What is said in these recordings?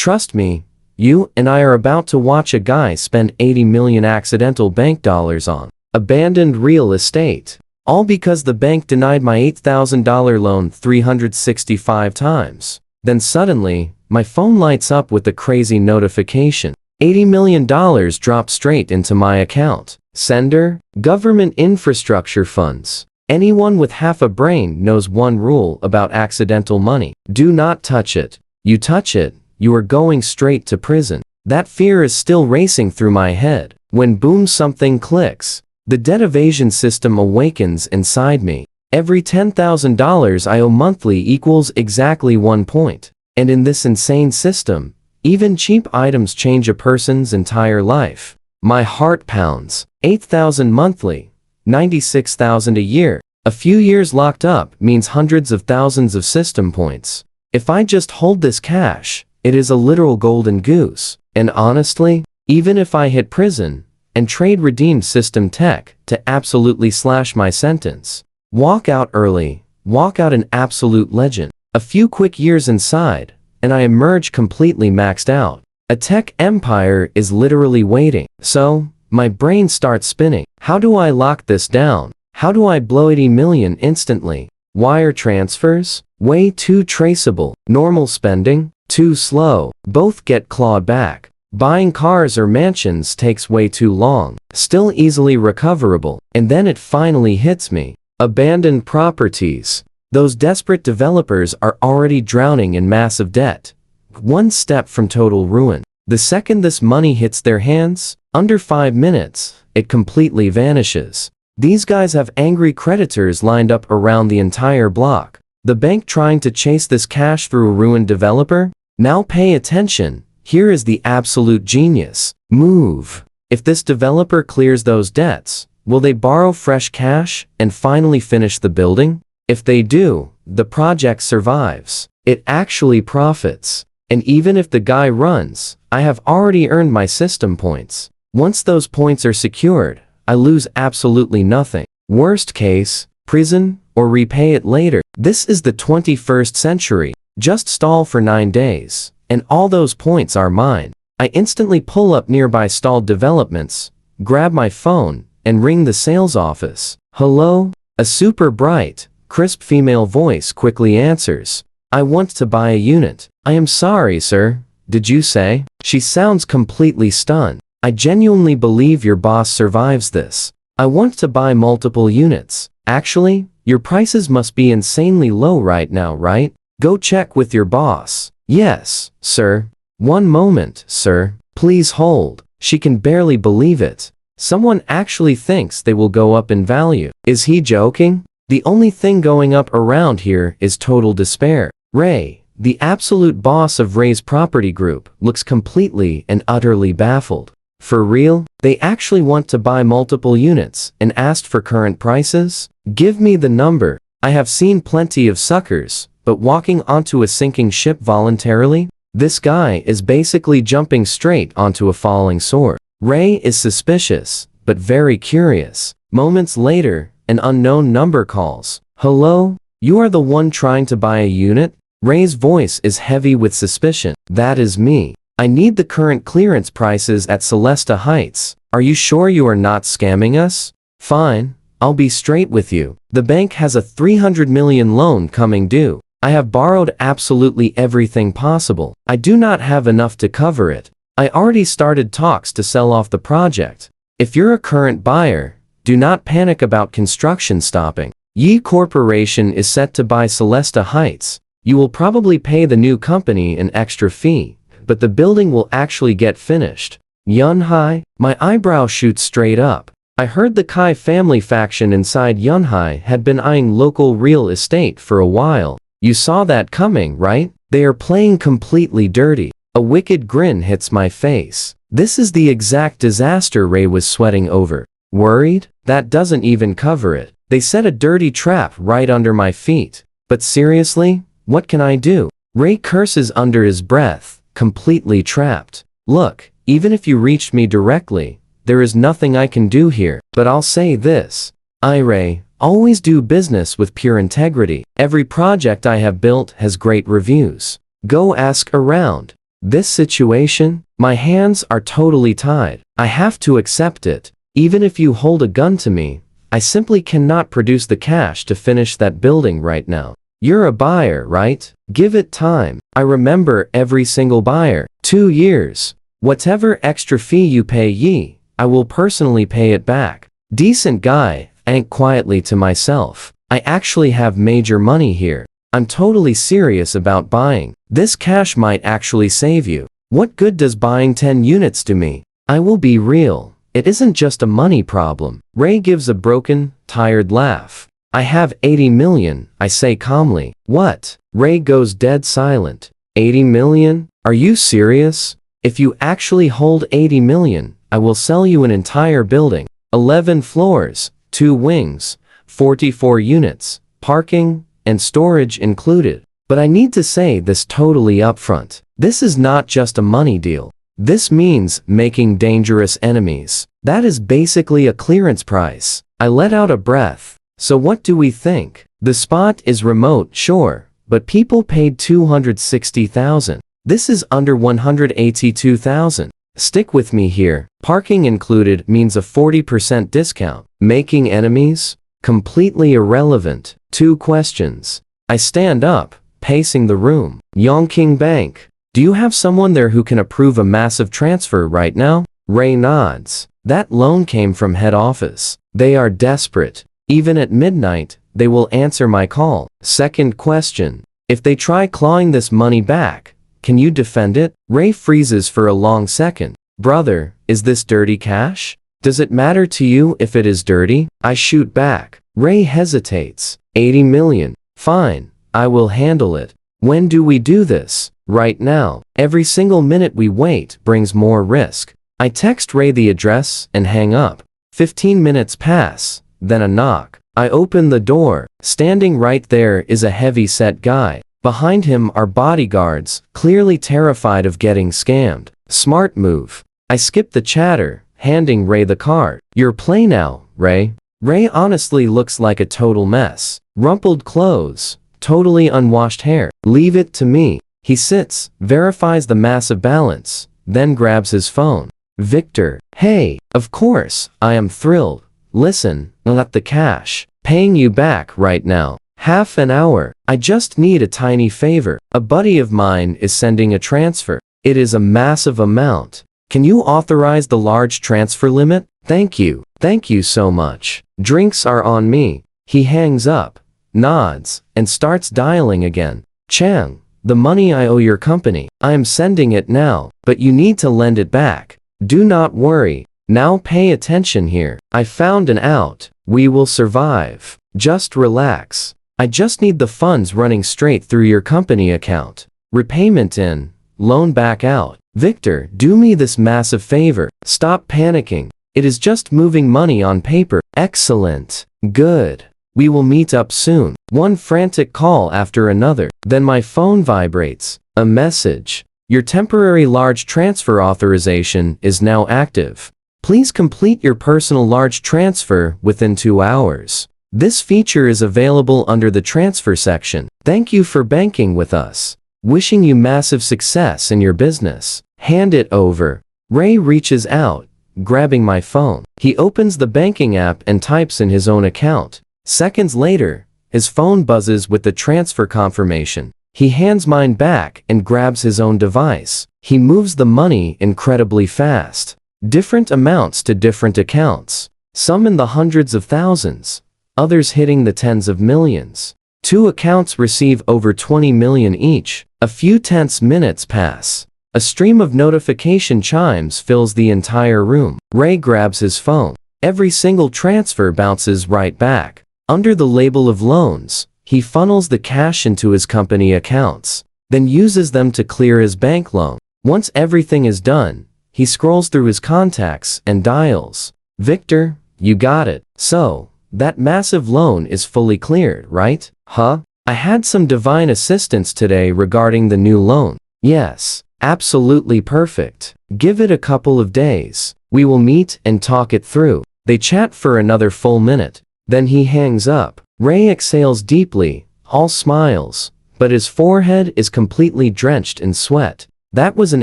Trust me, you and I are about to watch a guy spend 80 million accidental bank dollars on abandoned real estate. All because the bank denied my $8,000 loan 365 times. Then suddenly, my phone lights up with a crazy notification. $80 million dropped straight into my account. Sender, government infrastructure funds. Anyone with half a brain knows one rule about accidental money. Do not touch it. You touch it, you are going straight to prison. That fear is still racing through my head. When boom, something clicks. The debt evasion system awakens inside me. Every $10,000 I owe monthly equals exactly 1 point. And in this insane system, even cheap items change a person's entire life. My heart pounds. 8,000 monthly, 96,000 a year. A few years locked up means hundreds of thousands of system points. If I just hold this cash, it is a literal golden goose. And honestly, even if I hit prison and trade redeemed system tech to absolutely slash my sentence, walk out early, walk out an absolute legend. A few quick years inside, and I emerge completely maxed out. A tech empire is literally waiting. So, my brain starts spinning. How do I lock this down? How do I blow 80 million instantly? Wire transfers? Way too traceable. Normal spending? Too slow. Both get clawed back. Buying cars or mansions takes way too long. Still easily recoverable. And then it finally hits me. Abandoned properties. Those desperate developers are already drowning in massive debt. One step from total ruin. The second this money hits their hands, under 5 minutes, it completely vanishes. These guys have angry creditors lined up around the entire block. The bank trying to chase this cash through a ruined developer? Now pay attention, here is the absolute genius move. If this developer clears those debts, will they borrow fresh cash and finally finish the building? If they do, the project survives. It actually profits. And even if the guy runs, I have already earned my system points. Once those points are secured, I lose absolutely nothing. Worst case, prison, or repay it later. This is the 21st century. Just stall for 9 days, and all those points are mine. I instantly pull up nearby stalled developments, grab my phone, and ring the sales office. Hello? A super bright, crisp female voice quickly answers. I want to buy a unit. I am sorry, sir. Did you say? She sounds completely stunned. I genuinely believe your boss survives this. I want to buy multiple units. Actually, your prices must be insanely low right now, right? Go check with your boss. Yes, sir. One moment, sir. Please hold. She can barely believe it. Someone actually thinks they will go up in value. Is he joking? The only thing going up around here is total despair. Ray, the absolute boss of Ray's property group, looks completely and utterly baffled. For real? They actually want to buy multiple units and asked for current prices? Give me the number. I have seen plenty of suckers, but walking onto a sinking ship voluntarily? This guy is basically jumping straight onto a falling sword. Ray is suspicious, but very curious. Moments later, an unknown number calls. Hello? You are the one trying to buy a unit? Ray's voice is heavy with suspicion. That is me. I need the current clearance prices at Celesta Heights. Are you sure you are not scamming us? Fine, I'll be straight with you. The bank has a 300 million loan coming due. I have borrowed absolutely everything possible. I do not have enough to cover it. I already started talks to sell off the project. If you're a current buyer, do not panic about construction stopping. Yi Corporation is set to buy Celesta Heights. You will probably pay the new company an extra fee, but the building will actually get finished. Yunhai? My eyebrow shoots straight up. I heard the Kai family faction inside Yunhai had been eyeing local real estate for a while. You saw that coming, right? They are playing completely dirty. A wicked grin hits my face. This is the exact disaster Ray was sweating over. Worried? That doesn't even cover it. They set a dirty trap right under my feet. But seriously? What can I do? Ray curses under his breath, completely trapped. Look, even if you reached me directly, there is nothing I can do here. But I'll say this. Ray, always do business with pure integrity. Every project I have built has great reviews. Go ask around. This situation? My hands are totally tied. I have to accept it. Even if you hold a gun to me, I simply cannot produce the cash to finish that building right now. You're a buyer, right? Give it time. I remember every single buyer. 2 years. Whatever extra fee you pay I will personally pay it back. Decent guy, think quietly to myself. I actually have major money here. I'm totally serious about buying. This cash might actually save you. What good does buying 10 units do me? I will be real. It isn't just a money problem. Ray gives a broken, tired laugh. I have 80 million, I say calmly. What? Ray goes dead silent. 80 million? Are you serious? If you actually hold 80 million, I will sell you an entire building. 11 floors, 2 wings, 44 units, parking, and storage included. But I need to say this totally upfront. This is not just a money deal. This means making dangerous enemies. That is basically a clearance price. I let out a breath. So what do we think? The spot is remote, sure, but people paid 260,000. This is under 182,000. Stick with me here. Parking included means a 40% discount. Making enemies? Completely irrelevant. 2 questions. I stand up, pacing the room. Yongking Bank. Do you have someone there who can approve a massive transfer right now? Ray nods. That loan came from head office. They are desperate. Even at midnight, they will answer my call. Second question. If they try clawing this money back, can you defend it? Ray freezes for a long second. Brother, is this dirty cash? Does it matter to you if it is dirty? I shoot back. Ray hesitates. 80 million. Fine, I will handle it. When do we do this? Right now. Every single minute we wait brings more risk. I text Ray the address and hang up. 15 minutes pass. Then a knock. I open the door. Standing right there is a heavy-set guy. Behind him are bodyguards, clearly terrified of getting scammed. Smart move. I skip the chatter, handing Ray the card. Your play now, Ray. Ray honestly looks like a total mess. Rumpled clothes, totally unwashed hair. Leave it to me. He sits, verifies the massive balance, then grabs his phone. Victor. Hey, of course, I am thrilled. Listen, not the cash. Paying you back right now. Half an hour. I just need a tiny favor. A buddy of mine is sending a transfer. It is a massive amount. Can you authorize the large transfer limit? Thank you. Thank you so much. Drinks are on me. He hangs up, nods, and starts dialing again. Chang, the money I owe your company. I am sending it now, but you need to lend it back. Do not worry. Now pay attention here. I found an out. We will survive. Just relax. I just need the funds running straight through your company account. Repayment in, loan back out. Victor, do me this massive favor. Stop panicking. It is just moving money on paper. Excellent. Good. We will meet up soon. One frantic call after another. Then my phone vibrates. A message. Your temporary large transfer authorization is now active. Please complete your personal large transfer within 2 hours. This feature is available under the transfer section. Thank you for banking with us. Wishing you massive success in your business. Hand it over. Ray reaches out, grabbing my phone. He opens the banking app and types in his own account. Seconds later, his phone buzzes with the transfer confirmation. He hands mine back and grabs his own device. He moves the money incredibly fast. Different amounts to different accounts. Some in the hundreds of thousands, others hitting the tens of millions. 2 accounts receive over 20 million each. A few tense minutes pass. A stream of notification chimes fills the entire room. Ray grabs his phone. Every single transfer bounces right back. Under the label of loans, he funnels the cash into his company accounts, then uses them to clear his bank loan. Once everything is done, he scrolls through his contacts and dials. Victor, you got it. So, that massive loan is fully cleared, right? Huh? I had some divine assistance today regarding the new loan. Yes, absolutely perfect. Give it a couple of days. We will meet and talk it through. They chat for another full minute. Then he hangs up. Ray exhales deeply, all smiles, but his forehead is completely drenched in sweat. That was an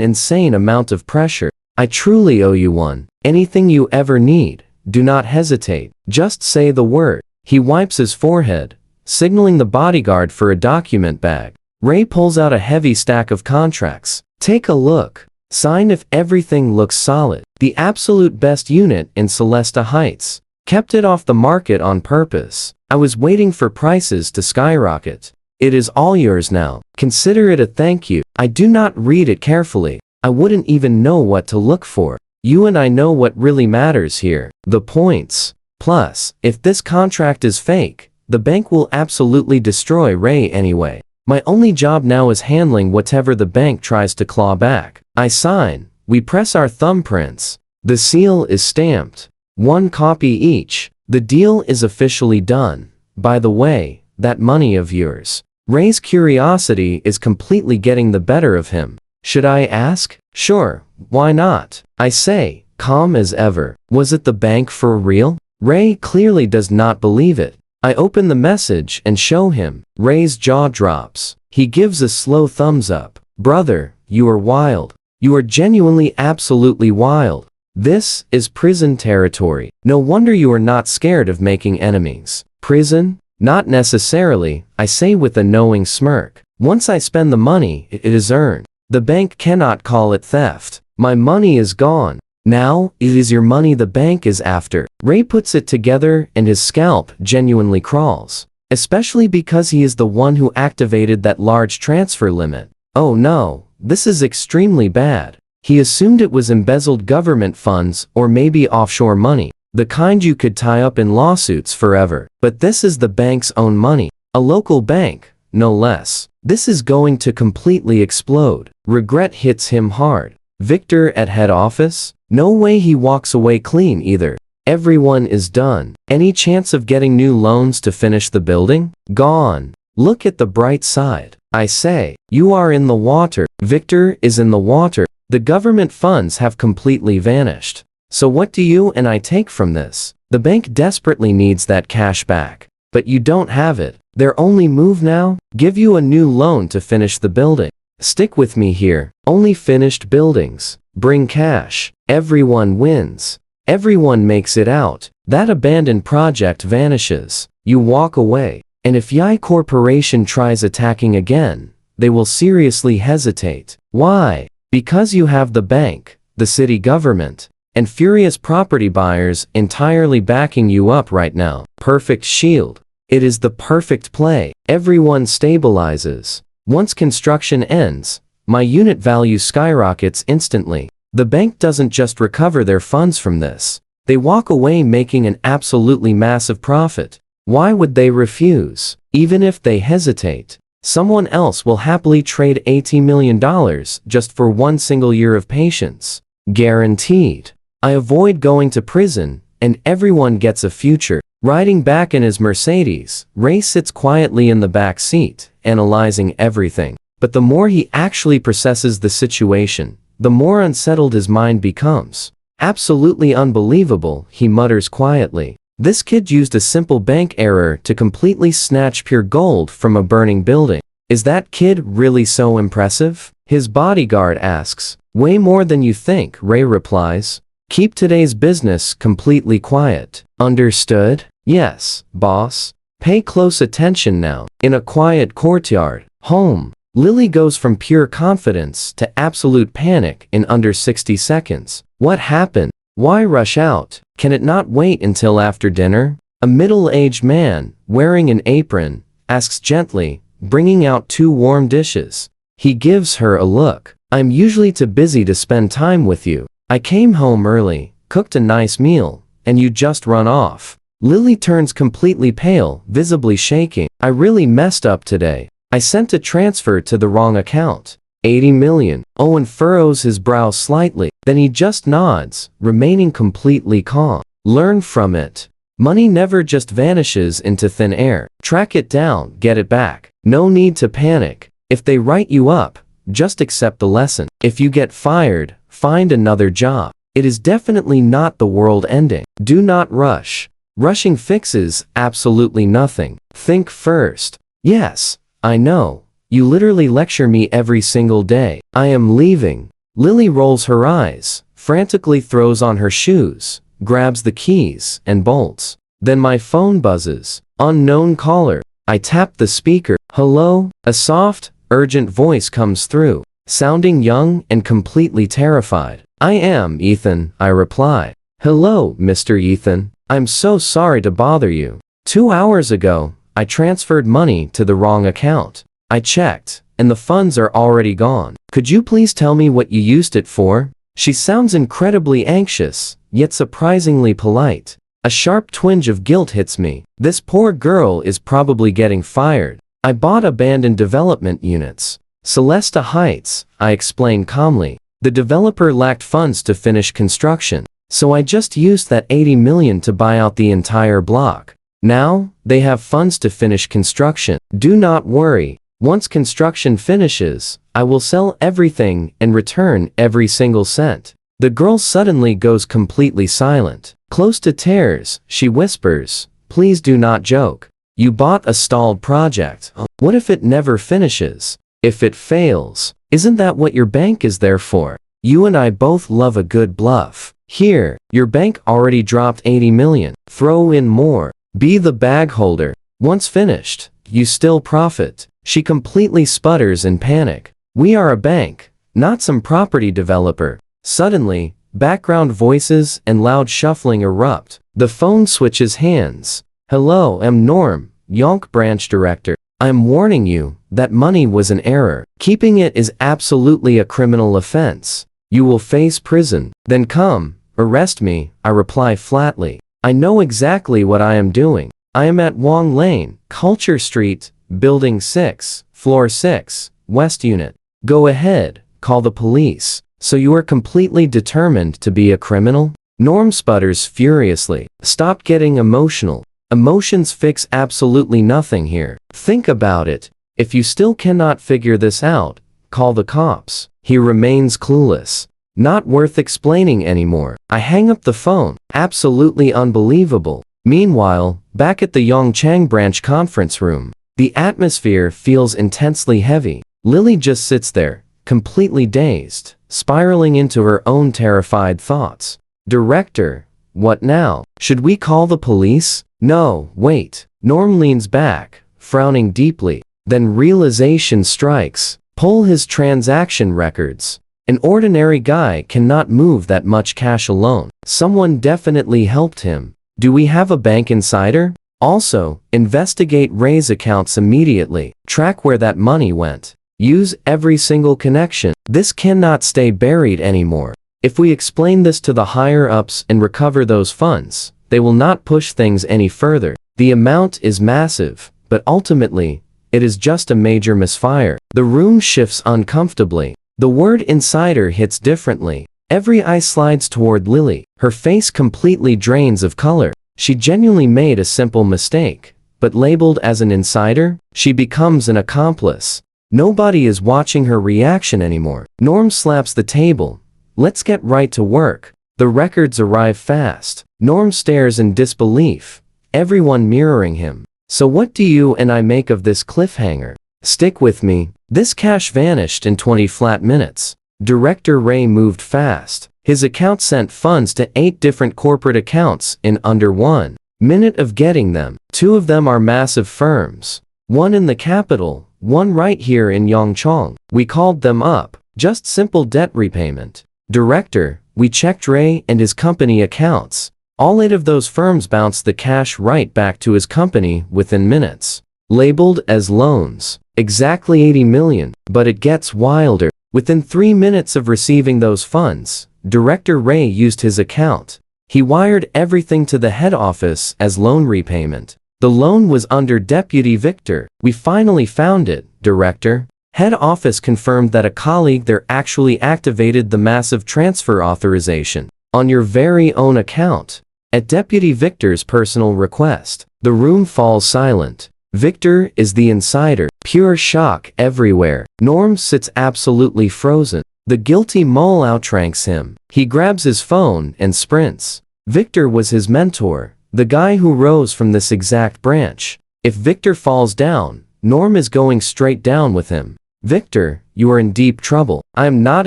insane amount of pressure. I truly owe you one. Anything you ever need, do not hesitate. Just say the word. He wipes his forehead, signaling the bodyguard for a document bag. Ray pulls out a heavy stack of contracts. Take a look. Sign if everything looks solid. The absolute best unit in Celesta Heights. Kept it off the market on purpose. I was waiting for prices to skyrocket. It is all yours now. Consider it a thank you. I do not read it carefully. I wouldn't even know what to look for. You and I know what really matters here. The points. Plus, if this contract is fake, the bank will absolutely destroy Ray anyway. My only job now is handling whatever the bank tries to claw back. I sign. We press our thumbprints. The seal is stamped. 1 copy each. The deal is officially done. By the way, that money of yours. Ray's curiosity is completely getting the better of him. Should I ask? Sure, why not? I say, calm as ever. Was it the bank for real? Ray clearly does not believe it. I open the message and show him. Ray's jaw drops. He gives a slow thumbs up. Brother, you are wild. You are genuinely absolutely wild. This is prison territory. No wonder you are not scared of making enemies. Prison? Not necessarily, I say with a knowing smirk. Once I spend the money, it is earned. The bank cannot call it theft. My money is gone. Now, it is your money the bank is after. Ray puts it together and his scalp genuinely crawls. Especially because he is the one who activated that large transfer limit. Oh no, this is extremely bad. He assumed it was embezzled government funds or maybe offshore money. The kind you could tie up in lawsuits forever. But this is the bank's own money. A local bank, no less. This is going to completely explode. Regret hits him hard. Victor at head office? No way he walks away clean either. Everyone is done. Any chance of getting new loans to finish the building? Gone. Look at the bright side. I say, you are in the water. Victor is in the water. The government funds have completely vanished. So what do you and I take from this? The bank desperately needs that cash back. But you don't have it. Their only move now? Give you a new loan to finish the building. Stick with me here. Only finished buildings. Bring cash. Everyone wins. Everyone makes it out. That abandoned project vanishes. You walk away. And if Yai Corporation tries attacking again, they will seriously hesitate. Why? Because you have the bank, the city government, and furious property buyers entirely backing you up right now. Perfect shield. It is the perfect play. Everyone stabilizes. Once construction ends, my unit value skyrockets instantly. The bank doesn't just recover their funds from this. They walk away making an absolutely massive profit. Why would they refuse? Even if they hesitate, someone else will happily trade $80 million just for one single year of patience. Guaranteed. I avoid going to prison, and everyone gets a future. Riding back in his Mercedes, Ray sits quietly in the back seat, analyzing everything. But the more he actually processes the situation, the more unsettled his mind becomes. Absolutely unbelievable, he mutters quietly. This kid used a simple bank error to completely snatch pure gold from a burning building. Is that kid really so impressive? His bodyguard asks. Way more than you think, Ray replies. Keep today's business completely quiet. Understood? Yes, boss. Pay close attention now. In a quiet courtyard, home, Lily goes from pure confidence to absolute panic in under 60 seconds. What happened? Why rush out? Can it not wait until after dinner? A middle-aged man, wearing an apron, asks gently, bringing out 2 warm dishes. He gives her a look. I'm usually too busy to spend time with you. I came home early, cooked a nice meal, and you just run off. Lily turns completely pale, visibly shaking. I really messed up today. I sent a transfer to the wrong account. 80 million. Owen furrows his brow slightly. Then he just nods, remaining completely calm. Learn from it. Money never just vanishes into thin air. Track it down, get it back. No need to panic. If they write you up, just accept the lesson. If you get fired, find another job. It is definitely not the world ending. Do not rush. Rushing fixes absolutely nothing. Think first. Yes, I know. You literally lecture me every single day. I am leaving. Lily rolls her eyes, frantically throws on her shoes, grabs the keys, and bolts. Then my phone buzzes. Unknown caller. I tap the speaker. Hello? A soft, urgent voice comes through, sounding young and completely terrified. I am Ethan, I reply. Hello, Mr. Ethan. I'm so sorry to bother you. 2 hours ago, I transferred money to the wrong account. I checked, and the funds are already gone. Could you please tell me what you used it for? She sounds incredibly anxious, yet surprisingly polite. A sharp twinge of guilt hits me. This poor girl is probably getting fired. I bought abandoned development units. Celesta Heights, I explain calmly. The developer lacked funds to finish construction, so I just used that 80 million to buy out the entire block. Now, they have funds to finish construction. Do not worry. Once construction finishes, I will sell everything and return every single cent. The girl suddenly goes completely silent. Close to tears, she whispers, please do not joke. You bought a stalled project. What if it never finishes? If it fails? Isn't that what your bank is there for? You and I both love a good bluff. Here, your bank already dropped 80 million. Throw in more. Be the bag holder. Once finished, you still profit. She completely sputters in panic. We are a bank, not some property developer. Suddenly, background voices and loud shuffling erupt. The phone switches hands. Hello, I'm Norm, Yonk branch director. I'm warning you, that money was an error. Keeping it is absolutely a criminal offense. You will face prison. Then come, arrest me, I reply flatly. I know exactly what I am doing. I am at Wong Lane, Culture Street, Building 6, Floor 6, West Unit. Go ahead, call the police. So you are completely determined to be a criminal? Norm sputters furiously. Stop getting emotional. Emotions fix absolutely nothing here. Think about it. If you still cannot figure this out, call the cops. He remains clueless. Not worth explaining anymore. I hang up the phone. Absolutely unbelievable. Meanwhile, back at the Yongchang branch conference room, the atmosphere feels intensely heavy. Lily just sits there, completely dazed, spiraling into her own terrified thoughts. Director, what now? Should we call the police? No, wait. Norm leans back, frowning deeply. Then realization strikes. Pull his transaction records. An ordinary guy cannot move that much cash alone. Someone definitely helped him. Do we have a bank insider? Also, investigate Ray's accounts immediately. Track where that money went. Use every single connection. This cannot stay buried anymore. If we explain this to the higher-ups and recover those funds, they will not push things any further. The amount is massive, but ultimately, it is just a major misfire. The room shifts uncomfortably. The word insider hits differently. Every eye slides toward Lily. Her face completely drains of color. She genuinely made a simple mistake, but labeled as an insider, she becomes an accomplice. Nobody is watching her reaction anymore. Norm slaps the table. Let's get right to work. The records arrive fast. Norm stares in disbelief, everyone mirroring him. So what do you and I make of this cliffhanger? Stick with me. This cash vanished in 20 flat minutes. Director Ray moved fast. His account sent funds to 8 different corporate accounts in under 1 minute of getting them. 2 of them are massive firms. One in the capital, one right here in Yongchong. We called them up. Just simple debt repayment. Director, we checked Ray and his company accounts. All 8 of those firms bounced the cash right back to his company within minutes. Labeled as loans. Exactly 80 million. But it gets wilder. Within 3 minutes of receiving those funds, Director Ray used his account. He wired everything to the head office as loan repayment. The loan was under Deputy Victor. We finally found it, Director. Head office confirmed that a colleague there actually activated the massive transfer authorization on your very own account. At Deputy Victor's personal request. The room falls silent. Victor is the insider. Pure shock everywhere. Norm sits absolutely frozen. The guilty mole outranks him. He grabs his phone and sprints. Victor was his mentor, the guy who rose from this exact branch. If Victor falls down, Norm is going straight down with him. Victor, you are in deep trouble. I am not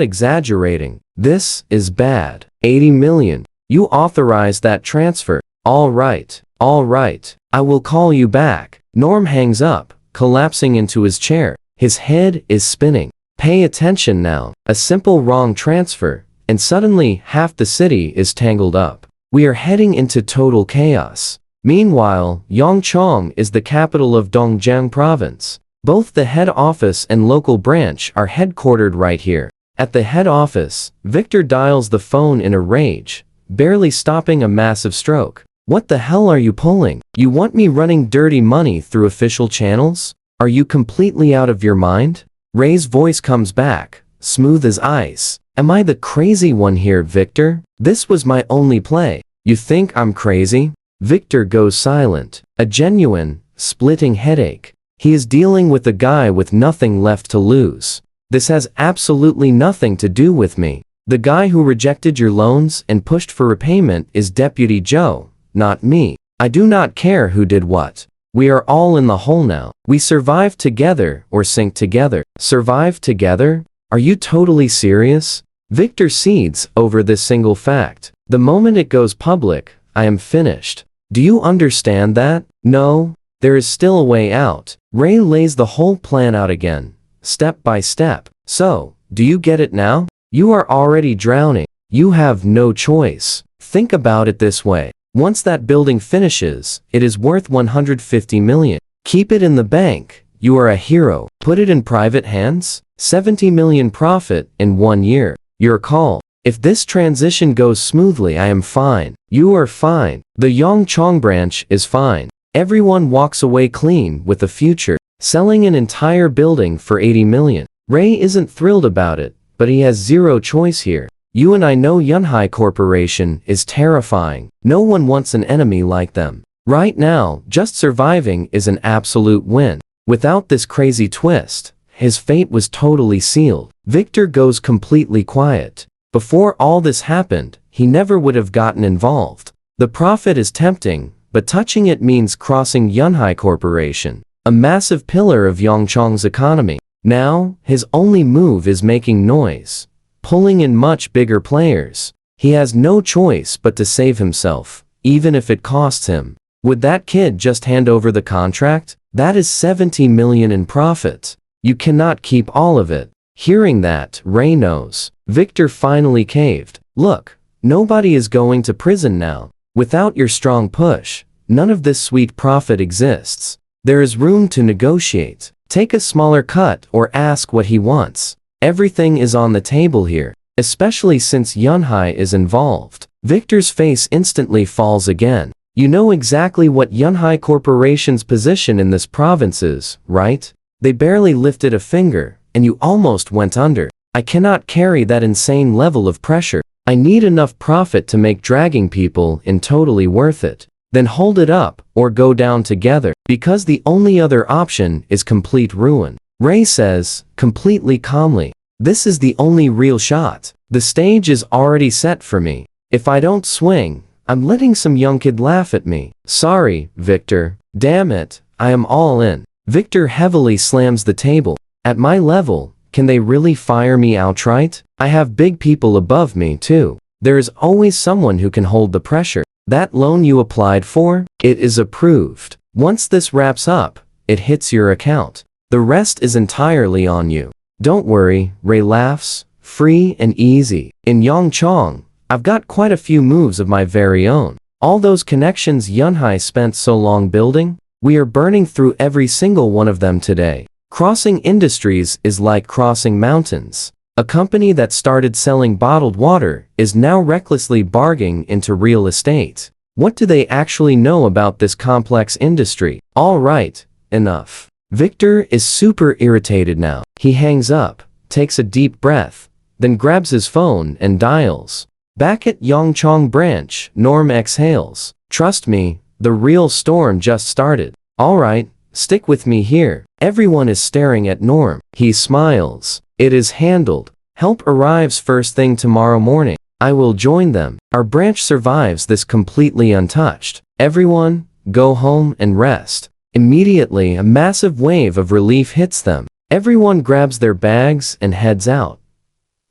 exaggerating. This is bad. 80 million. You authorized that transfer. All right. I will call you back. Norm hangs up, collapsing into his chair. His head is spinning. Pay attention now. A simple wrong transfer, and suddenly half the city is tangled up. We are heading into total chaos. Meanwhile, Yongchong is the capital of Dongjiang province. Both the head office and local branch are headquartered right here. At the head office, Victor dials the phone in a rage, barely stopping a massive stroke. What the hell are you pulling? You want me running dirty money through official channels? Are you completely out of your mind? Ray's voice comes back, smooth as ice. Am I the crazy one here, Victor? This was my only play. You think I'm crazy? Victor goes silent. A genuine, splitting headache. He is dealing with a guy with nothing left to lose. This has absolutely nothing to do with me. The guy who rejected your loans and pushed for repayment is Deputy Joe, not me. I do not care who did what. We are all in the hole now. We survive together or sink together. Survive together? Are you totally serious? Victor cedes over this single fact. The moment it goes public, I am finished. Do you understand that? No, there is still a way out. Ray lays the whole plan out again, step by step. So, do you get it now? You are already drowning. You have no choice. Think about it this way. Once that building finishes, it is worth 150 million. Keep it in the bank. You are a hero. Put it in private hands. 70 million profit in 1 year. Your call. If this transition goes smoothly, I am fine. You are fine. The Yongchong branch is fine. Everyone walks away clean with a future. Selling an entire building for 80 million. Ray isn't thrilled about it, but he has zero choice here. You and I know Yunhai Corporation is terrifying. No one wants an enemy like them. Right now, just surviving is an absolute win. Without this crazy twist, his fate was totally sealed. Victor goes completely quiet. Before all this happened, he never would have gotten involved. The profit is tempting, but touching it means crossing Yunhai Corporation, a massive pillar of Yongchong's economy. Now, his only move is making noise, pulling in much bigger players. He has no choice but to save himself, even if it costs him. Would that kid just hand over the contract? That is 70 million in profit. You cannot keep all of it. Hearing that, Ray knows. Victor finally caved. Look, nobody is going to prison now. Without your strong push, none of this sweet profit exists. There is room to negotiate. Take a smaller cut or ask what he wants. Everything is on the table here, especially since Yunhai is involved. Victor's face instantly falls again. You know exactly what Yunhai Corporation's position in this province is, right? They barely lifted a finger, and you almost went under. I cannot carry that insane level of pressure. I need enough profit to make dragging people in totally worth it. Then hold it up, or go down together, because the only other option is complete ruin. Ray says, completely calmly, this is the only real shot. The stage is already set for me. If I don't swing, I'm letting some young kid laugh at me. Sorry, Victor. Damn it, I am all in. Victor heavily slams the table. At my level, can they really fire me outright? I have big people above me too. There is always someone who can hold the pressure. That loan you applied for? It is approved. Once this wraps up, it hits your account. The rest is entirely on you. Don't worry, Ray laughs. Free and easy. In Yongchong, I've got quite a few moves of my very own. All those connections Yunhai spent so long building, we are burning through every single one of them today. Crossing industries is like crossing mountains. A company that started selling bottled water is now recklessly bargaining into real estate. What do they actually know about this complex industry? All right, enough. Victor is super irritated now. He hangs up, takes a deep breath, then grabs his phone and dials. Back at Yongchong branch, Norm exhales. Trust me, the real storm just started. All right, stick with me here. Everyone is staring at Norm. He smiles. It is handled. Help arrives first thing tomorrow morning. I will join them. Our branch survives this completely untouched. Everyone, go home and rest. Immediately, a massive wave of relief hits them. Everyone grabs their bags and heads out.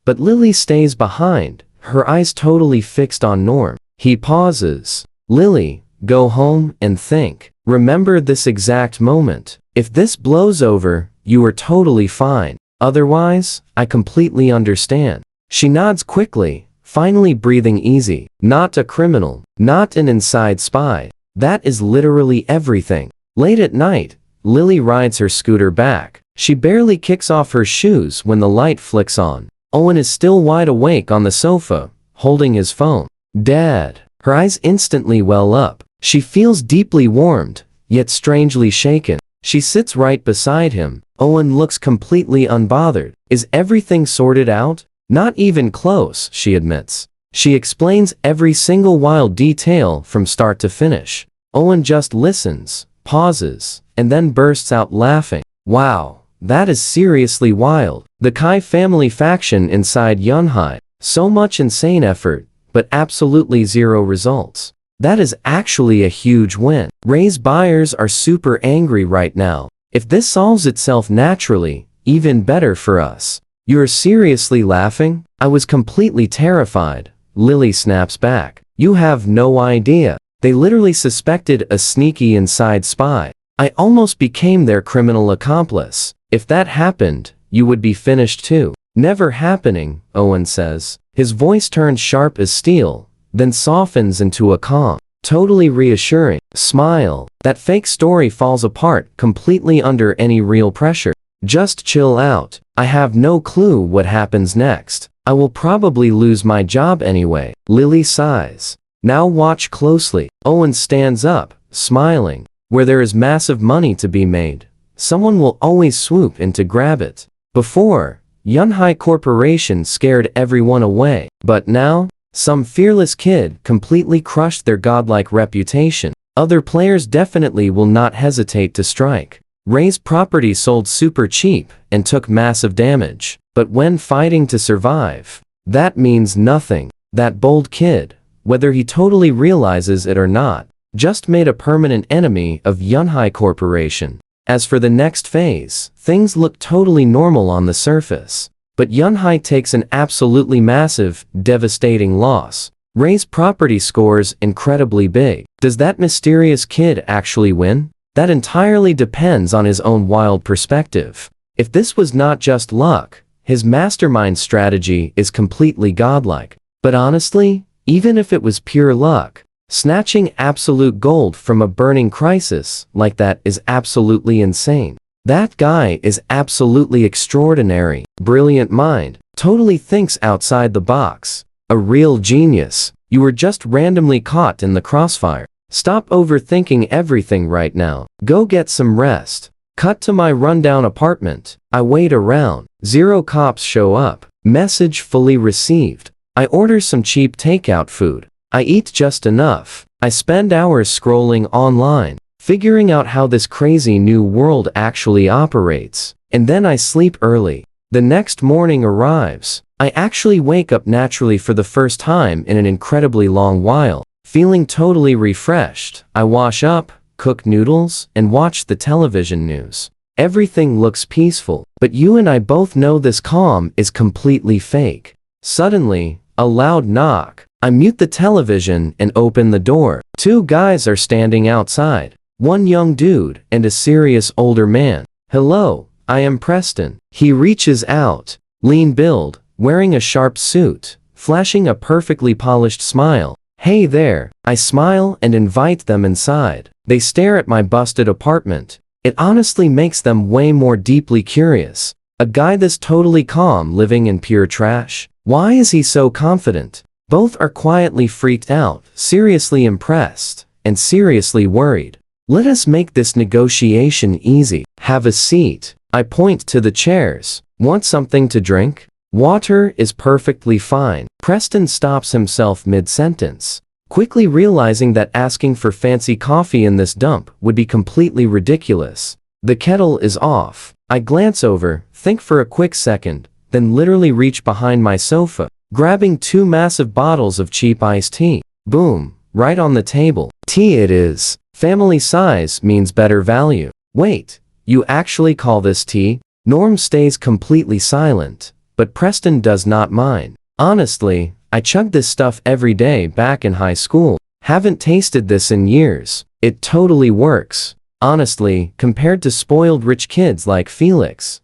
But Lily stays behind, her eyes totally fixed on Norm. He pauses. Lily, go home and think. Remember this exact moment. If this blows over, you are totally fine. Otherwise, I completely understand. She nods quickly, finally breathing easy. Not a criminal, not an inside spy. That is literally everything. Late at night, Lily rides her scooter back. She barely kicks off her shoes when the light flicks on. Owen is still wide awake on the sofa, holding his phone. Dad. Her eyes instantly well up. She feels deeply warmed, yet strangely shaken. She sits right beside him. Owen looks completely unbothered. Is everything sorted out? Not even close, she admits. She explains every single wild detail from start to finish. Owen just listens, pauses, and then bursts out laughing. Wow, that is seriously wild. The Kai family faction inside Yunhai. So much insane effort, but absolutely zero results. That is actually a huge win. Ray's buyers are super angry right now. If this solves itself naturally, even better for us. You're seriously laughing? I was completely terrified. Lily snaps back. You have no idea. They literally suspected a sneaky inside spy. I almost became their criminal accomplice. If that happened, you would be finished too. Never happening, Owen says. His voice turns sharp as steel, then softens into a calm, totally reassuring smile. That fake story falls apart completely under any real pressure. Just chill out. I have no clue what happens next. I will probably lose my job anyway. Lily sighs. Now watch closely. Owen stands up, smiling. Where there is massive money to be made, someone will always swoop in to grab it. Before, Yunhai Corporation scared everyone away. But now, some fearless kid completely crushed their godlike reputation. Other players definitely will not hesitate to strike. Ray's property sold super cheap and took massive damage. But when fighting to survive, that means nothing. That bold kid, whether he totally realizes it or not, just made a permanent enemy of Yunhai Corporation. As for the next phase, things look totally normal on the surface. But Yunhai takes an absolutely massive, devastating loss. Ray's property scores incredibly big. Does that mysterious kid actually win? That entirely depends on his own wild perspective. If this was not just luck, his mastermind strategy is completely godlike. But honestly, even if it was pure luck, snatching absolute gold from a burning crisis like that is absolutely insane. That guy is absolutely extraordinary. Brilliant mind. Totally thinks outside the box. A real genius. You were just randomly caught in the crossfire. Stop overthinking everything right now. Go get some rest. Cut to my rundown apartment. I wait around. 0 cops show up. Message fully received. I order some cheap takeout food. I eat just enough. I spend hours scrolling online, figuring out how this crazy new world actually operates. And then I sleep early. The next morning arrives. I actually wake up naturally for the first time in an incredibly long while. Feeling totally refreshed, I wash up, cook noodles, and watch the television news. Everything looks peaceful, but you and I both know this calm is completely fake. Suddenly, a loud knock. I mute the television and open the door. 2 guys are standing outside. One young dude and a serious older man. Hello, I am Preston. He reaches out. Lean build, wearing a sharp suit, flashing a perfectly polished smile. Hey there, I smile and invite them inside. They stare at my busted apartment. It honestly makes them way more deeply curious. A guy this totally calm living in pure trash? Why is he so confident? Both are quietly freaked out, seriously impressed, and seriously worried. Let us make this negotiation easy. Have a seat. I point to the chairs. Want something to drink? Water is perfectly fine. Preston stops himself mid-sentence, quickly realizing that asking for fancy coffee in this dump would be completely ridiculous. The kettle is off. I glance over, think for a quick second, then literally reach behind my sofa, grabbing 2 massive bottles of cheap iced tea. Boom, right on the table. Tea it is. Family size means better value. Wait, you actually call this tea? Norm stays completely silent, but Preston does not mind. Honestly, I chugged this stuff every day back in high school. Haven't tasted this in years. It totally works. Honestly, compared to spoiled rich kids like Felix,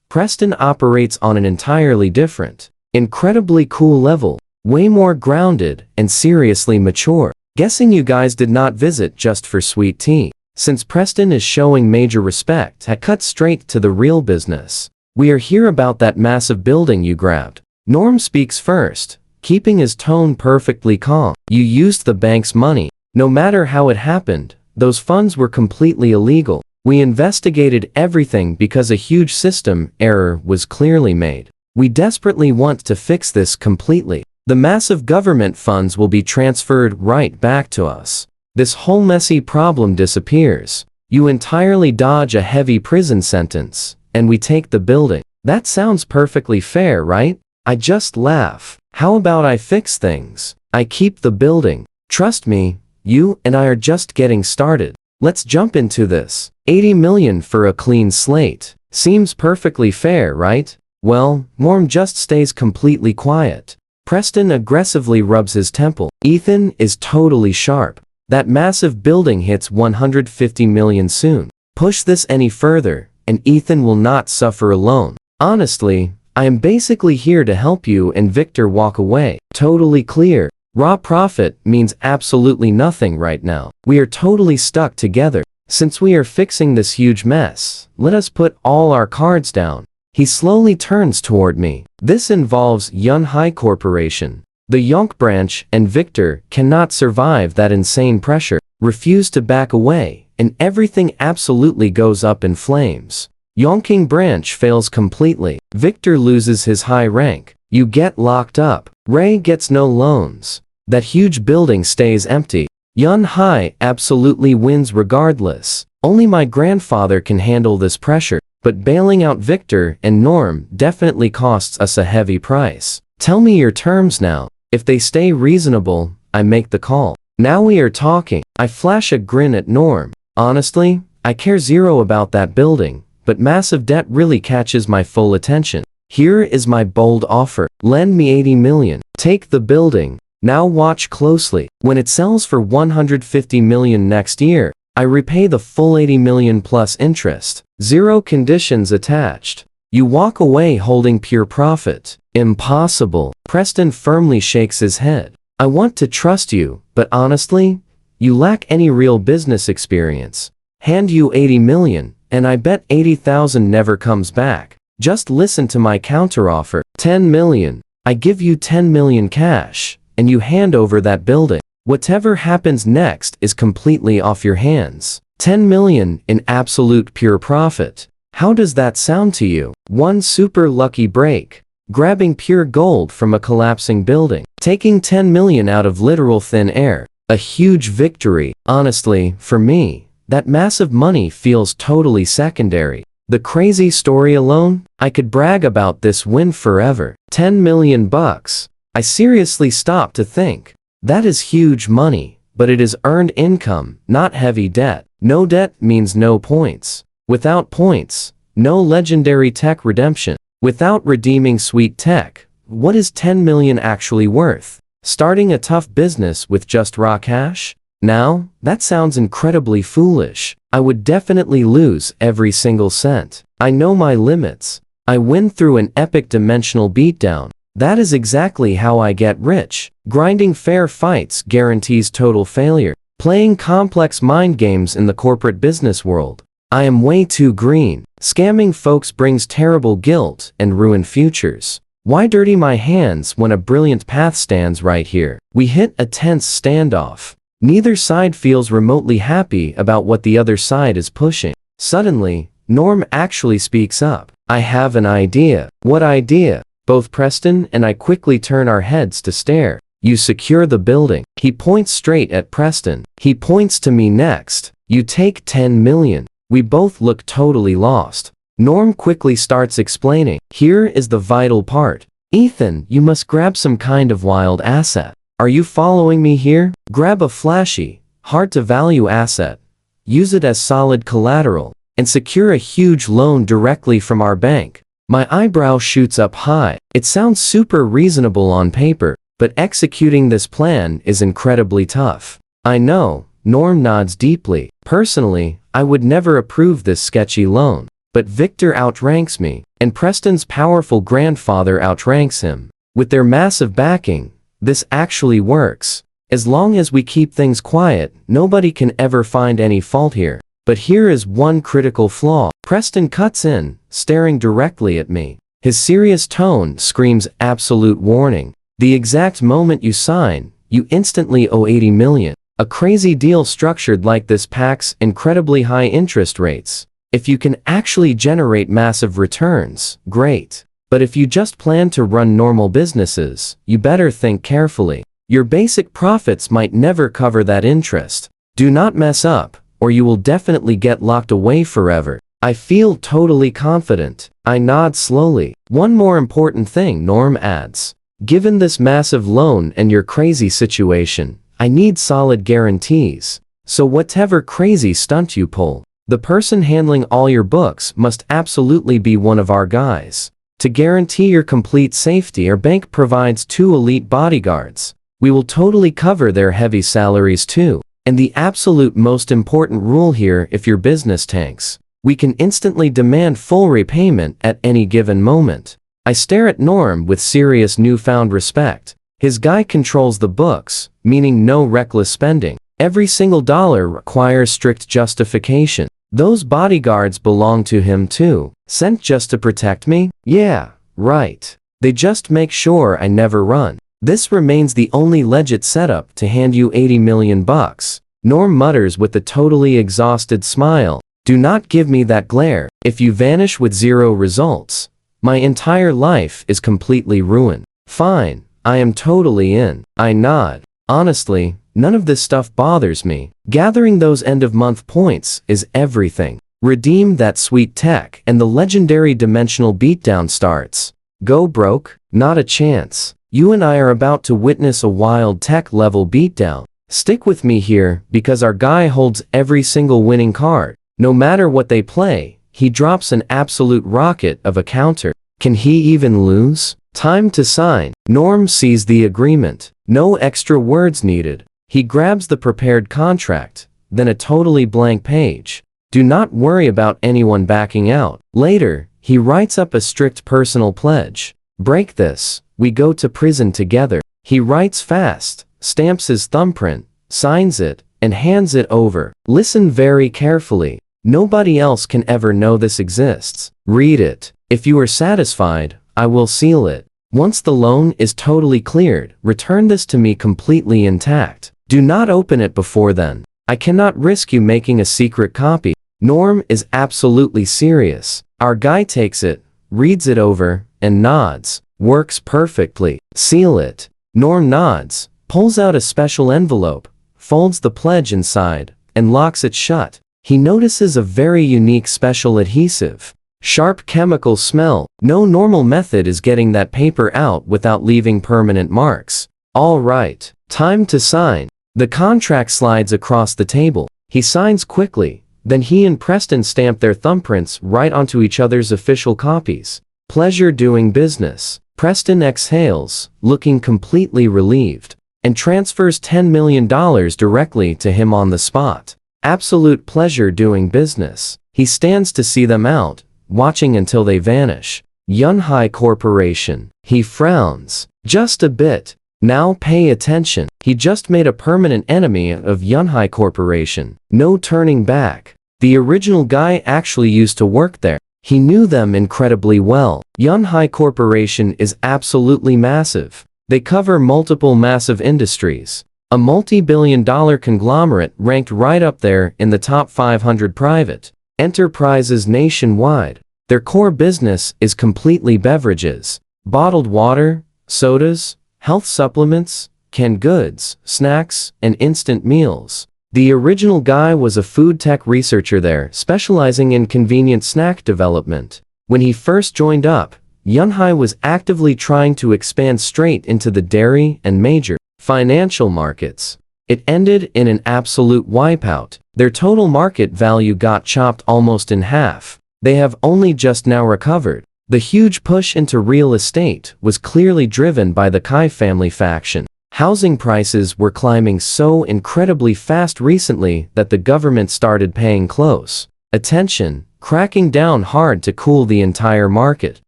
Preston operates on an entirely different, incredibly cool level, way more grounded and seriously mature. Guessing you guys did not visit just for sweet tea. Since Preston is showing major respect, I cut straight to the real business. We are here about that massive building you grabbed. Norm speaks first, keeping his tone perfectly calm. You used the bank's money. No matter how it happened, those funds were completely illegal. We investigated everything because a huge system error was clearly made. We desperately want to fix this completely. The massive government funds will be transferred right back to us. This whole messy problem disappears. You entirely dodge a heavy prison sentence, and we take the building. That sounds perfectly fair, right? I just laugh. How about I fix things? I keep the building. Trust me, you and I are just getting started. Let's jump into this. 80 million for a clean slate. Seems perfectly fair, right? Well, Norm just stays completely quiet. Preston aggressively rubs his temple. Ethan is totally sharp. That massive building hits 150 million soon. Push this any further, and Ethan will not suffer alone. Honestly, I am basically here to help you and Victor walk away. Totally clear. Raw profit means absolutely nothing right now. We are totally stuck together. Since we are fixing this huge mess, let us put all our cards down. He slowly turns toward me. This involves Yunhai Corporation. The Yonk branch and Victor cannot survive that insane pressure, refuse to back away, and everything absolutely goes up in flames. Yonking branch fails completely. Victor loses his high rank. You get locked up. Ray gets no loans. That huge building stays empty. Yunhai absolutely wins regardless. Only my grandfather can handle this pressure. But bailing out Victor and Norm definitely costs us a heavy price. Tell me your terms now. If they stay reasonable, I make the call. Now we are talking. I flash a grin at Norm. Honestly, I care zero about that building, but massive debt really catches my full attention. Here is my bold offer. Lend me 80 million. Take the building. Now watch closely. When it sells for 150 million next year, I repay the full 80 million plus interest. Zero conditions attached. You walk away holding pure profit. Impossible. Preston firmly shakes his head. I want to trust you, but honestly, you lack any real business experience. Hand you 80 million, and I bet 80,000 never comes back. Just listen to my counteroffer. 10 million. I give you 10 million cash, and you hand over that building. Whatever happens next is completely off your hands. 10 million in absolute pure profit. How does that sound to you? One super lucky break. Grabbing pure gold from a collapsing building. Taking 10 million out of literal thin air. A huge victory. Honestly, for me, that massive money feels totally secondary. The crazy story alone, I could brag about this win forever. 10 million bucks. I seriously stopped to think. That is huge money, but it is earned income, not heavy debt. No debt means no points. Without points, no legendary tech redemption. Without redeeming sweet tech, what is 10 million actually worth? Starting a tough business with just raw cash? Now, that sounds incredibly foolish. I would definitely lose every single cent. I know my limits. I win through an epic dimensional beatdown. That is exactly how I get rich. Grinding fair fights guarantees total failure. Playing complex mind games in the corporate business world. I am way too green. Scamming folks brings terrible guilt and ruined futures. Why dirty my hands when a brilliant path stands right here? We hit a tense standoff. Neither side feels remotely happy about what the other side is pushing. Suddenly, Norm actually speaks up. I have an idea. What idea? Both Preston and I quickly turn our heads to stare. You secure the building. He points straight at Preston. He points to me next. You take 10 million. We both look totally lost. Norm quickly starts explaining. Here is the vital part. Ethan, you must grab some kind of wild asset. Are you following me here? Grab a flashy, hard to value asset, use it as solid collateral, and secure a huge loan directly from our bank. My eyebrow shoots up high. It sounds super reasonable on paper, but executing this plan is incredibly tough. I know, Norm nods deeply. Personally, I would never approve this sketchy loan. But Victor outranks me, and Preston's powerful grandfather outranks him. With their massive backing, this actually works. As long as we keep things quiet, nobody can ever find any fault here. But here is one critical flaw. Preston cuts in, staring directly at me. His serious tone screams absolute warning. The exact moment you sign, you instantly owe 80 million. A crazy deal structured like this packs incredibly high interest rates. If you can actually generate massive returns, great. But if you just plan to run normal businesses, you better think carefully. Your basic profits might never cover that interest. Do not mess up, or you will definitely get locked away forever. I feel totally confident. I nod slowly. One more important thing, Norm adds. Given this massive loan and your crazy situation, I need solid guarantees. So whatever crazy stunt you pull, the person handling all your books must absolutely be one of our guys. To guarantee your complete safety, our bank provides 2 elite bodyguards. We will totally cover their heavy salaries too. And the absolute most important rule here, if your business tanks, we can instantly demand full repayment at any given moment. I stare at Norm with serious newfound respect. His guy controls the books, meaning no reckless spending. Every single dollar requires strict justification. Those bodyguards belong to him too. Sent just to protect me? Yeah, right. They just make sure I never run. This remains the only legit setup to hand you 80 million bucks. Norm mutters with a totally exhausted smile. Do not give me that glare. If you vanish with 0 results, my entire life is completely ruined. Fine, I am totally in. I nod. Honestly, none of this stuff bothers me. Gathering those end-of-month points is everything. Redeem that sweet tech and the legendary dimensional beatdown starts. Go broke? Not a chance. You and I are about to witness a wild tech-level beatdown. Stick with me here, because our guy holds every single winning card. No matter what they play, he drops an absolute rocket of a counter. Can he even lose? Time to sign. Norm sees the agreement. No extra words needed. He grabs the prepared contract, then a totally blank page. Do not worry about anyone backing out. Later, he writes up a strict personal pledge. Break this, we go to prison together. He writes fast, stamps his thumbprint, signs it, and hands it over. Listen very carefully. Nobody else can ever know this exists. Read it. If you are satisfied, I will seal it. Once the loan is totally cleared, return this to me completely intact. Do not open it before then. I cannot risk you making a secret copy. Norm is absolutely serious. Our guy takes it, reads it over, and nods. Works perfectly. Seal it. Norm nods, pulls out a special envelope, folds the pledge inside, and locks it shut. He notices a very unique special adhesive. Sharp chemical smell. No normal method is getting that paper out without leaving permanent marks. All right, time to sign. The contract slides across the table. He signs quickly, then he and Preston stamp their thumbprints right onto each other's official copies. Pleasure doing business. Preston exhales, looking completely relieved, and transfers $10 million directly to him on the spot. Absolute pleasure doing business. He stands to see them out, watching until they vanish. Yunhai Corporation. He frowns. Just a bit. Now pay attention. He just made a permanent enemy of Yunhai Corporation. No turning back. The original guy actually used to work there. He knew them incredibly well. Yunhai Corporation is absolutely massive. They cover multiple massive industries. A multi-billion-dollar conglomerate ranked right up there in the top 500 private enterprises nationwide. Their core business is completely beverages, bottled water, sodas, health supplements, canned goods, snacks, and instant meals. The original guy was a food tech researcher there, specializing in convenient snack development. When he first joined up, Yunhai was actively trying to expand straight into the dairy and major financial markets. It ended in an absolute wipeout. Their total market value got chopped almost in half. They have only just now recovered. The huge push into real estate was clearly driven by the Kai family faction. Housing prices were climbing so incredibly fast recently that the government started paying close attention, cracking down hard to cool the entire market.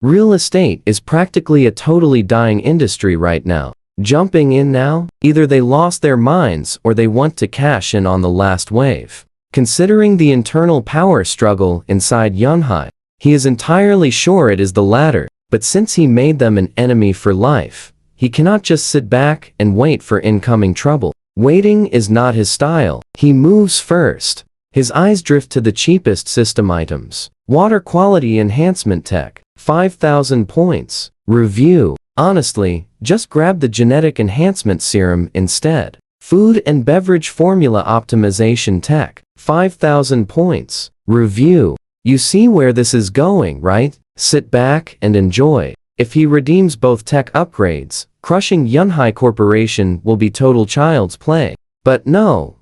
Real estate is practically a totally dying industry right now. Jumping in now? Either they lost their minds or they want to cash in on the last wave. Considering the internal power struggle inside Yunhai, he is entirely sure it is the latter, but since he made them an enemy for life, he cannot just sit back and wait for incoming trouble. Waiting is not his style. He moves first. His eyes drift to the cheapest system items. Water quality enhancement tech, 5,000 points. Review. Honestly, just grab the genetic enhancement serum instead. Food and beverage formula optimization tech, 5,000 points. Review. You see where this is going, right? Sit back and enjoy. If he redeems both tech upgrades, crushing Yunhai Corporation will be total child's play. But no.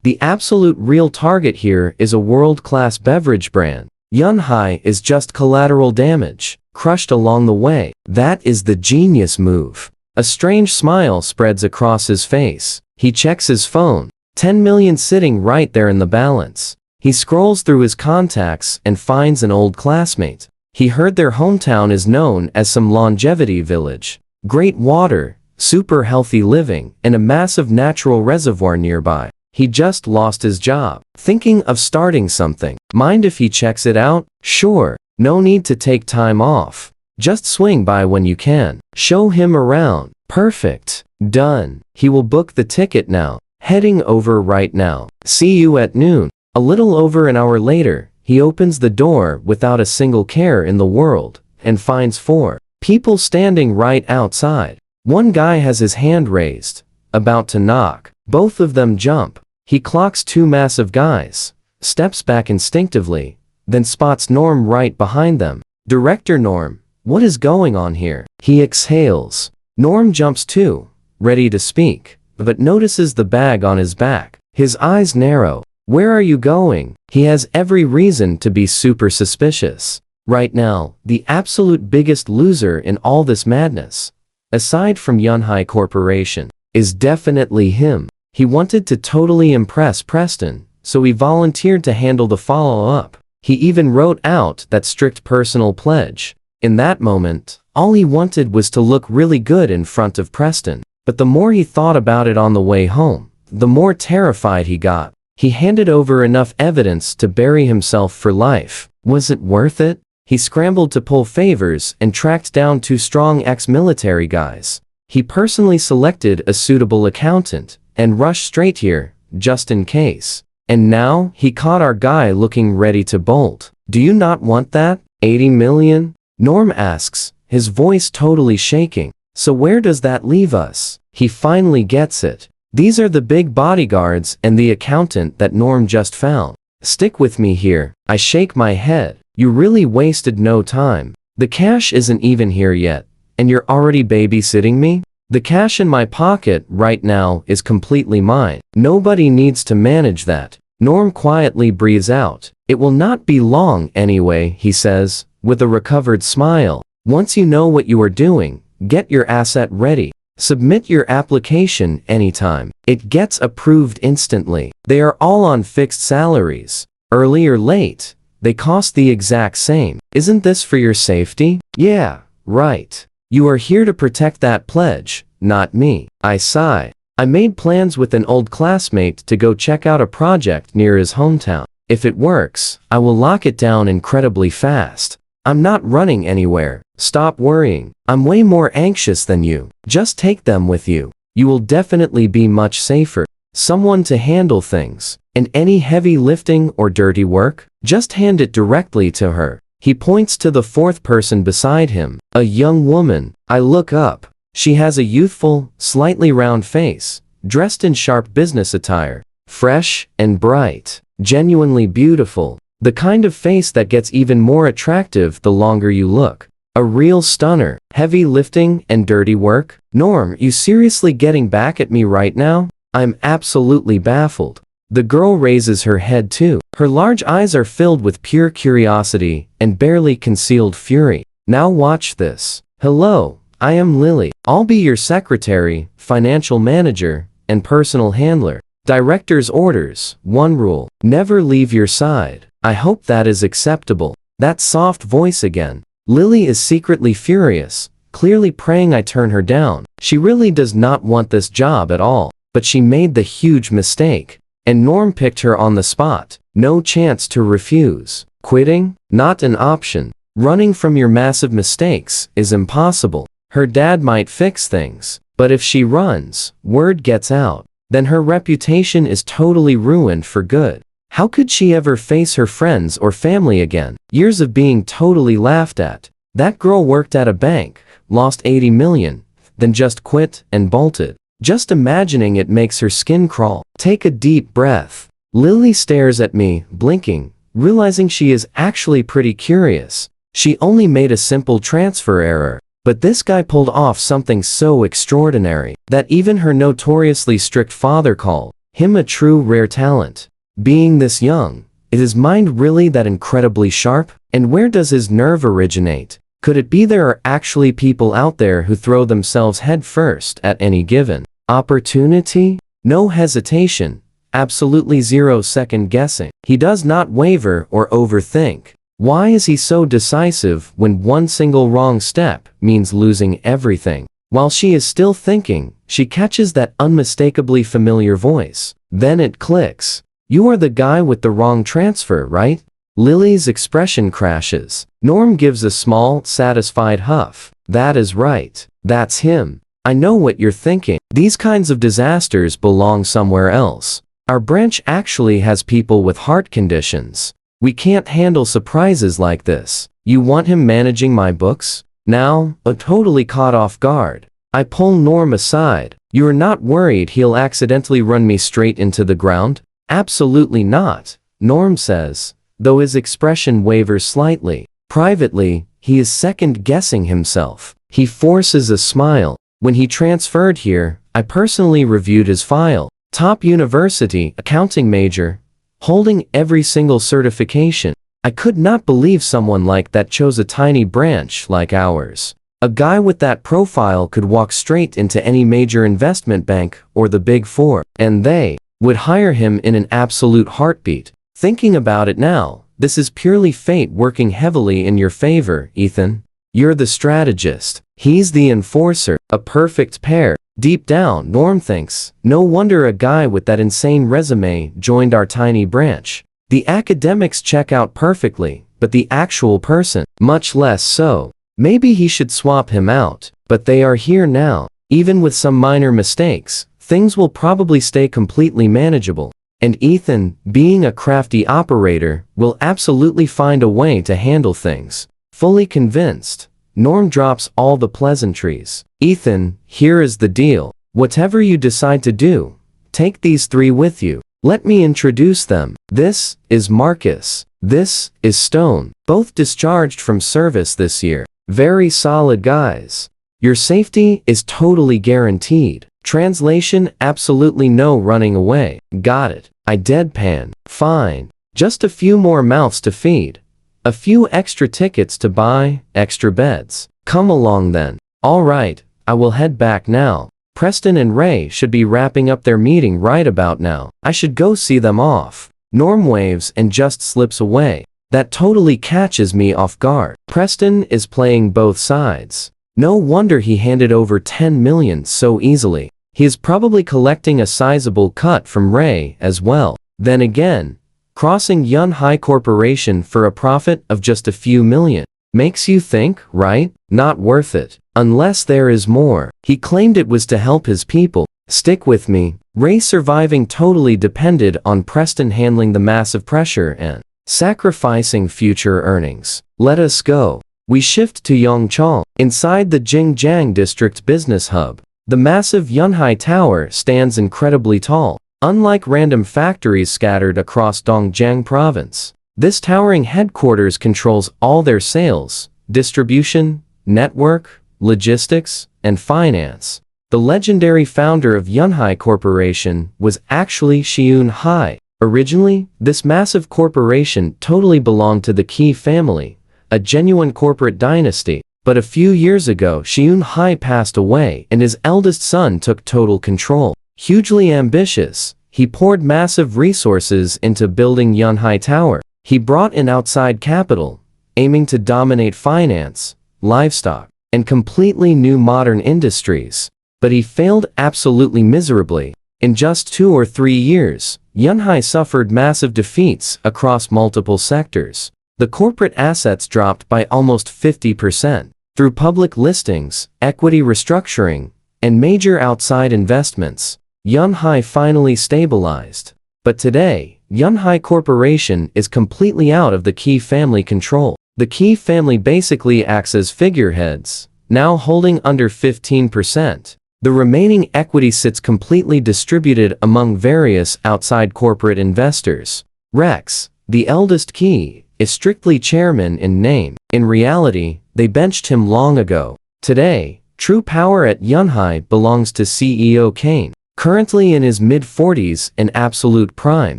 The absolute real target here is a world-class beverage brand. Yunhai is just collateral damage, crushed along the way. That is the genius move. A strange smile spreads across his face. He checks his phone. 10 million sitting right there in the balance. He scrolls through his contacts and finds an old classmate. He heard their hometown is known as some longevity village. Great water, super healthy living, and a massive natural reservoir nearby. He just lost his job. Thinking of starting something. Mind if he checks it out? Sure. No need to take time off. Just swing by when you can. Show him around. Perfect. Done. He will book the ticket now. Heading over right now. See you at noon. A little over an hour later, he opens the door without a single care in the world, and finds 4 people standing right outside. One guy has his hand raised, about to knock. Both of them jump. He clocks 2 massive guys, steps back instinctively, then spots Norm right behind them. Director Norm, what is going on here? He exhales. Norm jumps too, ready to speak, but notices the bag on his back. His eyes narrow. Where are you going? He has every reason to be super suspicious. Right now, the absolute biggest loser in all this madness, aside from Yunhai Corporation, is definitely him. He wanted to totally impress Preston, so he volunteered to handle the follow-up. He even wrote out that strict personal pledge. In that moment, all he wanted was to look really good in front of Preston. But the more he thought about it on the way home, the more terrified he got. He handed over enough evidence to bury himself for life. Was it worth it? He scrambled to pull favors and tracked down 2 strong ex-military guys. He personally selected a suitable accountant and rushed straight here, just in case. And now, he caught our guy looking ready to bolt. Do you not want that? 80 million? Norm asks, his voice totally shaking. So where does that leave us? He finally gets it. These are the big bodyguards and the accountant that Norm just found. Stick with me here. I shake my head. You really wasted no time. The cash isn't even here yet, and you're already babysitting me? The cash in my pocket right now is completely mine. Nobody needs to manage that. Norm quietly breathes out. It will not be long anyway, he says, with a recovered smile. Once you know what you are doing, get your asset ready. Submit your application anytime. It gets approved instantly. They are all on fixed salaries. Early or late, they cost the exact same. Isn't this for your safety? Yeah, right. You are here to protect that pledge, not me. I sigh. I made plans with an old classmate to go check out a project near his hometown. If it works, I will lock it down incredibly fast. I'm not running anywhere. Stop worrying. I'm way more anxious than you. Just take them with you. You will definitely be much safer. Someone to handle things. And any heavy lifting or dirty work, just hand it directly to her. He points to the 4th person beside him, a young woman. I look up. She has a youthful, slightly round face, dressed in sharp business attire. Fresh and bright. Genuinely beautiful. The kind of face that gets even more attractive the longer you look. A real stunner. Heavy lifting and dirty work? Norm, you seriously getting back at me right now? I'm absolutely baffled. The girl raises her head too. Her large eyes are filled with pure curiosity and barely concealed fury. Now watch this. Hello, I am Lily. I'll be your secretary, financial manager, and personal handler. Director's orders. 1 rule. Never leave your side. I hope that is acceptable. That soft voice again. Lily is secretly furious, clearly praying I turn her down. She really does not want this job at all, but she made the huge mistake. And Norm picked her on the spot. No chance to refuse. Quitting? Not an option. Running from your massive mistakes is impossible. Her dad might fix things, but if she runs, word gets out, then her reputation is totally ruined for good. How could she ever face her friends or family again? Years of being totally laughed at. That girl worked at a bank, lost 80 million, then just quit and bolted. Just imagining it makes her skin crawl. Take a deep breath. Lily stares at me, blinking, realizing she is actually pretty curious. She only made a simple transfer error, but this guy pulled off something so extraordinary that even her notoriously strict father called him a true rare talent. Being this young, is his mind really that incredibly sharp? And where does his nerve originate? Could it be there are actually people out there who throw themselves head first at any given opportunity? No hesitation, absolutely zero second guessing. He does not waver or overthink. Why is he so decisive when one single wrong step means losing everything? While she is still thinking, she catches that unmistakably familiar voice. Then it clicks. You are the guy with the wrong transfer, right? Lily's expression crashes. Norm gives a small, satisfied huff. That is right. That's him. I know what you're thinking. These kinds of disasters belong somewhere else. Our branch actually has people with heart conditions. We can't handle surprises like this. You want him managing my books? Now, totally caught off guard. I pull Norm aside. You're not worried he'll accidentally run me straight into the ground? Absolutely not, Norm says, though his expression wavers slightly. Privately, he is second-guessing himself. He forces a smile. When he transferred here, I personally reviewed his file. Top university, accounting major, holding every single certification. I could not believe someone like that chose a tiny branch like ours. A guy with that profile could walk straight into any major investment bank or the Big Four, and they would hire him in an absolute heartbeat. Thinking about it now, this is purely fate working heavily in your favor, Ethan. You're the strategist. He's the enforcer. A perfect pair. Deep down, Norm thinks, no wonder a guy with that insane resume joined our tiny branch. The academics check out perfectly, but the actual person, much less so. Maybe he should swap him out, but they are here now. Even with some minor mistakes, things will probably stay completely manageable. And Ethan, being a crafty operator, will absolutely find a way to handle things. Fully convinced, Norm drops all the pleasantries. Ethan, here is the deal. Whatever you decide to do, take these 3 with you. Let me introduce them. This is Marcus. This is Stone. Both discharged from service this year. Very solid guys. Your safety is totally guaranteed. Translation: absolutely no running away. Got it. I deadpan. Fine. Just a few more mouths to feed. A few extra tickets to buy, extra beds. Come along then. All right, I will head back now. Preston and Ray should be wrapping up their meeting right about now. I should go see them off. Norm waves and just slips away. That totally catches me off guard. Preston is playing both sides. No wonder he handed over 10 million so easily. He is probably collecting a sizable cut from Ray as well. Then again, crossing Yun High Corporation for a profit of just a few million. Makes you think, right? Not worth it. Unless there is more. He claimed it was to help his people. Stick with me. Ray surviving totally depended on Preston handling the massive pressure and sacrificing future earnings. Let us go. We shift to Yongchang. Inside the Jingjiang District Business Hub, the massive Yunhai Tower stands incredibly tall. Unlike random factories scattered across Dongjiang Province, this towering headquarters controls all their sales, distribution, network, logistics, and finance. The legendary founder of Yunhai Corporation was actually Xiun Hai. Originally, this massive corporation totally belonged to the Qi family, a genuine corporate dynasty. But a few years ago, Xiun Hai passed away and his eldest son took total control. Hugely ambitious, he poured massive resources into building Yunhai Tower. He brought in outside capital, aiming to dominate finance, livestock, and completely new modern industries. But he failed absolutely miserably. In just 2 or 3 years, Yunhai suffered massive defeats across multiple sectors. The corporate assets dropped by almost 50%. Through public listings, equity restructuring, and major outside investments, Yunhai finally stabilized. But today, Yunhai Corporation is completely out of the Qi family control. The Qi family basically acts as figureheads, now holding under 15%. The remaining equity sits completely distributed among various outside corporate investors. Rex, the eldest Qi, is strictly chairman in name. In reality, they benched him long ago. Today, true power at Yunhai belongs to CEO Kane. Currently in his mid-40s and absolute prime,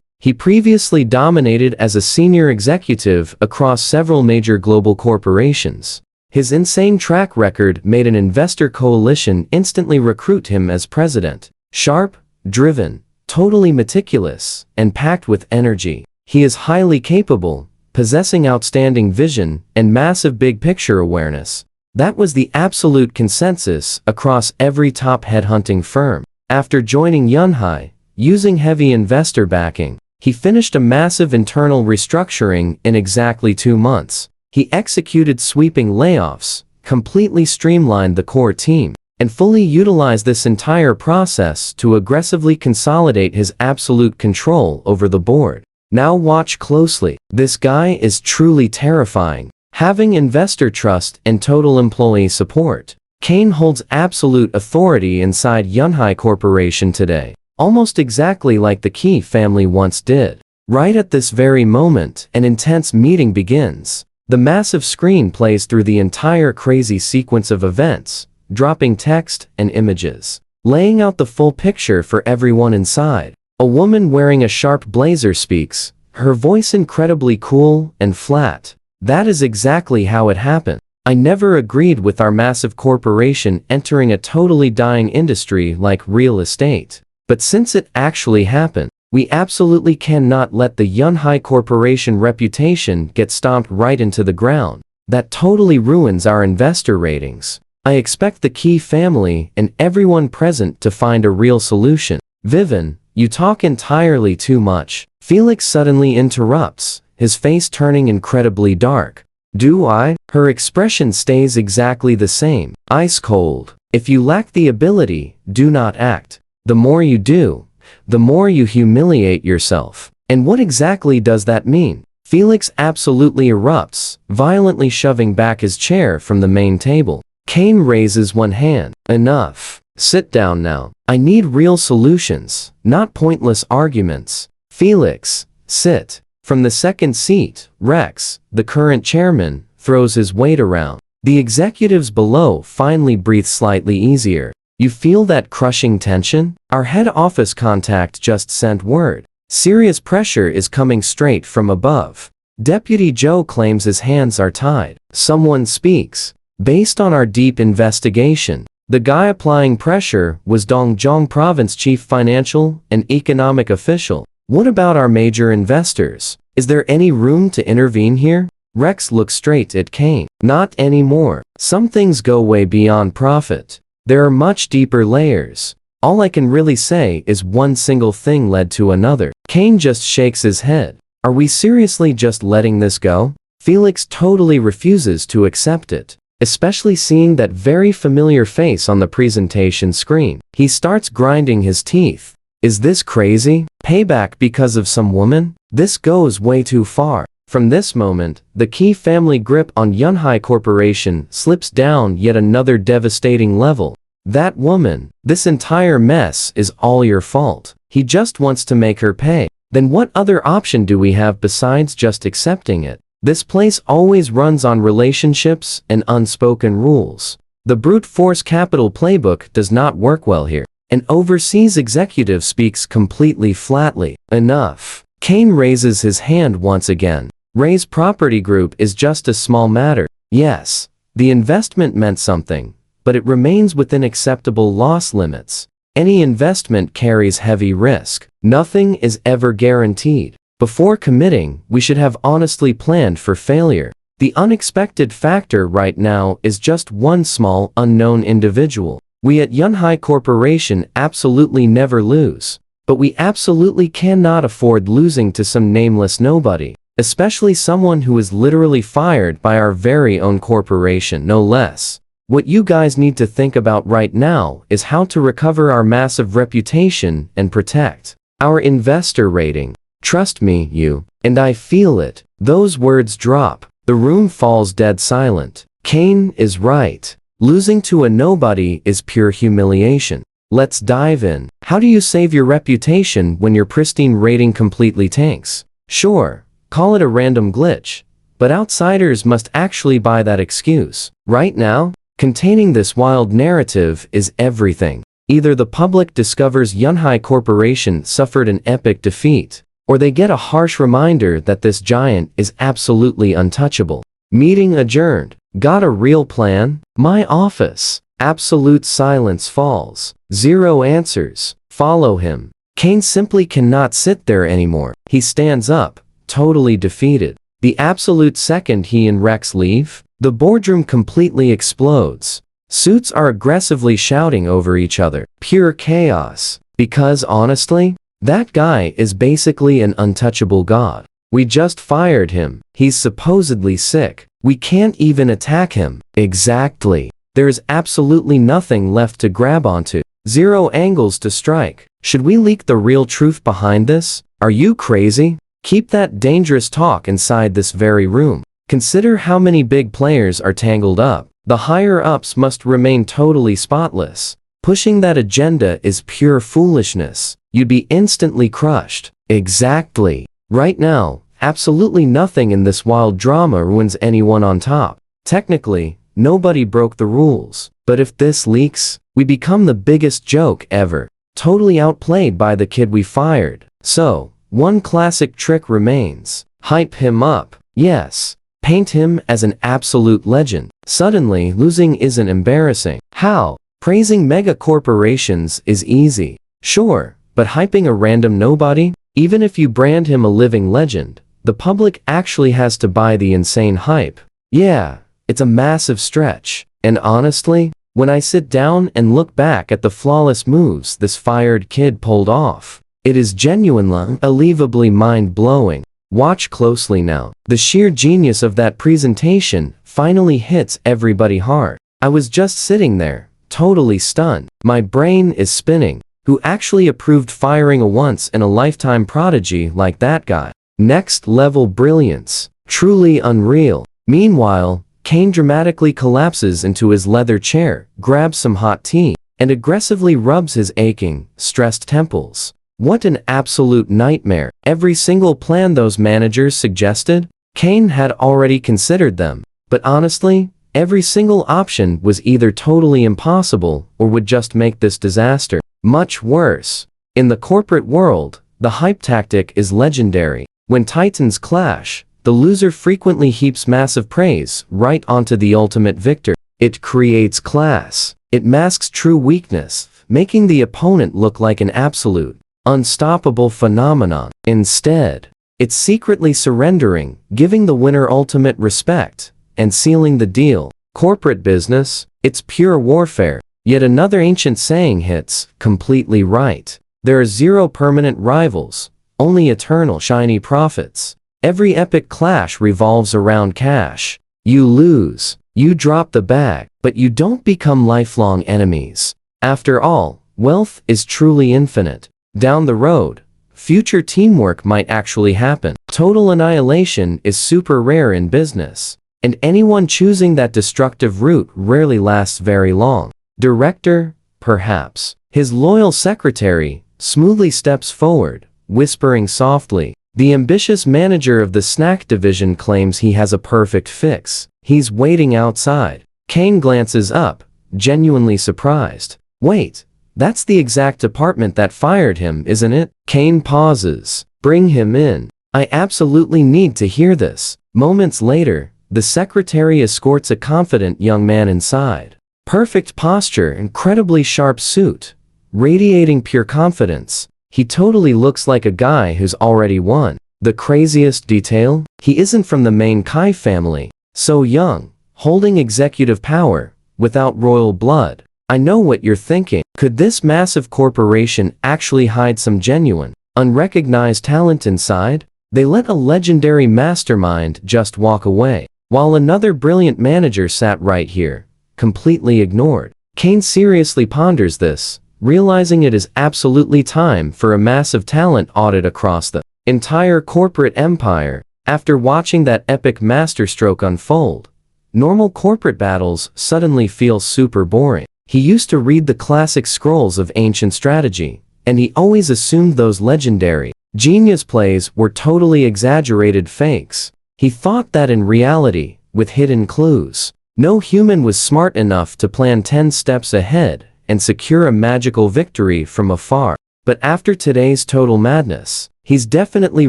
he previously dominated as a senior executive across several major global corporations. His insane track record made an investor coalition instantly recruit him as president. Sharp, driven, totally meticulous, and packed with energy. He is highly capable, possessing outstanding vision and massive big-picture awareness. That was the absolute consensus across every top headhunting firm. After joining Yunhai, using heavy investor backing, he finished a massive internal restructuring in exactly 2 months. He executed sweeping layoffs, completely streamlined the core team, and fully utilized this entire process to aggressively consolidate his absolute control over the board. Now watch closely. This guy is truly terrifying. Having investor trust and total employee support, Kane holds absolute authority inside Yunhai Corporation today, almost exactly like the Qi family once did. Right at this very moment, an intense meeting begins. The massive screen plays through the entire crazy sequence of events, dropping text and images, laying out the full picture for everyone inside. A woman wearing a sharp blazer speaks, her voice incredibly cool and flat. That is exactly how it happened. I never agreed with our massive corporation entering a totally dying industry like real estate. But since it actually happened, we absolutely cannot let the Yunhai Corporation reputation get stomped right into the ground. That totally ruins our investor ratings. I expect the Qi family and everyone present to find a real solution. Vivian, you talk entirely too much. Felix suddenly interrupts, his face turning incredibly dark. Do I? Her expression stays exactly the same, ice cold. If you lack the ability, do not act. The more you do, the more you humiliate yourself. And what exactly does that mean? Felix absolutely erupts, violently shoving back his chair from the main table. Kane raises one hand. Enough. Sit down now. I need real solutions, not pointless arguments. Felix, sit. From the second seat, Rex, the current chairman, throws his weight around. The executives below finally breathe slightly easier. You feel that crushing tension? Our head office contact just sent word. Serious pressure is coming straight from above. Deputy Joe claims his hands are tied. Someone speaks. Based on our deep investigation, the guy applying pressure was Dongjiang Province Chief Financial and Economic Official. What about our major investors? Is there any room to intervene here? Rex looks straight at Kane. Not anymore. Some things go way beyond profit. There are much deeper layers. All I can really say is one single thing led to another. Kane just shakes his head. Are we seriously just letting this go? Felix totally refuses to accept it, especially seeing that very familiar face on the presentation screen. He starts grinding his teeth. Is this crazy? Payback because of some woman? This goes way too far. From this moment, the Qi family grip on Yunhai Corporation slips down yet another devastating level. That woman, this entire mess is all your fault. He just wants to make her pay. Then what other option do we have besides just accepting it? This place always runs on relationships and unspoken rules. The brute force capital playbook does not work well here. An overseas executive speaks completely flatly. Enough. Kane raises his hand once again. Ray's property group is just a small matter. Yes, the investment meant something, but it remains within acceptable loss limits. Any investment carries heavy risk. Nothing is ever guaranteed. Before committing, we should have honestly planned for failure. The unexpected factor right now is just one small, unknown individual. We at Yunhai Corporation absolutely never lose. But we absolutely cannot afford losing to some nameless nobody, especially someone who is literally fired by our very own corporation, no less. What you guys need to think about right now is how to recover our massive reputation and protect our investor rating. Trust me, you, and I feel it. Those words drop. The room falls dead silent. Kane is right. Losing to a nobody is pure humiliation. Let's dive in. How do you save your reputation when your pristine rating completely tanks? Sure, call it a random glitch, but outsiders must actually buy that excuse. Right now, containing this wild narrative is everything. Either the public discovers Yunhai Corporation suffered an epic defeat, or they get a harsh reminder that this giant is absolutely untouchable. Meeting adjourned. Got a real plan? My office. Absolute silence falls. Zero answers. Follow him. Kane simply cannot sit there anymore. He stands up, totally defeated. The absolute second he and Rex leave, the boardroom completely explodes. Suits are aggressively shouting over each other. Pure chaos. Because honestly, that guy is basically an untouchable god. We just fired him. He's supposedly sick. We can't even attack him. Exactly. There's absolutely nothing left to grab onto. Zero angles to strike. Should we leak the real truth behind this? Are you crazy? Keep that dangerous talk inside this very room. Consider how many big players are tangled up. The higher-ups must remain totally spotless. Pushing that agenda is pure foolishness. You'd be instantly crushed. Exactly. Right now, absolutely nothing in this wild drama ruins anyone on top. Technically, nobody broke the rules. But if this leaks, we become the biggest joke ever. Totally outplayed by the kid we fired. So, one classic trick remains. Hype him up. Yes. Paint him as an absolute legend. Suddenly, losing isn't embarrassing. How? Praising mega corporations is easy. Sure, but hyping a random nobody? Even if you brand him a living legend, the public actually has to buy the insane hype. Yeah, it's a massive stretch. And honestly, when I sit down and look back at the flawless moves this fired kid pulled off, it is genuinely, unbelievably mind-blowing. Watch closely now. The sheer genius of that presentation finally hits everybody hard. I was just sitting there, totally stunned. My brain is spinning. Who actually approved firing a once-in-a-lifetime prodigy like that guy? Next level brilliance. Truly unreal. Meanwhile, Kane dramatically collapses into his leather chair, grabs some hot tea, and aggressively rubs his aching, stressed temples. What an absolute nightmare. Every single plan those managers suggested, Kane had already considered them. But honestly, every single option was either totally impossible or would just make this disaster much worse. In the corporate world, the hype tactic is legendary. When titans clash, the loser frequently heaps massive praise right onto the ultimate victor. It creates class. It masks true weakness, making the opponent look like an absolute, unstoppable phenomenon. Instead, it's secretly surrendering, giving the winner ultimate respect, and sealing the deal. Corporate business, it's pure warfare. Yet another ancient saying hits, completely right. There are zero permanent rivals, only eternal shiny profits. Every epic clash revolves around cash. You lose, you drop the bag, but you don't become lifelong enemies. After all, wealth is truly infinite. Down the road, future teamwork might actually happen. Total annihilation is super rare in business, and anyone choosing that destructive route rarely lasts very long. Director, perhaps. His loyal secretary smoothly steps forward, whispering softly. The ambitious manager of the snack division claims he has a perfect fix. He's waiting outside. Kane glances up, genuinely surprised. Wait, that's the exact department that fired him, isn't it? Kane pauses. Bring him in. I absolutely need to hear this. Moments later, the secretary escorts a confident young man inside. Perfect posture, incredibly sharp suit, radiating pure confidence. He totally looks like a guy who's already won. The craziest detail? He isn't from the main Kai family. So young, holding executive power, without royal blood. I know what you're thinking. Could this massive corporation actually hide some genuine, unrecognized talent inside? They let a legendary mastermind just walk away, while another brilliant manager sat right here, completely ignored. Kane seriously ponders this, realizing it is absolutely time for a massive talent audit across the entire corporate empire. After watching that epic masterstroke unfold, normal corporate battles suddenly feel super boring. He used to read the classic scrolls of ancient strategy, and he always assumed those legendary, genius plays were totally exaggerated fakes. He thought that in reality, with hidden clues, no human was smart enough to plan 10 steps ahead and secure a magical victory from afar. But after today's total madness, he's definitely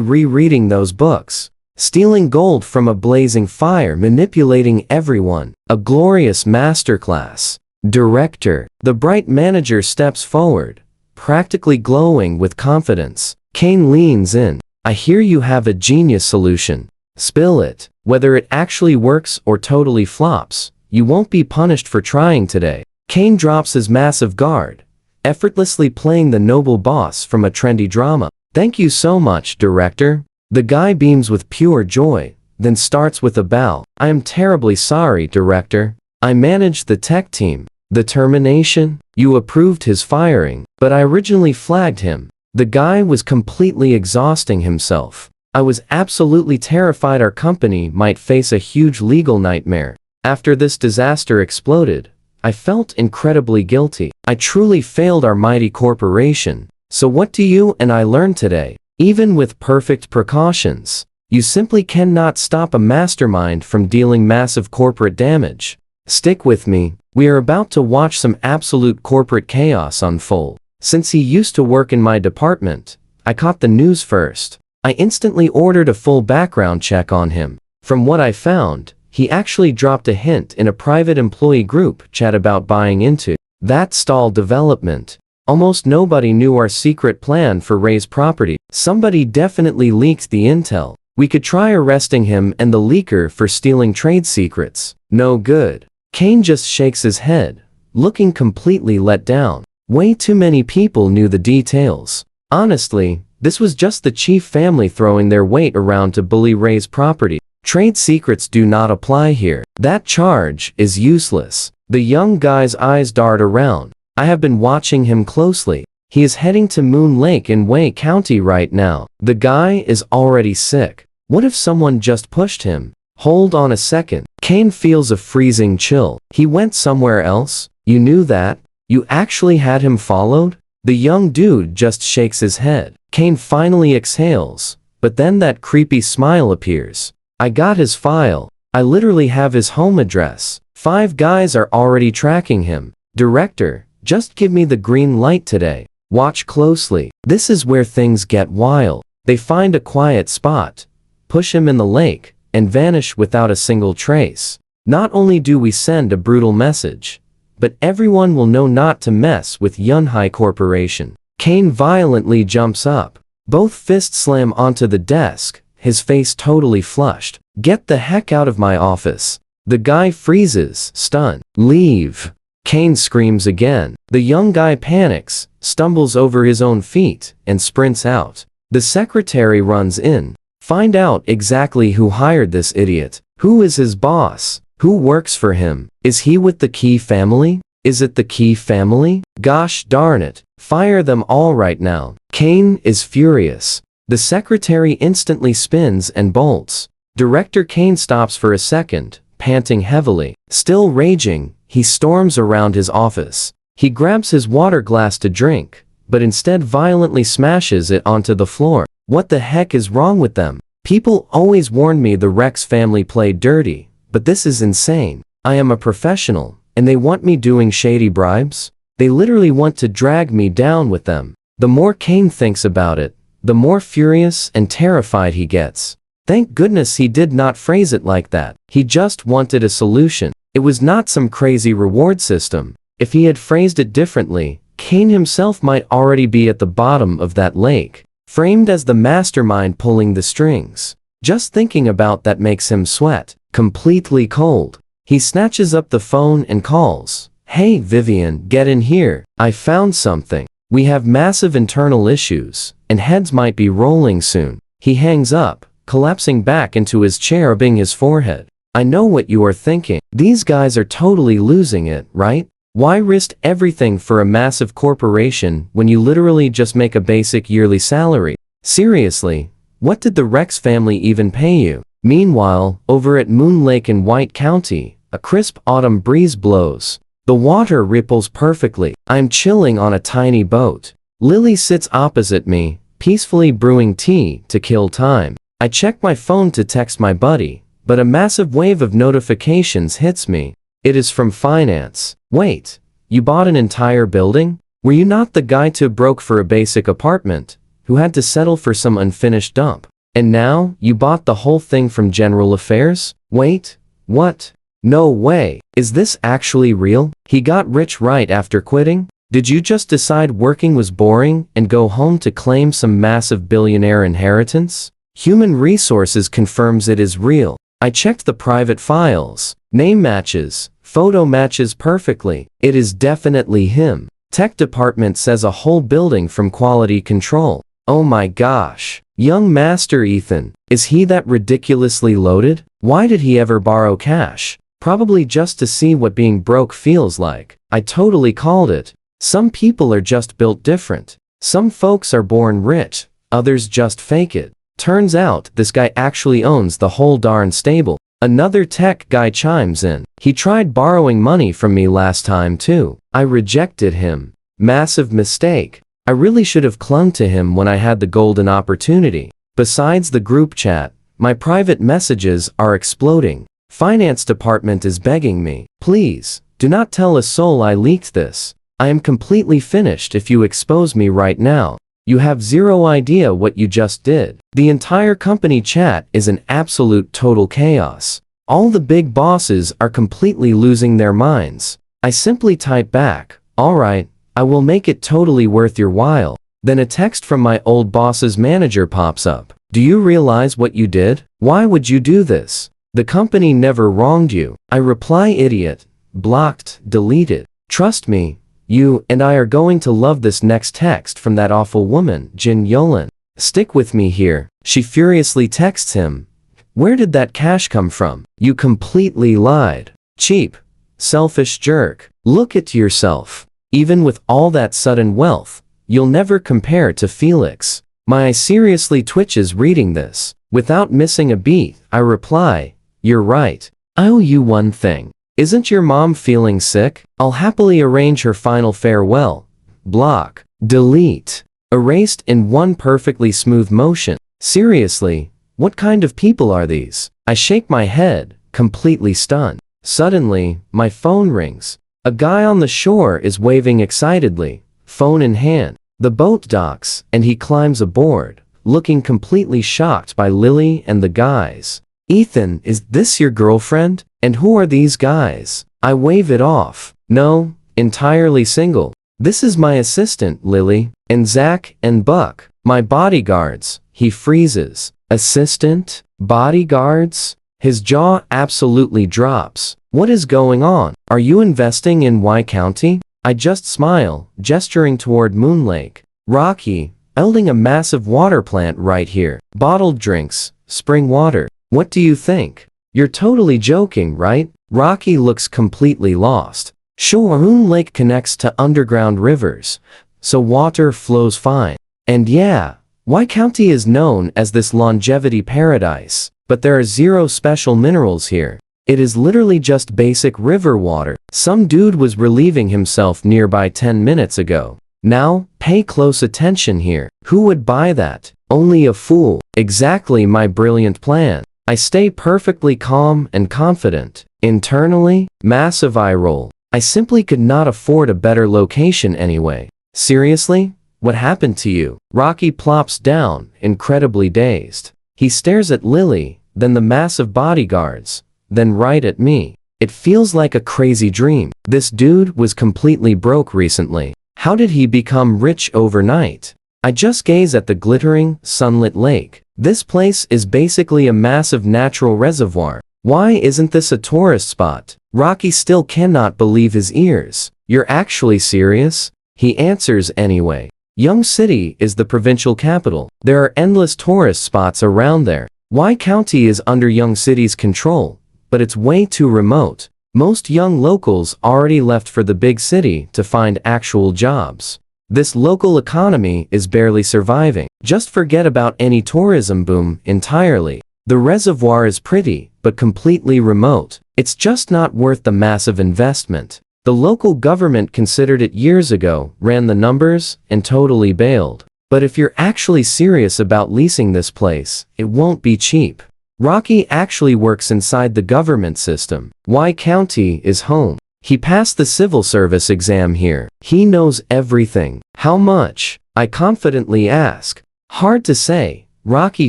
rereading those books. Stealing gold from a blazing fire, manipulating everyone. A glorious masterclass. Director. The bright manager steps forward, practically glowing with confidence. Kane leans in. I hear you have a genius solution. Spill it. Whether it actually works or totally flops, you won't be punished for trying today. Kane drops his massive guard, effortlessly playing the noble boss from a trendy drama. Thank you so much, Director. The guy beams with pure joy, then starts with a bow. I am terribly sorry, Director. I managed the tech team. The termination? You approved his firing, but I originally flagged him. The guy was completely exhausting himself. I was absolutely terrified our company might face a huge legal nightmare. After this disaster exploded, I felt incredibly guilty. I truly failed our mighty corporation. So what do you and I learn today? Even with perfect precautions, you simply cannot stop a mastermind from dealing massive corporate damage. Stick with me, we are about to watch some absolute corporate chaos unfold. Since he used to work in my department, I caught the news first. I instantly ordered a full background check on him. From what I found, he actually dropped a hint in a private employee group chat about buying into that stall development. Almost nobody knew our secret plan for Ray's property. Somebody definitely leaked the intel. We could try arresting him and the leaker for stealing trade secrets. No good. Kane just shakes his head, looking completely let down. Way too many people knew the details. Honestly, this was just the chief family throwing their weight around to bully Ray's property. Trade secrets do not apply here. That charge is useless. The young guy's eyes dart around. I have been watching him closely. He is heading to Moon Lake in Wei County right now. The guy is already sick. What if someone just pushed him? Hold on a second. Kane feels a freezing chill. He went somewhere else? You knew that? You actually had him followed? The young dude just shakes his head. Kane finally exhales, but then that creepy smile appears. I got his file. I literally have his home address. 5 guys are already tracking him. Director, just give me the green light today. Watch closely. This is where things get wild. They find a quiet spot, push him in the lake, and vanish without a single trace. Not only do we send a brutal message, but everyone will know not to mess with Yunhai Corporation. Kane violently jumps up. Both fists slam onto the desk, his face totally flushed. Get the heck out of my office. The guy freezes, stunned. Leave. Kane screams again. The young guy panics, stumbles over his own feet, and sprints out. The secretary runs in. Find out exactly who hired this idiot. Who is his boss? Who works for him? Is he with the Key family? Is it the Key family? Gosh darn it. Fire them all right now. Kane is furious. The secretary instantly spins and bolts. Director Kane stops for a second, panting heavily. Still raging, he storms around his office. He grabs his water glass to drink, but instead violently smashes it onto the floor. What the heck is wrong with them? People always warned me the Rex family played dirty, but this is insane. I am a professional, And they want me doing shady bribes? They literally want to drag me down with them. The more Kane thinks about it, the more furious and terrified he gets. Thank goodness he did not phrase it like that. He just wanted a solution. It was not some crazy reward system. If he had phrased it differently, Kane himself might already be at the bottom of that lake, framed as the mastermind pulling the strings. Just thinking about that makes him sweat, completely cold. He snatches up the phone and calls. Hey Vivian, get in here. I found something. We have massive internal issues, and heads might be rolling soon. He hangs up, collapsing back into his chair, rubbing his forehead. I know what you are thinking. These guys are totally losing it, right? Why risk everything for a massive corporation when you literally just make a basic yearly salary? Seriously, what did the Rex family even pay you? Meanwhile, over at Moon Lake in White County, a crisp autumn breeze blows. The water ripples perfectly. I'm chilling on a tiny boat. Lily sits opposite me, peacefully brewing tea to kill time. I check my phone to text my buddy, but a massive wave of notifications hits me. It is from finance. Wait, you bought an entire building? Were you not the guy too broke for a basic apartment, who had to settle for some unfinished dump? And now, you bought the whole thing from General Affairs? Wait, what? No way. Is this actually real? He got rich right after quitting? Did you just decide working was boring and go home to claim some massive billionaire inheritance? Human Resources confirms it is real. I checked the private files. Name matches. Photo matches perfectly. It is definitely him. Tech department says a whole building from quality control. Oh my gosh. Young Master Ethan. Is he that ridiculously loaded? Why did he ever borrow cash? Probably just to see what being broke feels like. I totally called it. Some people are just built different. Some folks are born rich, others just fake it. Turns out this guy actually owns the whole darn stable. Another tech guy chimes in. He tried borrowing money from me last time too. I rejected him. Massive mistake. I really should have clung to him when I had the golden opportunity. Besides the group chat, my private messages are exploding. Finance department is begging me. Please, do not tell a soul I leaked this. I am completely finished if you expose me right now. You have zero idea what you just did. The entire company chat is an absolute total chaos. All the big bosses are completely losing their minds. I simply type back, alright, I will make it totally worth your while. Then a text from my old boss's manager pops up. Do you realize what you did? Why would you do this? The company never wronged you. I reply, idiot. Blocked, deleted. Trust me, you and I are going to love this next text from that awful woman, Jin Yolan. Stick with me here. She furiously texts him. Where did that cash come from? You completely lied. Cheap. Selfish jerk. Look at yourself. Even with all that sudden wealth, you'll never compare to Felix. My eye seriously twitches reading this. Without missing a beat, I reply, you're right. I owe you one thing. Isn't your mom feeling sick? I'll happily arrange her final farewell. Block. Delete. Erased in one perfectly smooth motion. Seriously, what kind of people are these? I shake my head, completely stunned. Suddenly, my phone rings. A guy on the shore is waving excitedly, phone in hand. The boat docks, and he climbs aboard, looking completely shocked by Lily and the guys. Ethan, is this your girlfriend? And who are these guys? I wave it off. No, entirely single. This is my assistant, Lily, and Zach and Buck, my bodyguards. He freezes. Assistant? Bodyguards? His jaw absolutely drops. What is going on? Are you investing in Y County? I just smile, gesturing toward Moon Lake. Rocky, building a massive water plant right here. Bottled drinks, spring water. What do you think? You're totally joking, right? Rocky looks completely lost. Sure, Moon Lake connects to underground rivers, so water flows fine. And yeah, Y County is known as this longevity paradise, but there are zero special minerals here. It is literally just basic river water. Some dude was relieving himself nearby 10 minutes ago. Now, pay close attention here. Who would buy that? Only a fool. Exactly my brilliant plan. I stay perfectly calm and confident. Internally, massive eye roll. I simply could not afford a better location anyway. Seriously? What happened to you? Rocky plops down, incredibly dazed. He stares at Lily, then the massive bodyguards, then right at me. It feels like a crazy dream. This dude was completely broke recently. How did he become rich overnight? I just gaze at the glittering, sunlit lake. This place is basically a massive natural reservoir. Why isn't this a tourist spot? Rocky still cannot believe his ears. You're actually serious? He answers anyway. Young City is the provincial capital. There are endless tourist spots around there. Y County is under Young City's control, but it's way too remote. Most young locals already left for the big city to find actual jobs. This local economy is barely surviving. Just forget about any tourism boom entirely. The reservoir is pretty, but completely remote. It's just not worth the massive investment. The local government considered it years ago, ran the numbers, and totally bailed. But if you're actually serious about leasing this place, it won't be cheap. Rocky actually works inside the government system. Y County is home. He passed the civil service exam here. He knows everything. How much? I confidently ask. Hard to say. Rocky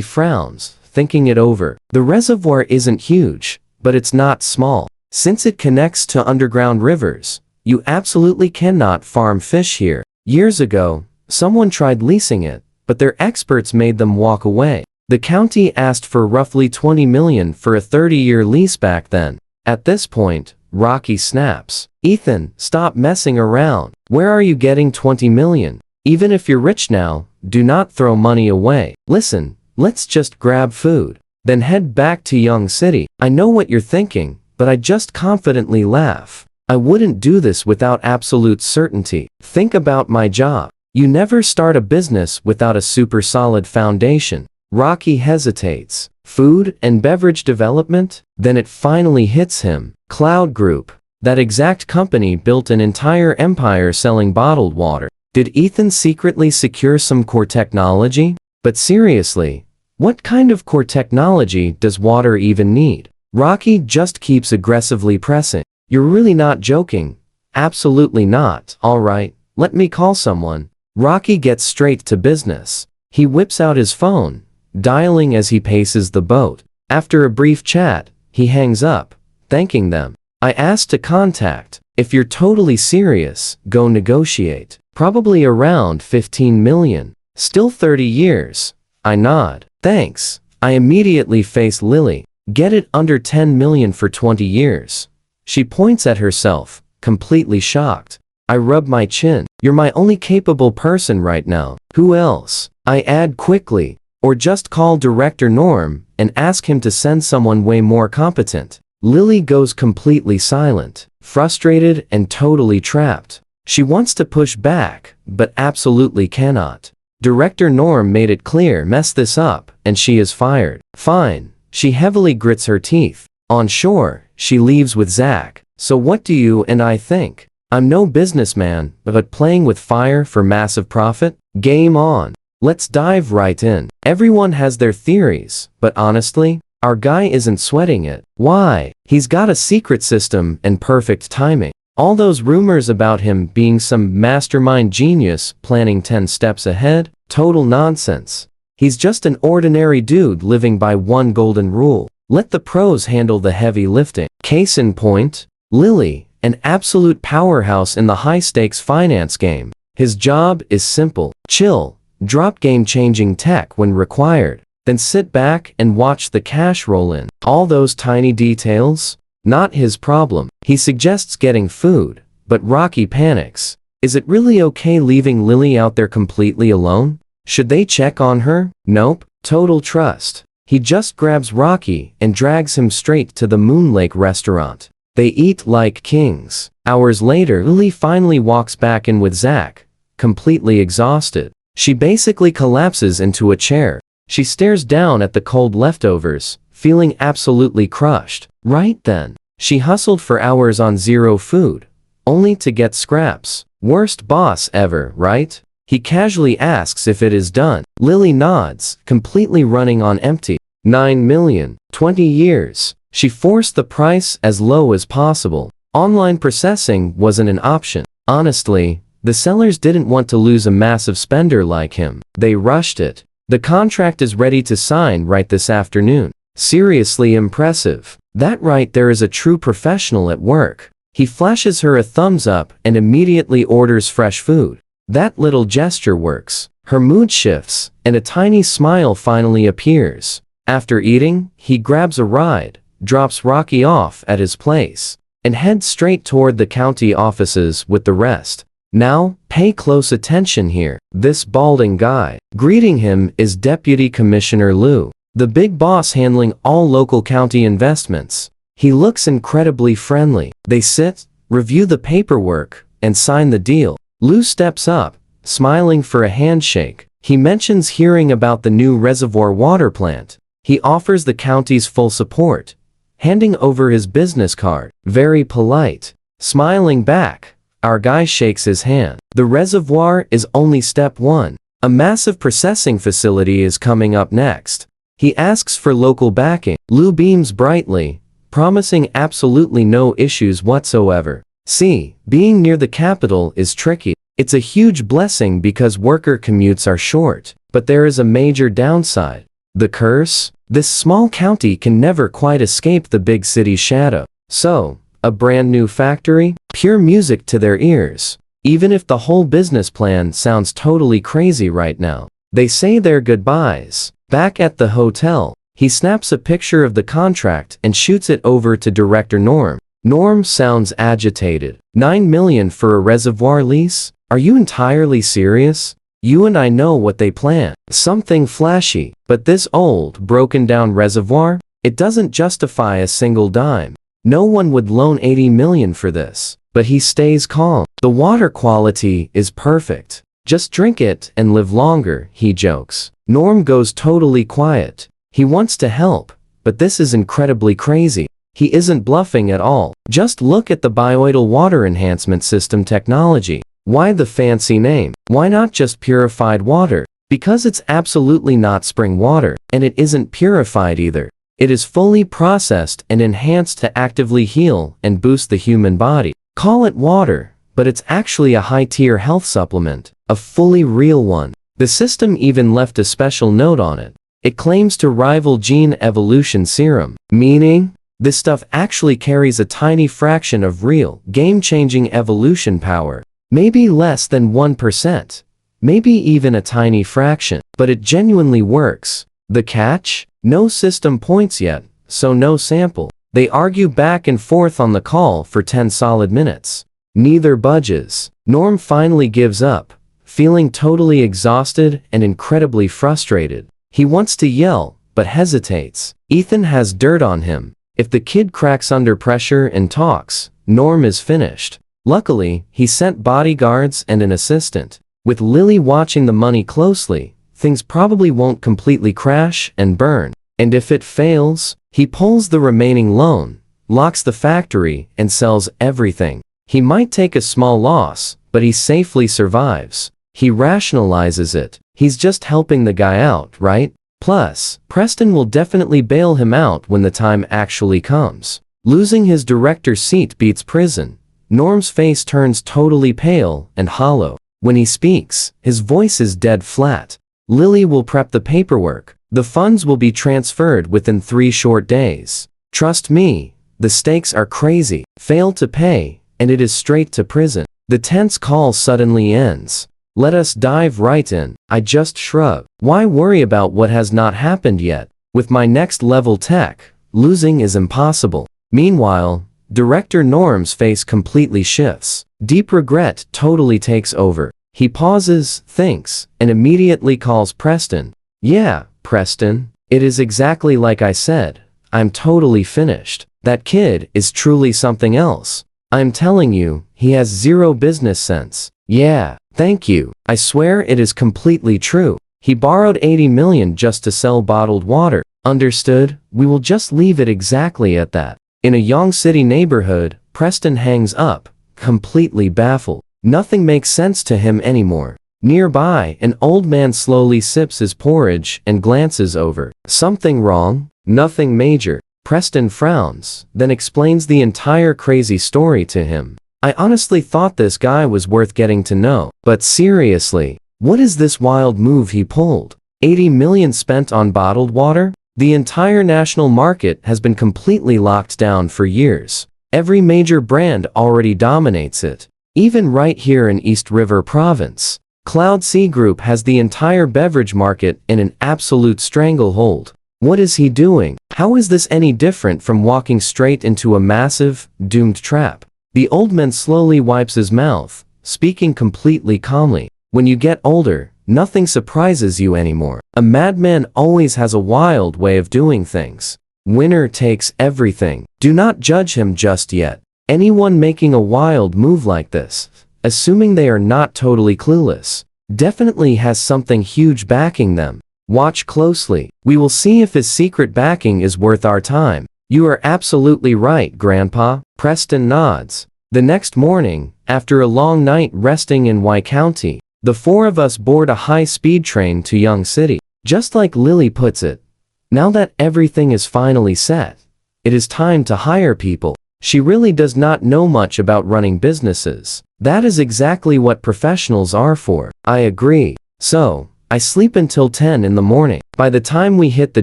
frowns, thinking it over. The reservoir isn't huge, but it's not small. Since it connects to underground rivers, you absolutely cannot farm fish here. Years ago, someone tried leasing it, but their experts made them walk away. The county asked for roughly $20 million for a 30-year lease back then. At this point, Rocky snaps. Ethan, stop messing around. Where are you getting $20 million? Even if you're rich now, do not throw money away. Listen, let's just grab food, then head back to Young City. I know what you're thinking, but I just confidently laugh. I wouldn't do this without absolute certainty. Think about my job. You never start a business without a super solid foundation. Rocky hesitates. Food and beverage development? Then it finally hits him. Cloud Group. That exact company built an entire empire selling bottled water. Did Ethan secretly secure some core technology? But seriously, what kind of core technology does water even need? Rocky just keeps aggressively pressing. You're really not joking? Absolutely not. All right, let me call someone. Rocky gets straight to business. He whips out his phone, dialing as he paces the boat. After a brief chat, he hangs up, thanking them. I asked to contact. If you're totally serious, go negotiate. Probably around 15 million. Still 30 years. I nod. Thanks. I immediately face Lily. Get it under 10 million for 20 years. She points at herself, completely shocked. I rub my chin. You're my only capable person right now. Who else? I add quickly. Or just call Director Norm and ask him to send someone way more competent. Lily goes completely silent, frustrated and totally trapped. She wants to push back, but absolutely cannot. Director Norm made it clear, mess this up, and she is fired. Fine. She heavily grits her teeth. On shore, she leaves with Zach. So what do you and I think? I'm no businessman, but playing with fire for massive profit? Game on. Let's dive right in. Everyone has their theories, but honestly, our guy isn't sweating it. Why? He's got a secret system and perfect timing. All those rumors about him being some mastermind genius planning 10 steps ahead? Total nonsense. He's just an ordinary dude living by one golden rule. Let the pros handle the heavy lifting. Case in point, Lily, an absolute powerhouse in the high-stakes finance game. His job is simple. Chill, drop game-changing tech when required, then sit back and watch the cash roll in. All those tiny details? Not his problem. He suggests getting food, but Rocky panics. Is it really okay leaving Lily out there completely alone? Should they check on her? Nope. Total trust. He just grabs Rocky and drags him straight to the Moon Lake restaurant. They eat like kings. Hours later, Lily finally walks back in with Zach, completely exhausted. She basically collapses into a chair. She stares down at the cold leftovers, feeling absolutely crushed. Right then, she hustled for hours on zero food, only to get scraps. Worst boss ever, right? He casually asks if it is done. Lily nods, completely running on empty. 9 million, 20 years. She forced the price as low as possible. Online processing wasn't an option. Honestly, the sellers didn't want to lose a massive spender like him. They rushed it. The contract is ready to sign right this afternoon. Seriously impressive. That right there is a true professional at work. He flashes her a thumbs up and immediately orders fresh food. That little gesture works. Her mood shifts, and a tiny smile finally appears. After eating, he grabs a ride, drops Rocky off at his place, and heads straight toward the county offices with the rest. Now, pay close attention here. This balding guy. Greeting him is Deputy Commissioner Liu, the big boss handling all local county investments. He looks incredibly friendly. They sit, review the paperwork, and sign the deal. Liu steps up, smiling for a handshake. He mentions hearing about the new reservoir water plant. He offers the county's full support, handing over his business card. Very polite. Smiling back, our guy shakes his hand. The reservoir is only step one. A massive processing facility is coming up next. He asks for local backing. Liu beams brightly, promising absolutely no issues whatsoever. See, being near the capital is tricky. It's a huge blessing because worker commutes are short, but there is a major downside. The curse? This small county can never quite escape the big city's shadow. So, a brand new factory? Pure music to their ears. Even if the whole business plan sounds totally crazy right now. They say their goodbyes. Back at the hotel, he snaps a picture of the contract and shoots it over to Director Norm. Norm sounds agitated. 9 million for a reservoir lease? Are you entirely serious? You and I know what they plan. Something flashy. But this old, broken down reservoir? It doesn't justify a single dime. No one would loan 80 million for this. But he stays calm. The water quality is perfect. Just drink it and live longer, he jokes. Norm goes totally quiet. He wants to help, but this is incredibly crazy. He isn't bluffing at all. Just look at the bioidal water enhancement system technology. Why the fancy name? Why not just purified water? Because it's absolutely not spring water, and it isn't purified either. It is fully processed and enhanced to actively heal and boost the human body. Call it water, but it's actually a high-tier health supplement, a fully real one. The system even left a special note on it. It claims to rival gene evolution serum, meaning this stuff actually carries a tiny fraction of real, game-changing evolution power. Maybe less than 1%. Maybe even a tiny fraction. But it genuinely works. The catch? No system points yet, so no sample. They argue back and forth on the call for 10 solid minutes. Neither budges. Norm finally gives up, feeling totally exhausted and incredibly frustrated. He wants to yell, but hesitates. Ethan has dirt on him. If the kid cracks under pressure and talks, Norm is finished. Luckily, he sent bodyguards and an assistant. With Lily watching the money closely, things probably won't completely crash and burn. And if it fails, he pulls the remaining loan, locks the factory, and sells everything. He might take a small loss, but he safely survives. He rationalizes it. He's just helping the guy out, right? Plus, Preston will definitely bail him out when the time actually comes. Losing his director's seat beats prison. Norm's face turns totally pale and hollow. When he speaks, his voice is dead flat. Lily will prep the paperwork. The funds will be transferred within 3 short days. Trust me, the stakes are crazy. Fail to pay, and it is straight to prison. The tense call suddenly ends. Let us dive right in. I just shrug. Why worry about what has not happened yet? With my next level tech, losing is impossible. Meanwhile, Director Norm's face completely shifts. Deep regret totally takes over. He pauses, thinks, and immediately calls Preston. Yeah, Preston. It is exactly like I said. I'm totally finished. That kid is truly something else. I'm telling you, he has zero business sense. Yeah, thank you. I swear it is completely true. He borrowed 80 million just to sell bottled water. Understood? We will just leave it exactly at that. In a Yong City neighborhood, Preston hangs up, completely baffled. Nothing makes sense to him anymore. Nearby, an old man slowly sips his porridge and glances over. Something wrong? Nothing major. Preston frowns, then explains the entire crazy story to him. I honestly thought this guy was worth getting to know. But seriously, what is this wild move he pulled? 80 million spent on bottled water? The entire national market has been completely locked down for years. Every major brand already dominates it. Even right here in East River Province, Cloud Sea Group has the entire beverage market in an absolute stranglehold. What is he doing? How is this any different from walking straight into a massive, doomed trap? The old man slowly wipes his mouth, speaking completely calmly. When you get older, nothing surprises you anymore. A madman always has a wild way of doing things. Winner takes everything. Do not judge him just yet. Anyone making a wild move like this, assuming they are not totally clueless, definitely has something huge backing them. Watch closely. We will see if his secret backing is worth our time. You are absolutely right, Grandpa. Preston nods. The next morning, after a long night resting in Y County, the four of us board a high-speed train to Young City. Just like Lily puts it, now that everything is finally set, it is time to hire people. She really does not know much about running businesses. That is exactly what professionals are for. I agree. So, I sleep until 10 in the morning. By the time we hit the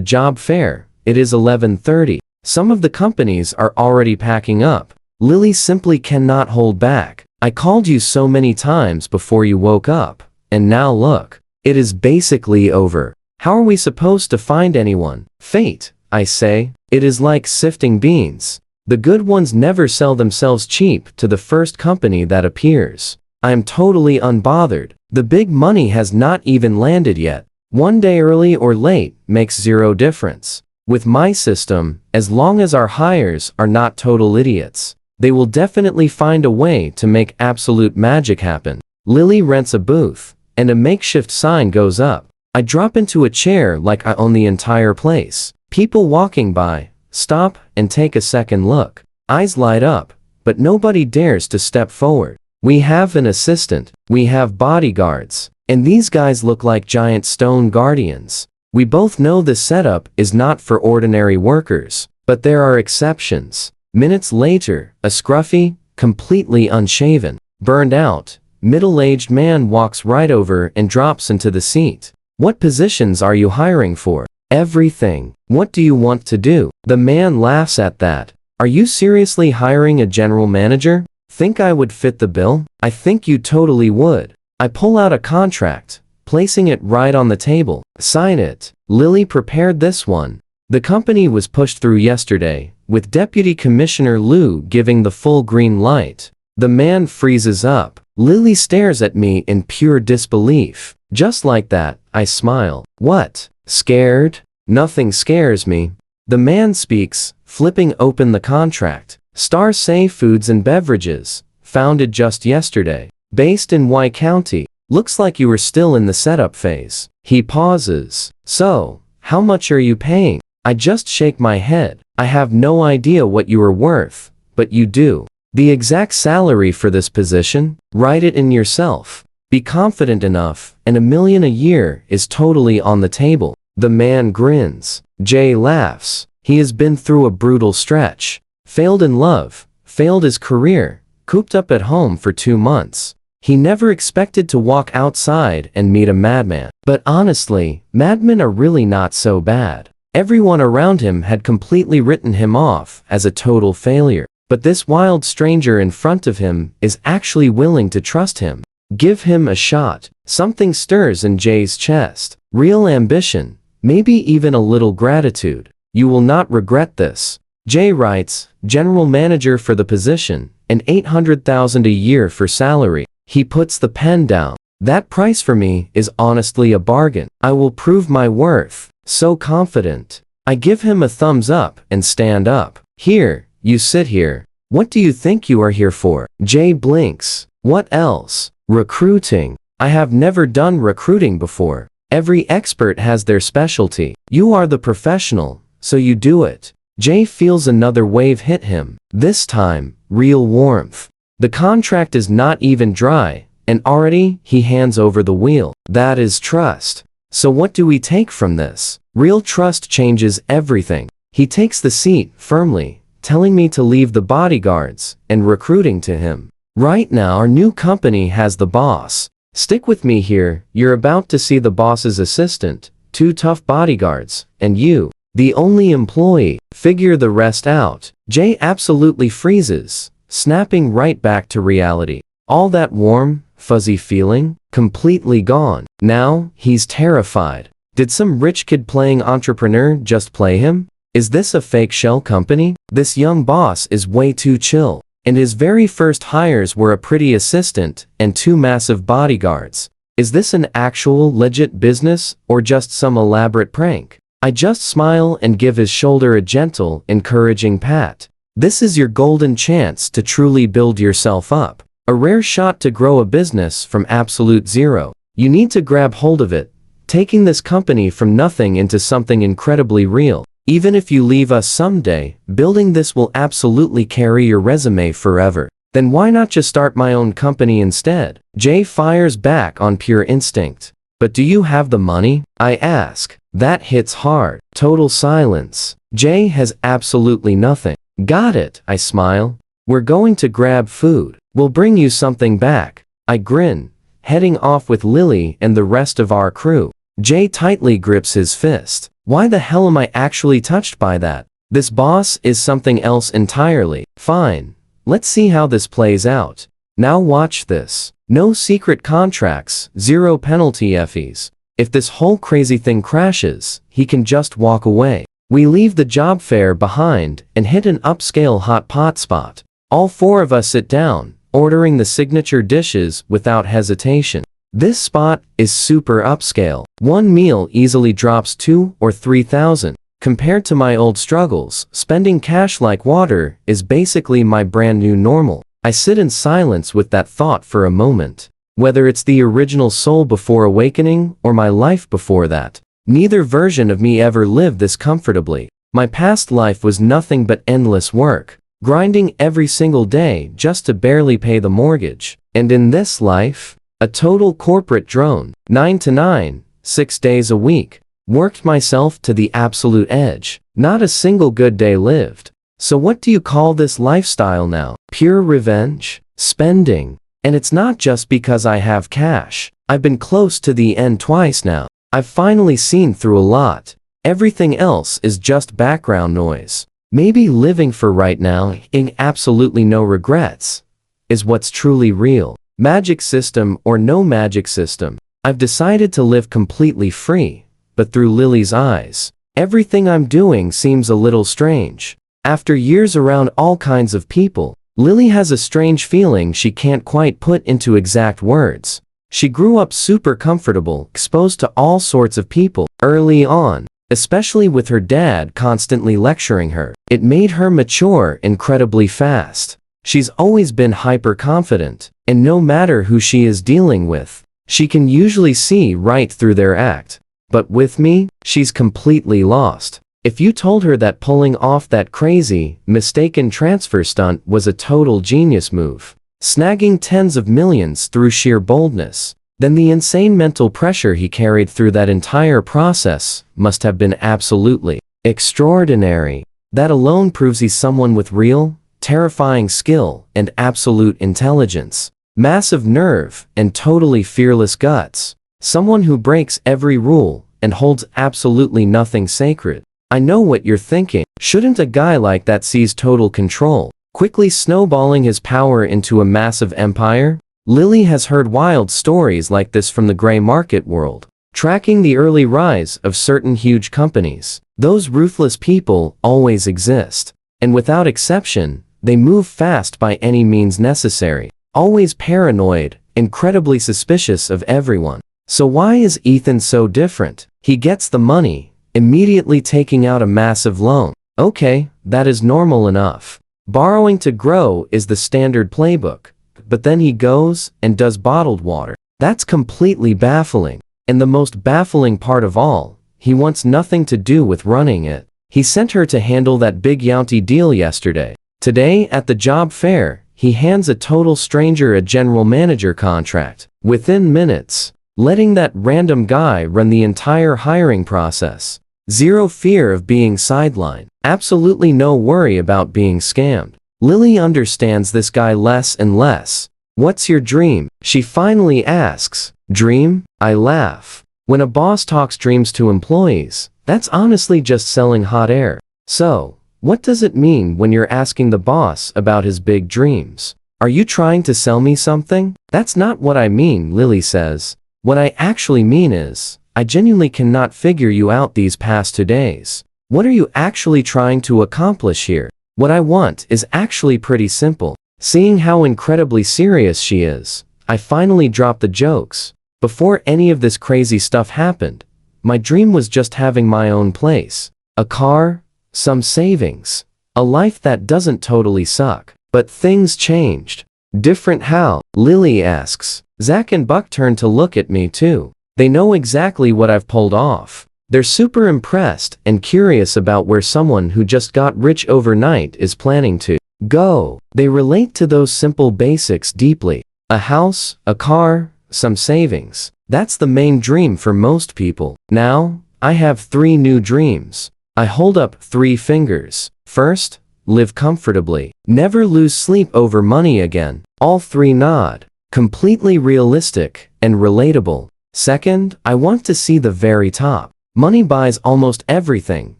job fair, it is 11:30. Some of the companies are already packing up. Lily simply cannot hold back. I called you so many times before you woke up, and now look. It is basically over. How are we supposed to find anyone? Fate, I say. It is like sifting beans. The good ones never sell themselves cheap to the first company that appears. I am totally unbothered. The big money has not even landed yet. One day early or late makes zero difference. With my system, as long as our hires are not total idiots, they will definitely find a way to make absolute magic happen. Lily rents a booth, and a makeshift sign goes up. I drop into a chair like I own the entire place. People walking by stop and take a second look. Eyes light up, but nobody dares to step forward. We have an assistant, we have bodyguards, and these guys look like giant stone guardians. We both know this setup is not for ordinary workers, but there are exceptions. Minutes later, a scruffy, completely unshaven, burned out, middle-aged man walks right over and drops into the seat. What positions are you hiring for? Everything. What do you want to do? The man laughs at that. Are you seriously hiring a general manager? Think I would fit the bill? I think you totally would. I pull out a contract, placing it right on the table. Sign it. Lily prepared this one. The company was pushed through yesterday, with Deputy Commissioner Liu giving the full green light. The man freezes up. Lily stares at me in pure disbelief. Just like that, I smile. What? Scared? Nothing scares me. The man speaks, flipping open the contract. Star Say Foods and Beverages, founded just yesterday, based in Y County. Looks like you were still in the setup phase. He pauses. So, how much are you paying? I just shake my head. I have no idea what you are worth, but you do. The exact salary for this position? Write it in yourself. Be confident enough, and $1 million a year is totally on the table. The man grins. Jay laughs. He has been through a brutal stretch. Failed in love, failed his career, cooped up at home for 2 months. He never expected to walk outside and meet a madman. But honestly, madmen are really not so bad. Everyone around him had completely written him off as a total failure. But this wild stranger in front of him is actually willing to trust him. Give him a shot. Something stirs in Jay's chest. Real ambition, maybe even a little gratitude. You will not regret this. Jay writes, general manager for the position, and $800,000 a year for salary. He puts the pen down. That price for me is honestly a bargain. I will prove my worth. So confident. I give him a thumbs up and stand up. Here, you sit here. What do you think you are here for? Jay blinks. What else? Recruiting. I have never done recruiting before. Every expert has their specialty. You are the professional, so you do it. Jay feels another wave hit him. This time, real warmth. The contract is not even dry, and already, he hands over the wheel. That is trust. So what do we take from this? Real trust changes everything. He takes the seat firmly, telling me to leave the bodyguards and recruiting to him. Right now our new company has the boss. Stick with me here, you're about to see the boss's assistant, 2 tough bodyguards, and you, the only employee. Figure the rest out. Jay absolutely freezes, snapping right back to reality. All that warm, fuzzy feeling, completely gone. Now, he's terrified. Did some rich kid playing entrepreneur just play him? Is this a fake shell company? This young boss is way too chill. And his very first hires were a pretty assistant and 2 massive bodyguards. Is this an actual legit business or just some elaborate prank? I just smile and give his shoulder a gentle, encouraging pat. This is your golden chance to truly build yourself up. A rare shot to grow a business from absolute zero. You need to grab hold of it, taking this company from nothing into something incredibly real. Even if you leave us someday, building this will absolutely carry your resume forever. Then why not just start my own company instead? Jay fires back on pure instinct. But do you have the money? I ask. That hits hard. Total silence. Jay has absolutely nothing. Got it, I smile. We're going to grab food. We'll bring you something back. I grin, heading off with Lily and the rest of our crew. Jay tightly grips his fist. Why the hell am I actually touched by that? This boss is something else entirely. Fine. Let's see how this plays out. Now watch this. No secret contracts, 0 penalty fees. If this whole crazy thing crashes, he can just walk away. We leave the job fair behind and hit an upscale hot pot spot. All 4 of us sit down, ordering the signature dishes without hesitation. This spot is super upscale. One meal easily drops 2 or 3,000. Compared to my old struggles, spending cash like water is basically my brand new normal. I sit in silence with that thought for a moment. Whether it's the original soul before awakening or my life before that, neither version of me ever lived this comfortably. My past life was nothing but endless work, grinding every single day just to barely pay the mortgage. And in this life, a total corporate drone, 9 to 9, 6 days a week. Worked myself to the absolute edge. Not a single good day lived. So what do you call this lifestyle now? Pure revenge? Spending? And it's not just because I have cash. I've been close to the end twice now. I've finally seen through a lot. Everything else is just background noise. Maybe living for right now, in absolutely no regrets, is what's truly real. Magic system or no magic system, I've decided to live completely free. But through Lily's eyes, everything I'm doing seems a little strange. After years around all kinds of people, Lily has a strange feeling she can't quite put into exact words. She grew up super comfortable, exposed to all sorts of people early on, especially with her dad constantly lecturing her. It made her mature incredibly fast. She's always been hyper-confident, and no matter who she is dealing with, she can usually see right through their act. But with me, she's completely lost. If you told her that pulling off that crazy, mistaken transfer stunt was a total genius move, snagging tens of millions through sheer boldness, then the insane mental pressure he carried through that entire process must have been absolutely extraordinary. That alone proves he's someone with real, terrifying skill and absolute intelligence, massive nerve and totally fearless guts. Someone who breaks every rule and holds absolutely nothing sacred. I know what you're thinking. Shouldn't a guy like that seize total control, quickly snowballing his power into a massive empire? Lily has heard wild stories like this from the gray market world, tracking the early rise of certain huge companies. Those ruthless people always exist, and without exception, they move fast by any means necessary, always paranoid, incredibly suspicious of everyone. So why is Ethan so different? He gets the money, immediately taking out a massive loan. Okay, that is normal enough. Borrowing to grow is the standard playbook. But then he goes and does bottled water. That's completely baffling. And the most baffling part of all, he wants nothing to do with running it. He sent her to handle that big Yaunty deal yesterday. Today, at the job fair, he hands a total stranger a general manager contract. Within minutes, letting that random guy run the entire hiring process. Zero fear of being sidelined. Absolutely no worry about being scammed. Lily understands this guy less and less. What's your dream? She finally asks. Dream? I laugh. When a boss talks dreams to employees, that's honestly just selling hot air. So, what does it mean when you're asking the boss about his big dreams? Are you trying to sell me something? That's not what I mean, Lily says. What I actually mean is, I genuinely cannot figure you out these past 2 days. What are you actually trying to accomplish here? What I want is actually pretty simple. Seeing how incredibly serious she is, I finally dropped the jokes. Before any of this crazy stuff happened, my dream was just having my own place. A car, some savings, a life that doesn't totally suck. But things changed. Different how? Lily asks. Zach and Buck turn to look at me too. They know exactly what I've pulled off. They're super impressed and curious about where someone who just got rich overnight is planning to go. They relate to those simple basics deeply. A house, a car, some savings. That's the main dream for most people. Now, I have 3 new dreams. I hold up 3 fingers. First, live comfortably. Never lose sleep over money again. All 3 nod. Completely realistic and relatable. Second, I want to see the very top. Money buys almost everything,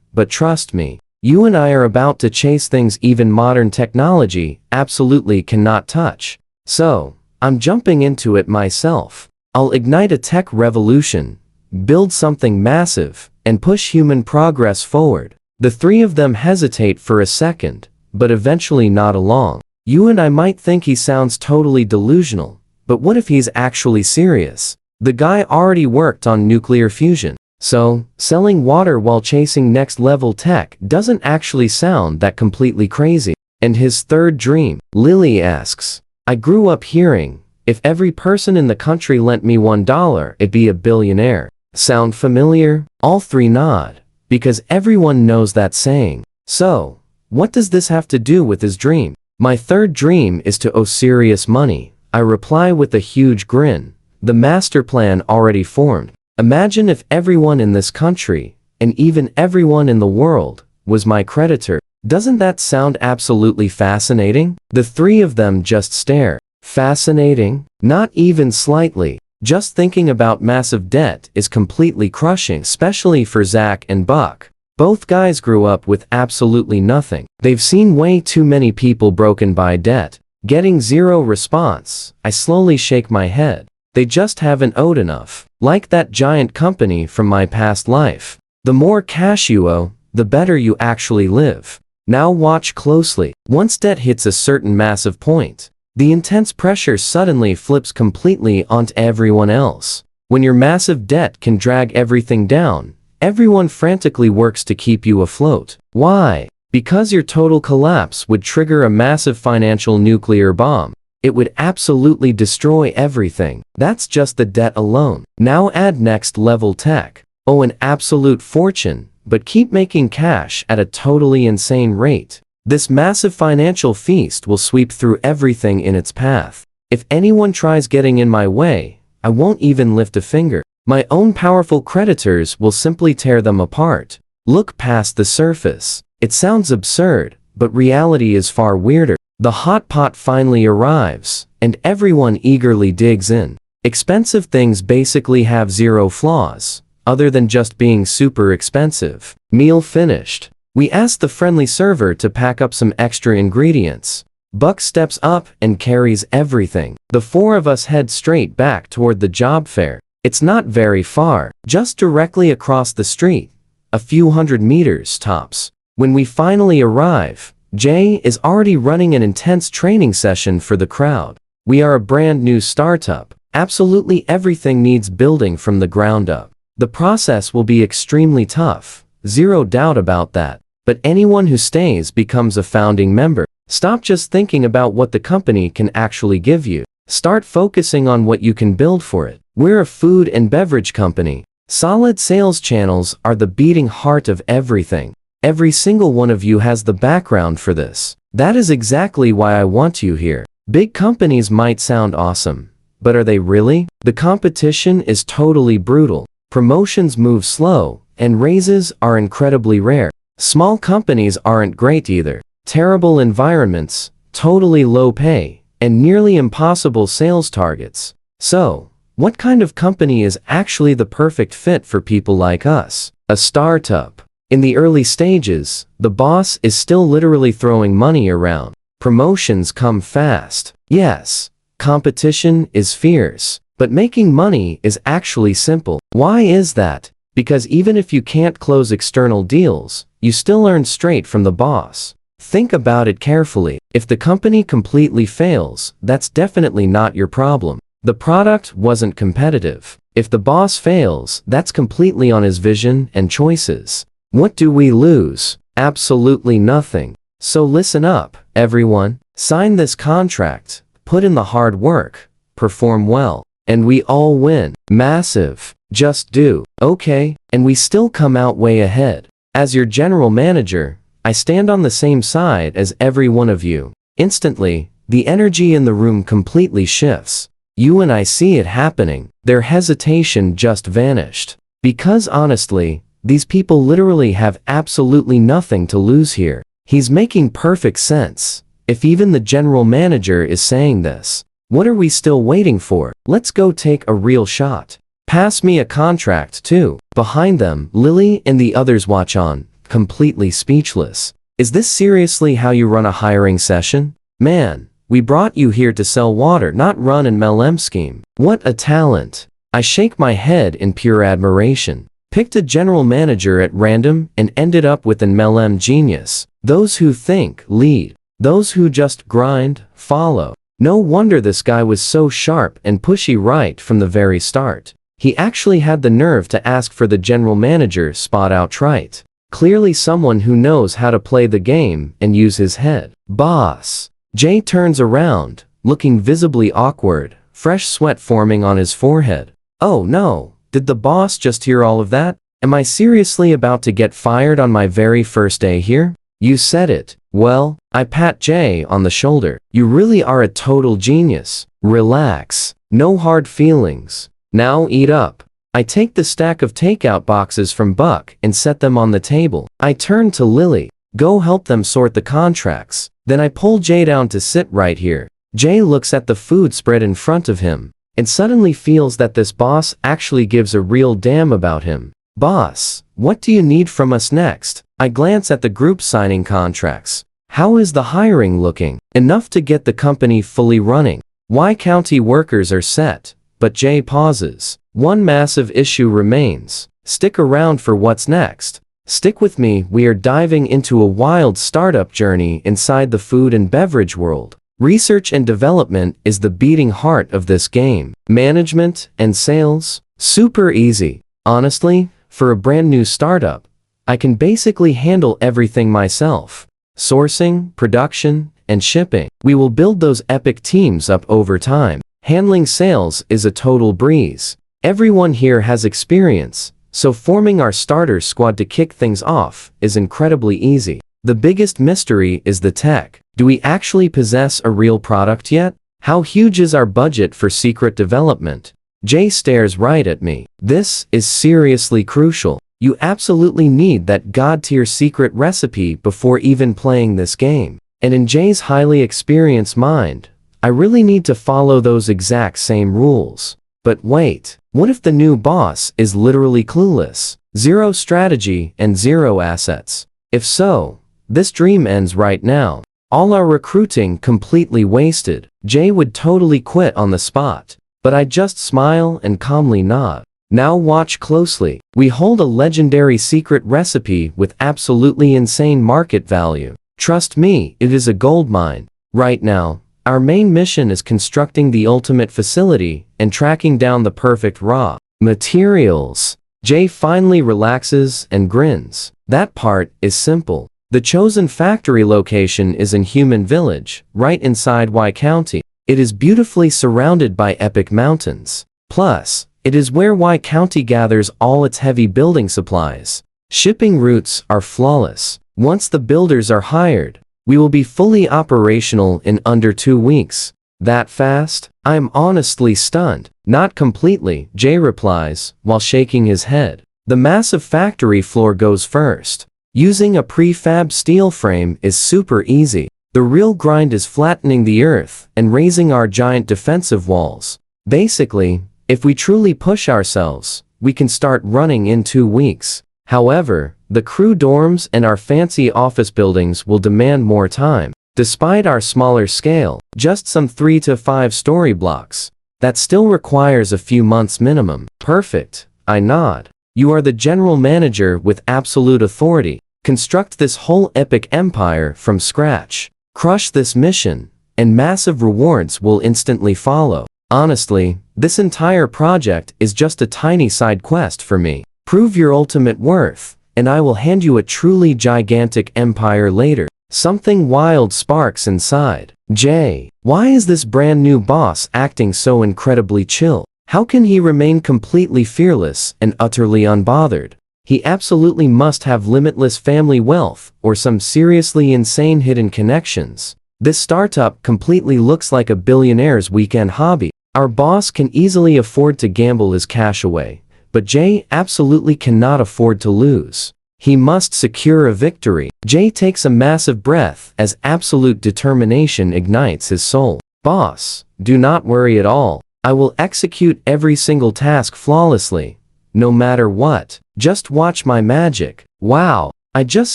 but trust me, you and I are about to chase things even modern technology absolutely cannot touch. So, I'm jumping into it myself. I'll ignite a tech revolution, build something massive, and push human progress forward. The 3 of them hesitate for a second, but eventually nod along. You and I might think he sounds totally delusional, but what if he's actually serious? The guy already worked on nuclear fusion. So, selling water while chasing next-level tech doesn't actually sound that completely crazy. And his third dream? Lily asks. I grew up hearing, if every person in the country lent me $1, it'd be a billionaire. Sound familiar? All 3 nod, because everyone knows that saying. So, what does this have to do with his dream? My third dream is to owe serious money. I reply with a huge grin. The master plan already formed. Imagine if everyone in this country, and even everyone in the world, was my creditor. Doesn't that sound absolutely fascinating? The 3 of them just stare. Fascinating? Not even slightly. Just thinking about massive debt is completely crushing, especially for Zach and Buck. Both guys grew up with absolutely nothing. They've seen way too many people broken by debt. Getting zero response. I slowly shake my head. They just haven't owed enough. Like that giant company from my past life. The more cash you owe, the better you actually live. Now watch closely. Once debt hits a certain massive point, the intense pressure suddenly flips completely onto everyone else. When your massive debt can drag everything down, everyone frantically works to keep you afloat. Why? Because your total collapse would trigger a massive financial nuclear bomb. It would absolutely destroy everything. That's just the debt alone. Now add next level tech. Owe an absolute fortune, but keep making cash at a totally insane rate. This massive financial feast will sweep through everything in its path. If anyone tries getting in my way, I won't even lift a finger. My own powerful creditors will simply tear them apart. Look past the surface. It sounds absurd, but reality is far weirder. The hot pot finally arrives, and everyone eagerly digs in. Expensive things basically have zero flaws, other than just being super expensive. Meal finished. We ask the friendly server to pack up some extra ingredients. Buck steps up and carries everything. The 4 of us head straight back toward the job fair. It's not very far, just directly across the street. A few hundred meters tops. When we finally arrive, Jay is already running an intense training session for the crowd. We are a brand new startup. Absolutely everything needs building from the ground up. The process will be extremely tough, zero doubt about that. But anyone who stays becomes a founding member. Stop just thinking about what the company can actually give you. Start focusing on what you can build for it. We're a food and beverage company. Solid sales channels are the beating heart of everything. Every single one of you has the background for this. That is exactly why I want you here. Big companies might sound awesome, but are they really? The competition is totally brutal. Promotions move slow, and raises are incredibly rare. Small companies aren't great either. Terrible environments, totally low pay, and nearly impossible sales targets. So, what kind of company is actually the perfect fit for people like us? A startup. In the early stages, the boss is still literally throwing money around. Promotions come fast. Yes, competition is fierce, but making money is actually simple. Why is that? Because even if you can't close external deals, you still earn straight from the boss. Think about it carefully. If the company completely fails, that's definitely not your problem. The product wasn't competitive. If the boss fails, that's completely on his vision and choices. What do we lose? Absolutely nothing. So listen up, everyone. Sign this contract, put in the hard work, perform well, and we all win. Massive. Just do. Okay, and we still come out way ahead. As your general manager, I stand on the same side as every one of you. Instantly, the energy in the room completely shifts. You and I see it happening. Their hesitation just vanished. Because honestly, these people literally have absolutely nothing to lose here. He's making perfect sense. If even the general manager is saying this, what are we still waiting for? Let's go take a real shot. Pass me a contract too. Behind them, Lily and the others watch on, completely speechless. Is this seriously how you run a hiring session? Man, we brought you here to sell water, not run an MLM scheme. What a talent. I shake my head in pure admiration. Picked a general manager at random and ended up with an MLM genius. Those who think, lead. Those who just grind, follow. No wonder this guy was so sharp and pushy right from the very start. He actually had the nerve to ask for the general manager spot outright. Clearly someone who knows how to play the game and use his head. Boss. Jay turns around, looking visibly awkward, fresh sweat forming on his forehead. Oh no, did the boss just hear all of that? Am I seriously about to get fired on my very first day here? You said it. Well, I pat Jay on the shoulder. You really are a total genius. Relax. No hard feelings. Now eat up. I take the stack of takeout boxes from Buck and set them on the table. I turn to Lily. Go help them sort the contracts. Then I pull Jay down to sit right here. Jay looks at the food spread in front of him and suddenly feels that this boss actually gives a real damn about him. Boss, what do you need from us next? I glance at the group signing contracts. How is the hiring looking? Enough to get the company fully running. Y County workers are set, but Jay pauses. One massive issue remains. Stick around for what's next. Stick with me, we are diving into a wild startup journey inside the food and beverage world. Research and development is the beating heart of this game. Management and sales? Super easy. Honestly, for a brand new startup, I can basically handle everything myself. Sourcing, production, and shipping. We will build those epic teams up over time. Handling sales is a total breeze. Everyone here has experience, so forming our starter squad to kick things off is incredibly easy. The biggest mystery is the tech. Do we actually possess a real product yet? How huge is our budget for secret development? Jay stares right at me. This is seriously crucial. You absolutely need that god-tier secret recipe before even playing this game. And in Jay's highly experienced mind, I really need to follow those exact same rules. But wait, what if the new boss is literally clueless? Zero strategy and zero assets. If so, this dream ends right now. All our recruiting completely wasted. Jay would totally quit on the spot. But I just smile and calmly nod. Now watch closely. We hold a legendary secret recipe with absolutely insane market value. Trust me, it is a goldmine. Right now, our main mission is constructing the ultimate facility and tracking down the perfect raw materials. Jay finally relaxes and grins. That part is simple. The chosen factory location is in Human Village, right inside Y County. It is beautifully surrounded by epic mountains. Plus, it is where Y County gathers all its heavy building supplies. Shipping routes are flawless. Once the builders are hired, we will be fully operational in under 2 weeks. That fast? I'm honestly stunned. Not completely, Jay replies, while shaking his head. The massive factory floor goes first. Using a prefab steel frame is super easy. The real grind is flattening the earth and raising our giant defensive walls. Basically, if we truly push ourselves, we can start running in 2 weeks. However, the crew dorms and our fancy office buildings will demand more time. Despite our smaller scale, just some 3 to 5 story blocks. That still requires a few months minimum. Perfect, I nod. You are the general manager with absolute authority. Construct this whole epic empire from scratch. Crush this mission, and massive rewards will instantly follow. Honestly, this entire project is just a tiny side quest for me. Prove your ultimate worth, and I will hand you a truly gigantic empire later. Something wild sparks inside. Jay, why is this brand new boss acting so incredibly chill? How can he remain completely fearless and utterly unbothered? He absolutely must have limitless family wealth or some seriously insane hidden connections. This startup completely looks like a billionaire's weekend hobby. Our boss can easily afford to gamble his cash away, but Jay absolutely cannot afford to lose. He must secure a victory. Jay takes a massive breath as absolute determination ignites his soul. Boss, do not worry at all. I will execute every single task flawlessly, no matter what. Just watch my magic. Wow, I just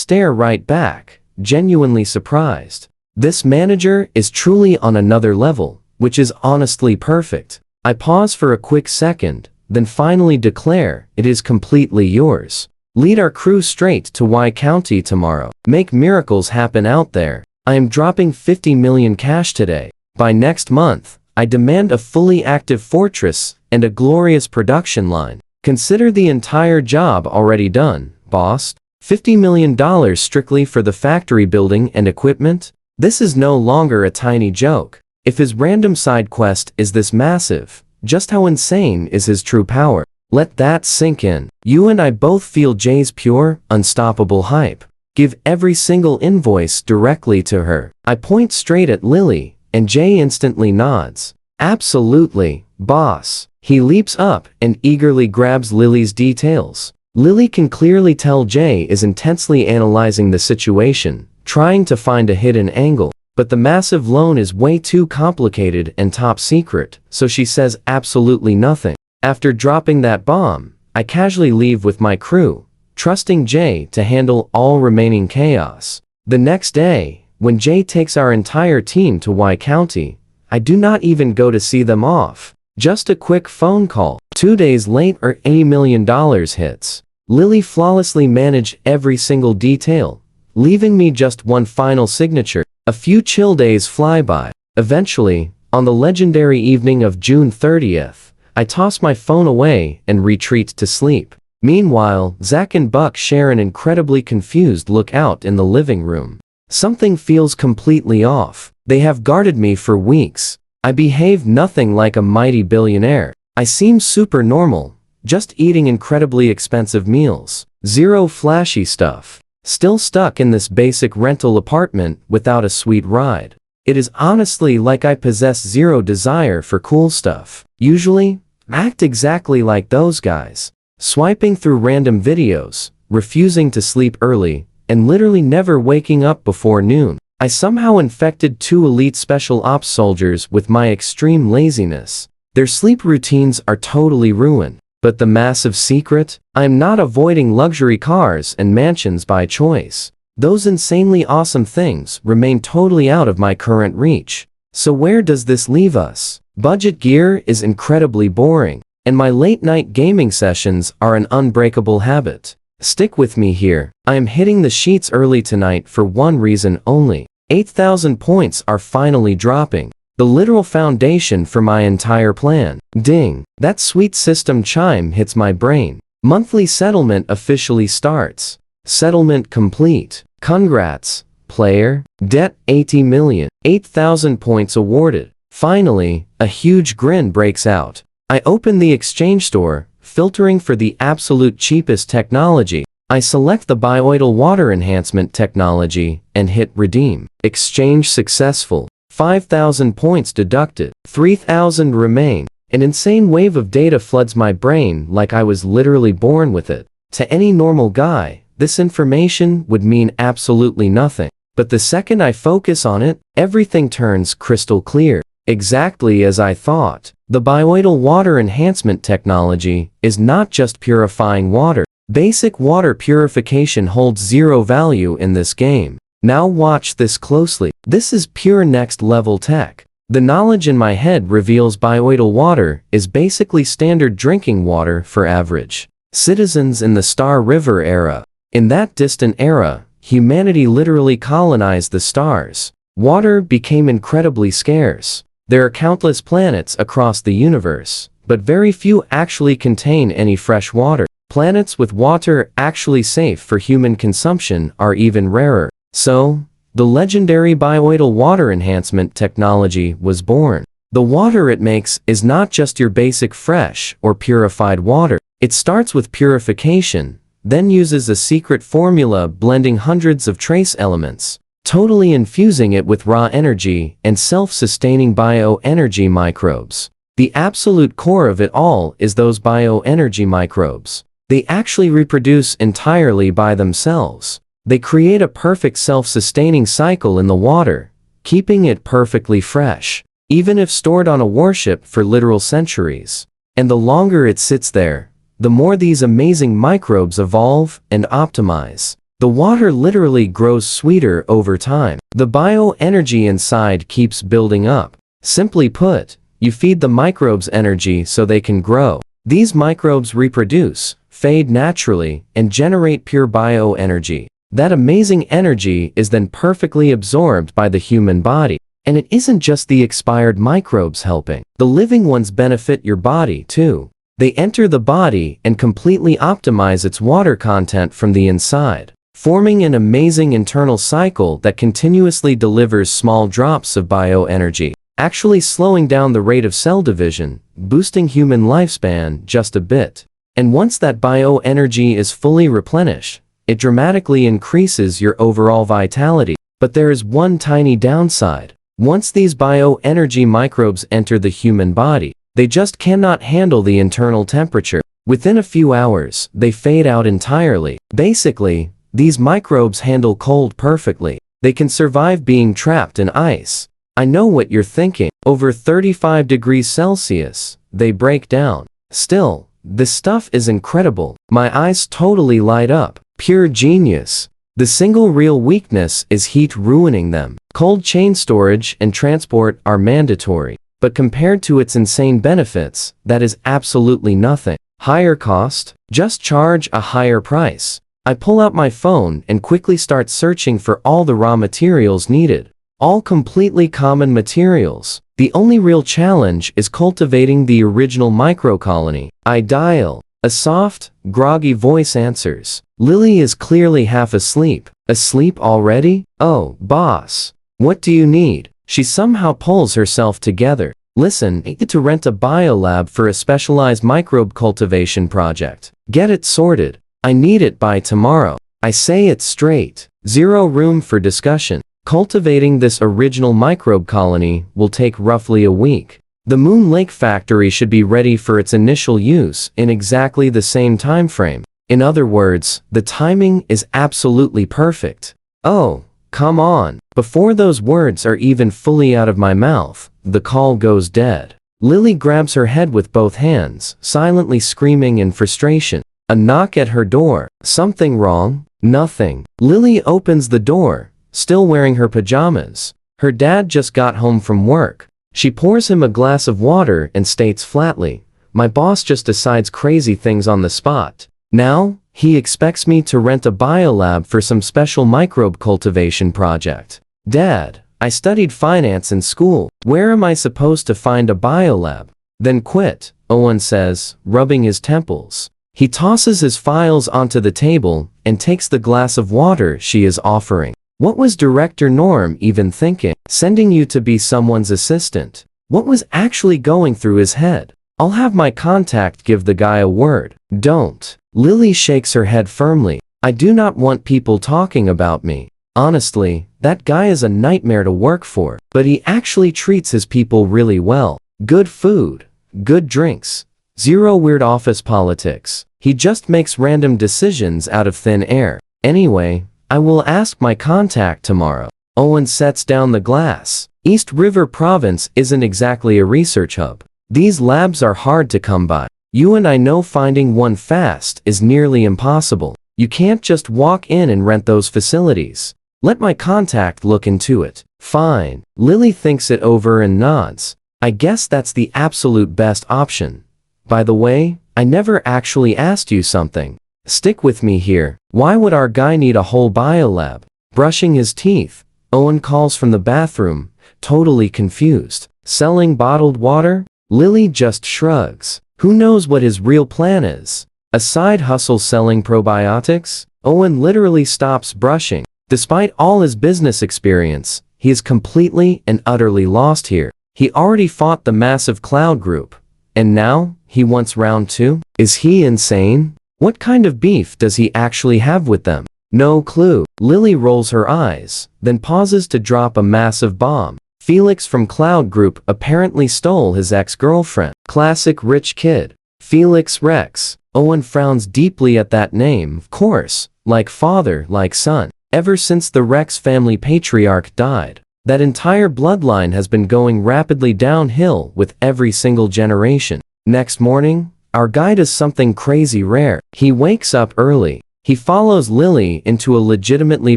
stare right back, genuinely surprised. This manager is truly on another level, which is honestly perfect. I pause for a quick second, then finally declare, it is completely yours. Lead our crew straight to Y County tomorrow. Make miracles happen out there. I am dropping 50 million cash today. By next month, I demand a fully active fortress and a glorious production line. Consider the entire job already done, boss. $50 million strictly for the factory building and equipment? This is no longer a tiny joke. If his random side quest is this massive, just how insane is his true power? Let that sink in. You and I both feel Jay's pure, unstoppable hype. Give every single invoice directly to her. I point straight at Lily, and Jay instantly nods. Absolutely, boss. He leaps up and eagerly grabs Lily's details. Lily can clearly tell Jay is intensely analyzing the situation, trying to find a hidden angle. But the massive loan is way too complicated and top secret, so she says absolutely nothing. After dropping that bomb, I casually leave with my crew, trusting Jay to handle all remaining chaos. The next day, when Jay takes our entire team to Y County, I do not even go to see them off. Just a quick phone call. 2 days later, $80 million hits. Lily flawlessly managed every single detail, leaving me just one final signature. A few chill days fly by. Eventually, on the legendary evening of June 30th, I toss my phone away and retreat to sleep. Meanwhile, Zach and Buck share an incredibly confused look out in the living room. Something feels completely off. They have guarded me for weeks. I behave nothing like a mighty billionaire. I seem super normal, just eating incredibly expensive meals. Zero flashy stuff. Still stuck in this basic rental apartment without a sweet ride. It is honestly like I possess zero desire for cool stuff. Usually, I act exactly like those guys. Swiping through random videos, refusing to sleep early, and literally never waking up before noon. I somehow infected 2 elite special ops soldiers with my extreme laziness. Their sleep routines are totally ruined. But the massive secret? I am not avoiding luxury cars and mansions by choice. Those insanely awesome things remain totally out of my current reach. So where does this leave us? Budget gear is incredibly boring, and my late-night gaming sessions are an unbreakable habit. Stick with me here. I am hitting the sheets early tonight for one reason only. 8,000 points are finally dropping. The literal foundation for my entire plan. Ding! That sweet system chime hits my brain. Monthly settlement officially starts. Settlement complete. Congrats, player. Debt 80 million. 8,000 points awarded. Finally, a huge grin breaks out. I open the exchange store, filtering for the absolute cheapest technology. I select the bioidal water enhancement technology and hit redeem. Exchange successful. 5,000 points deducted. 3,000 remain. An insane wave of data floods my brain like I was literally born with it. To any normal guy, this information would mean absolutely nothing. But the second I focus on it, everything turns crystal clear. Exactly as I thought. The bioidal water enhancement technology is not just purifying water. Basic water purification holds zero value in this game. Now watch this closely. This is pure next level tech. The knowledge in my head reveals bioidal water is basically standard drinking water for average citizens in the Star River era. In that distant era, humanity literally colonized the stars. Water became incredibly scarce. There are countless planets across the universe, but very few actually contain any fresh water. Planets with water actually safe for human consumption are even rarer. So, the legendary bioidal water enhancement technology was born. The water it makes is not just your basic fresh or purified water. It starts with purification, then uses a secret formula blending hundreds of trace elements, totally infusing it with raw energy and self-sustaining bioenergy microbes. The absolute core of it all is those bioenergy microbes. They actually reproduce entirely by themselves. They create a perfect self-sustaining cycle in the water, keeping it perfectly fresh, even if stored on a warship for literal centuries. And the longer it sits there, the more these amazing microbes evolve and optimize. The water literally grows sweeter over time. The bioenergy inside keeps building up. Simply put, you feed the microbes energy so they can grow. These microbes reproduce, fade naturally, and generate pure bioenergy. That amazing energy is then perfectly absorbed by the human body. And it isn't just the expired microbes helping. The living ones benefit your body too. They enter the body and completely optimize its water content from the inside, forming an amazing internal cycle that continuously delivers small drops of bioenergy, actually slowing down the rate of cell division, boosting human lifespan just a bit. And once that bioenergy is fully replenished, it dramatically increases your overall vitality. But there is one tiny downside. Once these bioenergy microbes enter the human body, they just cannot handle the internal temperature. Within a few hours, they fade out entirely. Basically, these microbes handle cold perfectly. They can survive being trapped in ice. I know what you're thinking. Over 35 degrees Celsius, they break down. Still, this stuff is incredible. My eyes totally light up. Pure genius. The single real weakness is heat ruining them. Cold chain storage and transport are mandatory. But compared to its insane benefits, that is absolutely nothing. Higher cost? Just charge a higher price. I pull out my phone and quickly start searching for all the raw materials needed. All completely common materials. The only real challenge is cultivating the original microcolony. I dial. A soft, groggy voice answers. Lily is clearly half asleep. Asleep already? Oh, boss. What do you need? She somehow pulls herself together. Listen, I need to rent a biolab for a specialized microbe cultivation project. Get it sorted. I need it by tomorrow. I say it straight. Zero room for discussion. Cultivating this original microbe colony will take roughly a week. The Moon Lake factory should be ready for its initial use in exactly the same time frame. In other words, the timing is absolutely perfect. Oh, come on. Before those words are even fully out of my mouth, the call goes dead. Lily grabs her head with both hands, silently screaming in frustration. A knock at her door. Something wrong? Nothing. Lily opens the door, still wearing her pajamas. Her dad just got home from work. She pours him a glass of water and states flatly, "My boss just decides crazy things on the spot. Now, he expects me to rent a biolab for some special microbe cultivation project. Dad, I studied finance in school. Where am I supposed to find a biolab?" "Then quit," Owen says, rubbing his temples. He tosses his files onto the table and takes the glass of water she is offering. What was Director Norm even thinking? Sending you to be someone's assistant? What was actually going through his head? I'll have my contact give the guy a word. Don't. Lily shakes her head firmly. I do not want people talking about me. Honestly, that guy is a nightmare to work for, but he actually treats his people really well. Good food, good drinks, zero weird office politics. He just makes random decisions out of thin air. Anyway, I will ask my contact tomorrow. Owen sets down the glass. East River Province isn't exactly a research hub. These labs are hard to come by. You and I know finding one fast is nearly impossible. You can't just walk in and rent those facilities. Let my contact look into it. Fine. Lily thinks it over and nods. I guess that's the absolute best option. By the way, I never actually asked you something. Stick with me here. Why would our guy need a whole biolab? Brushing his teeth, Owen calls from the bathroom, totally confused. Selling bottled water? Lily just shrugs. Who knows what his real plan is? A side hustle selling probiotics? Owen literally stops brushing. Despite all his business experience, he is completely and utterly lost here. He already fought the massive cloud group. And now, he wants round 2? Is he insane? What kind of beef does he actually have with them? No clue. Lily rolls her eyes, then pauses to drop a massive bomb. Felix from Cloud Group apparently stole his ex-girlfriend. Classic rich kid. Felix Rex. Owen frowns deeply at that name, of course. Like father, like son. Ever since the Rex family patriarch died, that entire bloodline has been going rapidly downhill with every single generation. Next morning, our guy does something crazy rare. He wakes up early. He follows Lily into a legitimately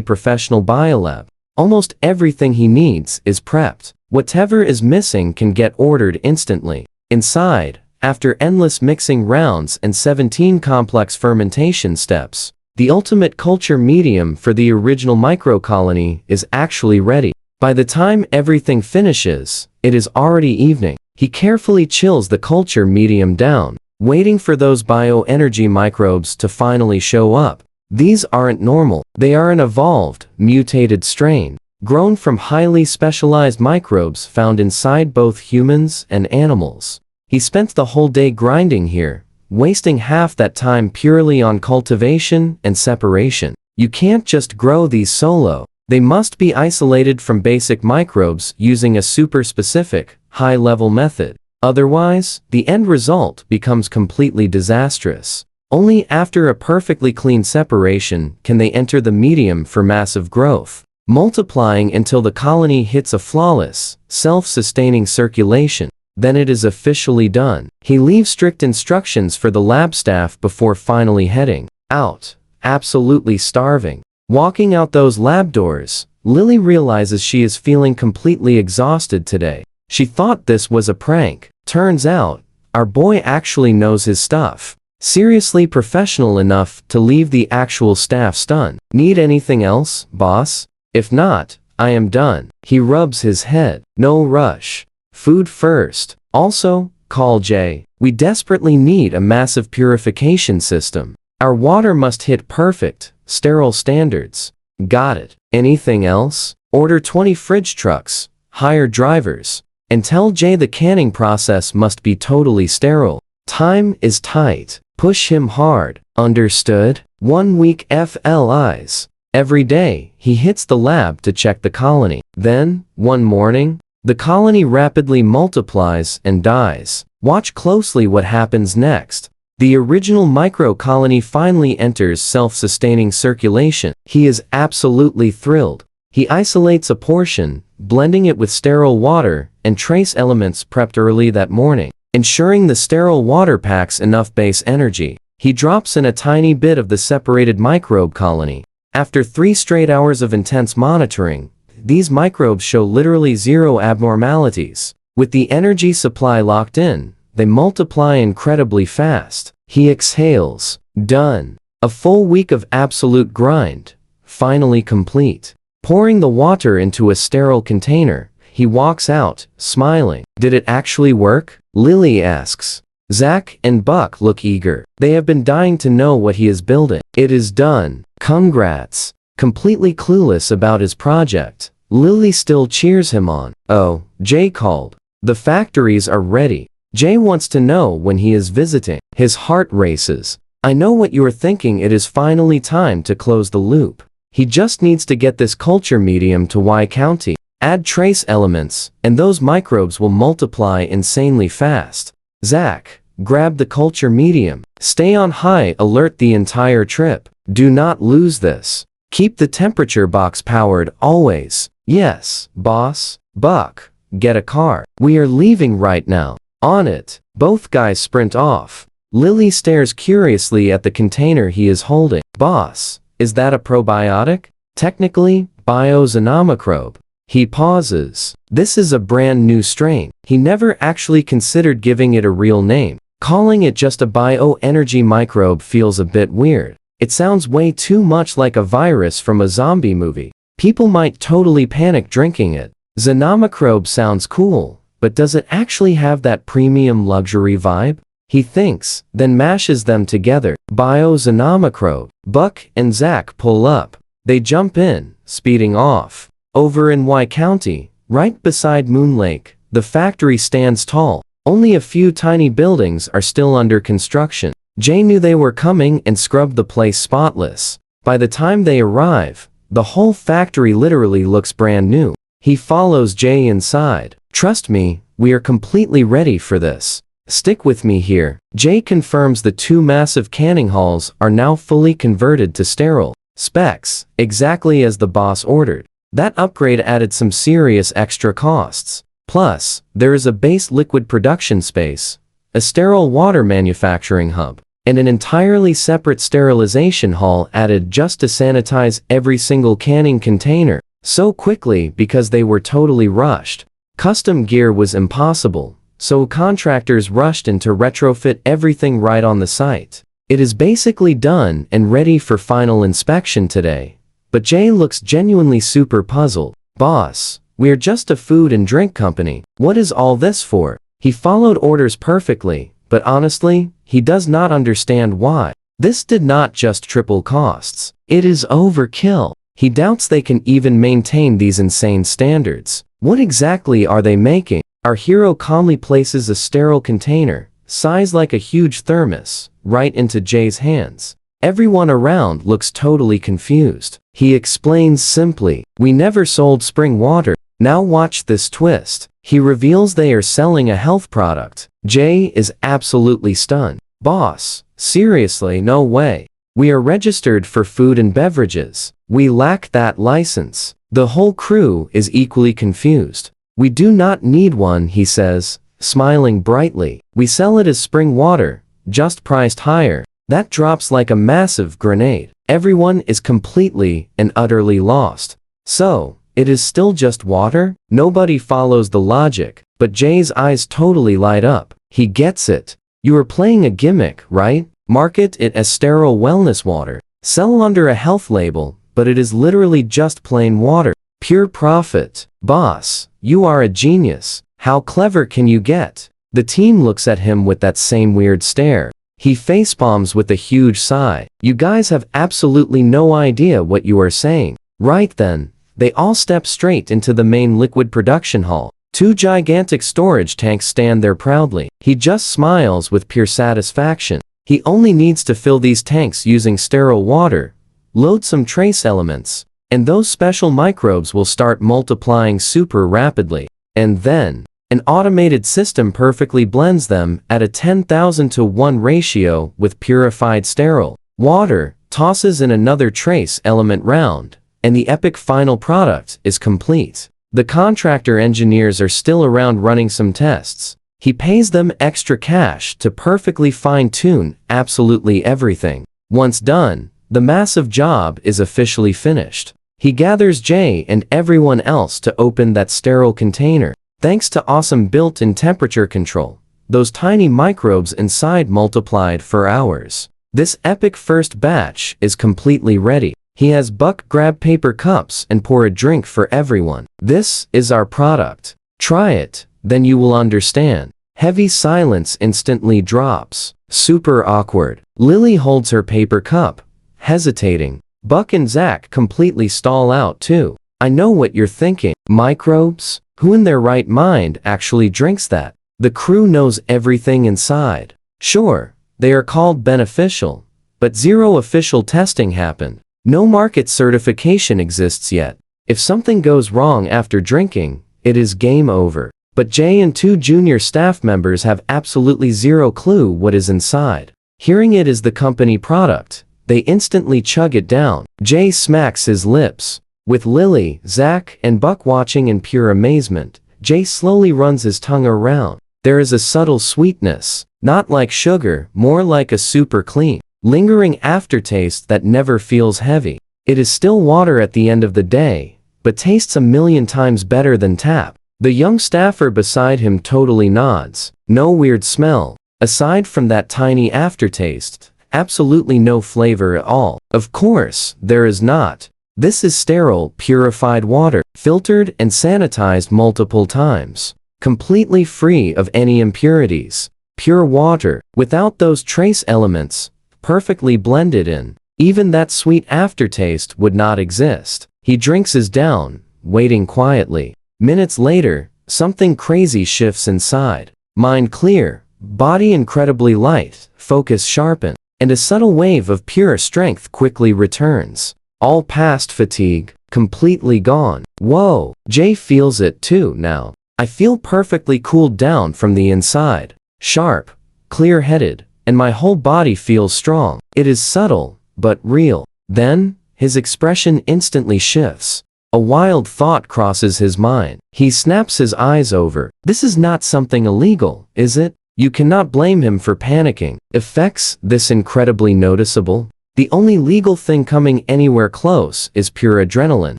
professional biolab. Almost everything he needs is prepped. Whatever is missing can get ordered instantly. Inside, after endless mixing rounds and 17 complex fermentation steps, the ultimate culture medium for the original microcolony is actually ready. By the time everything finishes, it is already evening. He carefully chills the culture medium down, waiting for those bioenergy microbes to finally show up. These aren't normal. They are an evolved, mutated strain, grown from highly specialized microbes found inside both humans and animals. He spent the whole day grinding here, wasting half that time purely on cultivation and separation. You can't just grow these solo. They must be isolated from basic microbes using a super-specific, high-level method. Otherwise, the end result becomes completely disastrous. Only after a perfectly clean separation can they enter the medium for massive growth, multiplying until the colony hits a flawless, self-sustaining circulation. Then it is officially done. He leaves strict instructions for the lab staff before finally heading out, absolutely starving. Walking out those lab doors, Lily realizes she is feeling completely exhausted today. She thought this was a prank. Turns out, our boy actually knows his stuff. Seriously professional enough to leave the actual staff stunned. Need anything else, boss? If not, I am done. He rubs his head. No rush. Food first. Also, call Jay. We desperately need a massive purification system. Our water must hit perfect, sterile standards. Got it. Anything else? Order 20 fridge trucks, hire drivers, and tell Jay the canning process must be totally sterile. Time is tight. Push him hard. Understood? 1 week FLIs. Every day, he hits the lab to check the colony. Then, one morning, the colony rapidly multiplies and dies. Watch closely what happens next. The original microcolony finally enters self-sustaining circulation. He is absolutely thrilled. He isolates a portion, blending it with sterile water and trace elements prepped early that morning, ensuring the sterile water packs enough base energy. He drops in a tiny bit of the separated microbe colony. After 3 straight hours of intense monitoring, these microbes show literally zero abnormalities. With the energy supply locked in, they multiply incredibly fast. He exhales. Done. A full week of absolute grind. Finally complete. Pouring the water into a sterile container, he walks out, smiling. Did it actually work? Lily asks. Zach and Buck look eager. They have been dying to know what he is building. It is done. Congrats. Completely clueless about his project, Lily still cheers him on. Oh, Jay called. The factories are ready. Jay wants to know when he is visiting. His heart races. I know what you are thinking. It is finally time to close the loop. He just needs to get this culture medium to Y County. Add trace elements, and those microbes will multiply insanely fast. Zach, grab the culture medium. Stay on high alert the entire trip. Do not lose this. Keep the temperature box powered always. Yes, boss. Buck, get a car. We are leaving right now. On it. Both guys sprint off. Lily stares curiously at the container he is holding. Boss, is that a probiotic? Technically, bioxenomicrobe. He pauses. This is a brand new strain. He never actually considered giving it a real name. Calling it just a bioenergy microbe feels a bit weird. It sounds way too much like a virus from a zombie movie. People might totally panic drinking it. Xenomicrobe sounds cool, but does it actually have that premium luxury vibe? He thinks, then mashes them together. Bioxenomicrobe. Buck and Zach pull up. They jump in, speeding off. Over in Y County, right beside Moon Lake, the factory stands tall. Only a few tiny buildings are still under construction. Jay knew they were coming and scrubbed the place spotless. By the time they arrive, the whole factory literally looks brand new. He follows Jay inside. Trust me, we are completely ready for this. Stick with me here. Jay confirms the two massive canning halls are now fully converted to sterile specs, exactly as the boss ordered. That upgrade added some serious extra costs. Plus, there is a base liquid production space, a sterile water manufacturing hub, and an entirely separate sterilization hall added just to sanitize every single canning container. So quickly because they were totally rushed. Custom gear was impossible, so contractors rushed in to retrofit everything right on the site. It is basically done and ready for final inspection today. But Jay looks genuinely super puzzled. Boss, we're just a food and drink company. What is all this for? He followed orders perfectly, but honestly, he does not understand why. This did not just triple costs. It is overkill. He doubts they can even maintain these insane standards. What exactly are they making? Our hero calmly places a sterile container, size like a huge thermos, right into Jay's hands. Everyone around looks totally confused. He explains simply, we never sold spring water. Now watch this twist. He reveals they are selling a health product. Jay is absolutely stunned. Boss, seriously, no way. We are registered for food and beverages. We lack that license. The whole crew is equally confused. We do not need one, he says, smiling brightly. We sell it as spring water, just priced higher. That drops like a massive grenade. Everyone is completely and utterly lost. So, it is still just water? Nobody follows the logic, but Jay's eyes totally light up. He gets it. You are playing a gimmick, right? Market it as sterile wellness water. Sell under a health label, but it is literally just plain water. Pure profit. Boss, you are a genius. How clever can you get? The team looks at him with that same weird stare. He facepalms with a huge sigh. You guys have absolutely no idea what you are saying. Right then, they all step straight into the main liquid production hall. Two gigantic storage tanks stand there proudly. He just smiles with pure satisfaction. He only needs to fill these tanks using sterile water, load some trace elements, and those special microbes will start multiplying super rapidly. And then, an automated system perfectly blends them at a 10,000 to 1 ratio with purified sterile water, tosses in another trace element round, and the epic final product is complete. The contractor engineers are still around running some tests. He pays them extra cash to perfectly fine-tune absolutely everything. Once done, the massive job is officially finished. He gathers Jay and everyone else to open that sterile container. Thanks to awesome built-in temperature control, those tiny microbes inside multiplied for hours. This epic first batch is completely ready. He has Buck grab paper cups and pour a drink for everyone. This is our product. Try it, then you will understand. Heavy silence instantly drops. Super awkward. Lily holds her paper cup, hesitating. Buck and Zach completely stall out too. I know what you're thinking. Microbes? Who in their right mind actually drinks that? The crew knows everything inside. Sure, they are called beneficial, but zero official testing happened. No market certification exists yet. If something goes wrong after drinking, it is game over. But Jay and two junior staff members have absolutely zero clue what is inside. Hearing it is the company product, they instantly chug it down. Jay smacks his lips. With Lily, Zach, and Buck watching in pure amazement, Jay slowly runs his tongue around. There is a subtle sweetness, not like sugar, more like a super clean, lingering aftertaste that never feels heavy. It is still water at the end of the day, but tastes a million times better than tap. The young staffer beside him totally nods. No weird smell. Aside from that tiny aftertaste, absolutely no flavor at all. Of course, there is not. This is sterile, purified water, filtered and sanitized multiple times. Completely free of any impurities. Pure water, without those trace elements, perfectly blended in. Even that sweet aftertaste would not exist. He drinks his down, waiting quietly. Minutes later, something crazy shifts inside. Mind clear, body incredibly light, focus sharpened, and a subtle wave of pure strength quickly returns. All past fatigue, completely gone. Whoa, Jay feels it too now. I feel perfectly cooled down from the inside. Sharp, clear-headed, and my whole body feels strong. It is subtle, but real. Then, his expression instantly shifts. A wild thought crosses his mind. He snaps his eyes over. This is not something illegal, is it? You cannot blame him for panicking. Effects this incredibly noticeable? The only legal thing coming anywhere close is pure adrenaline.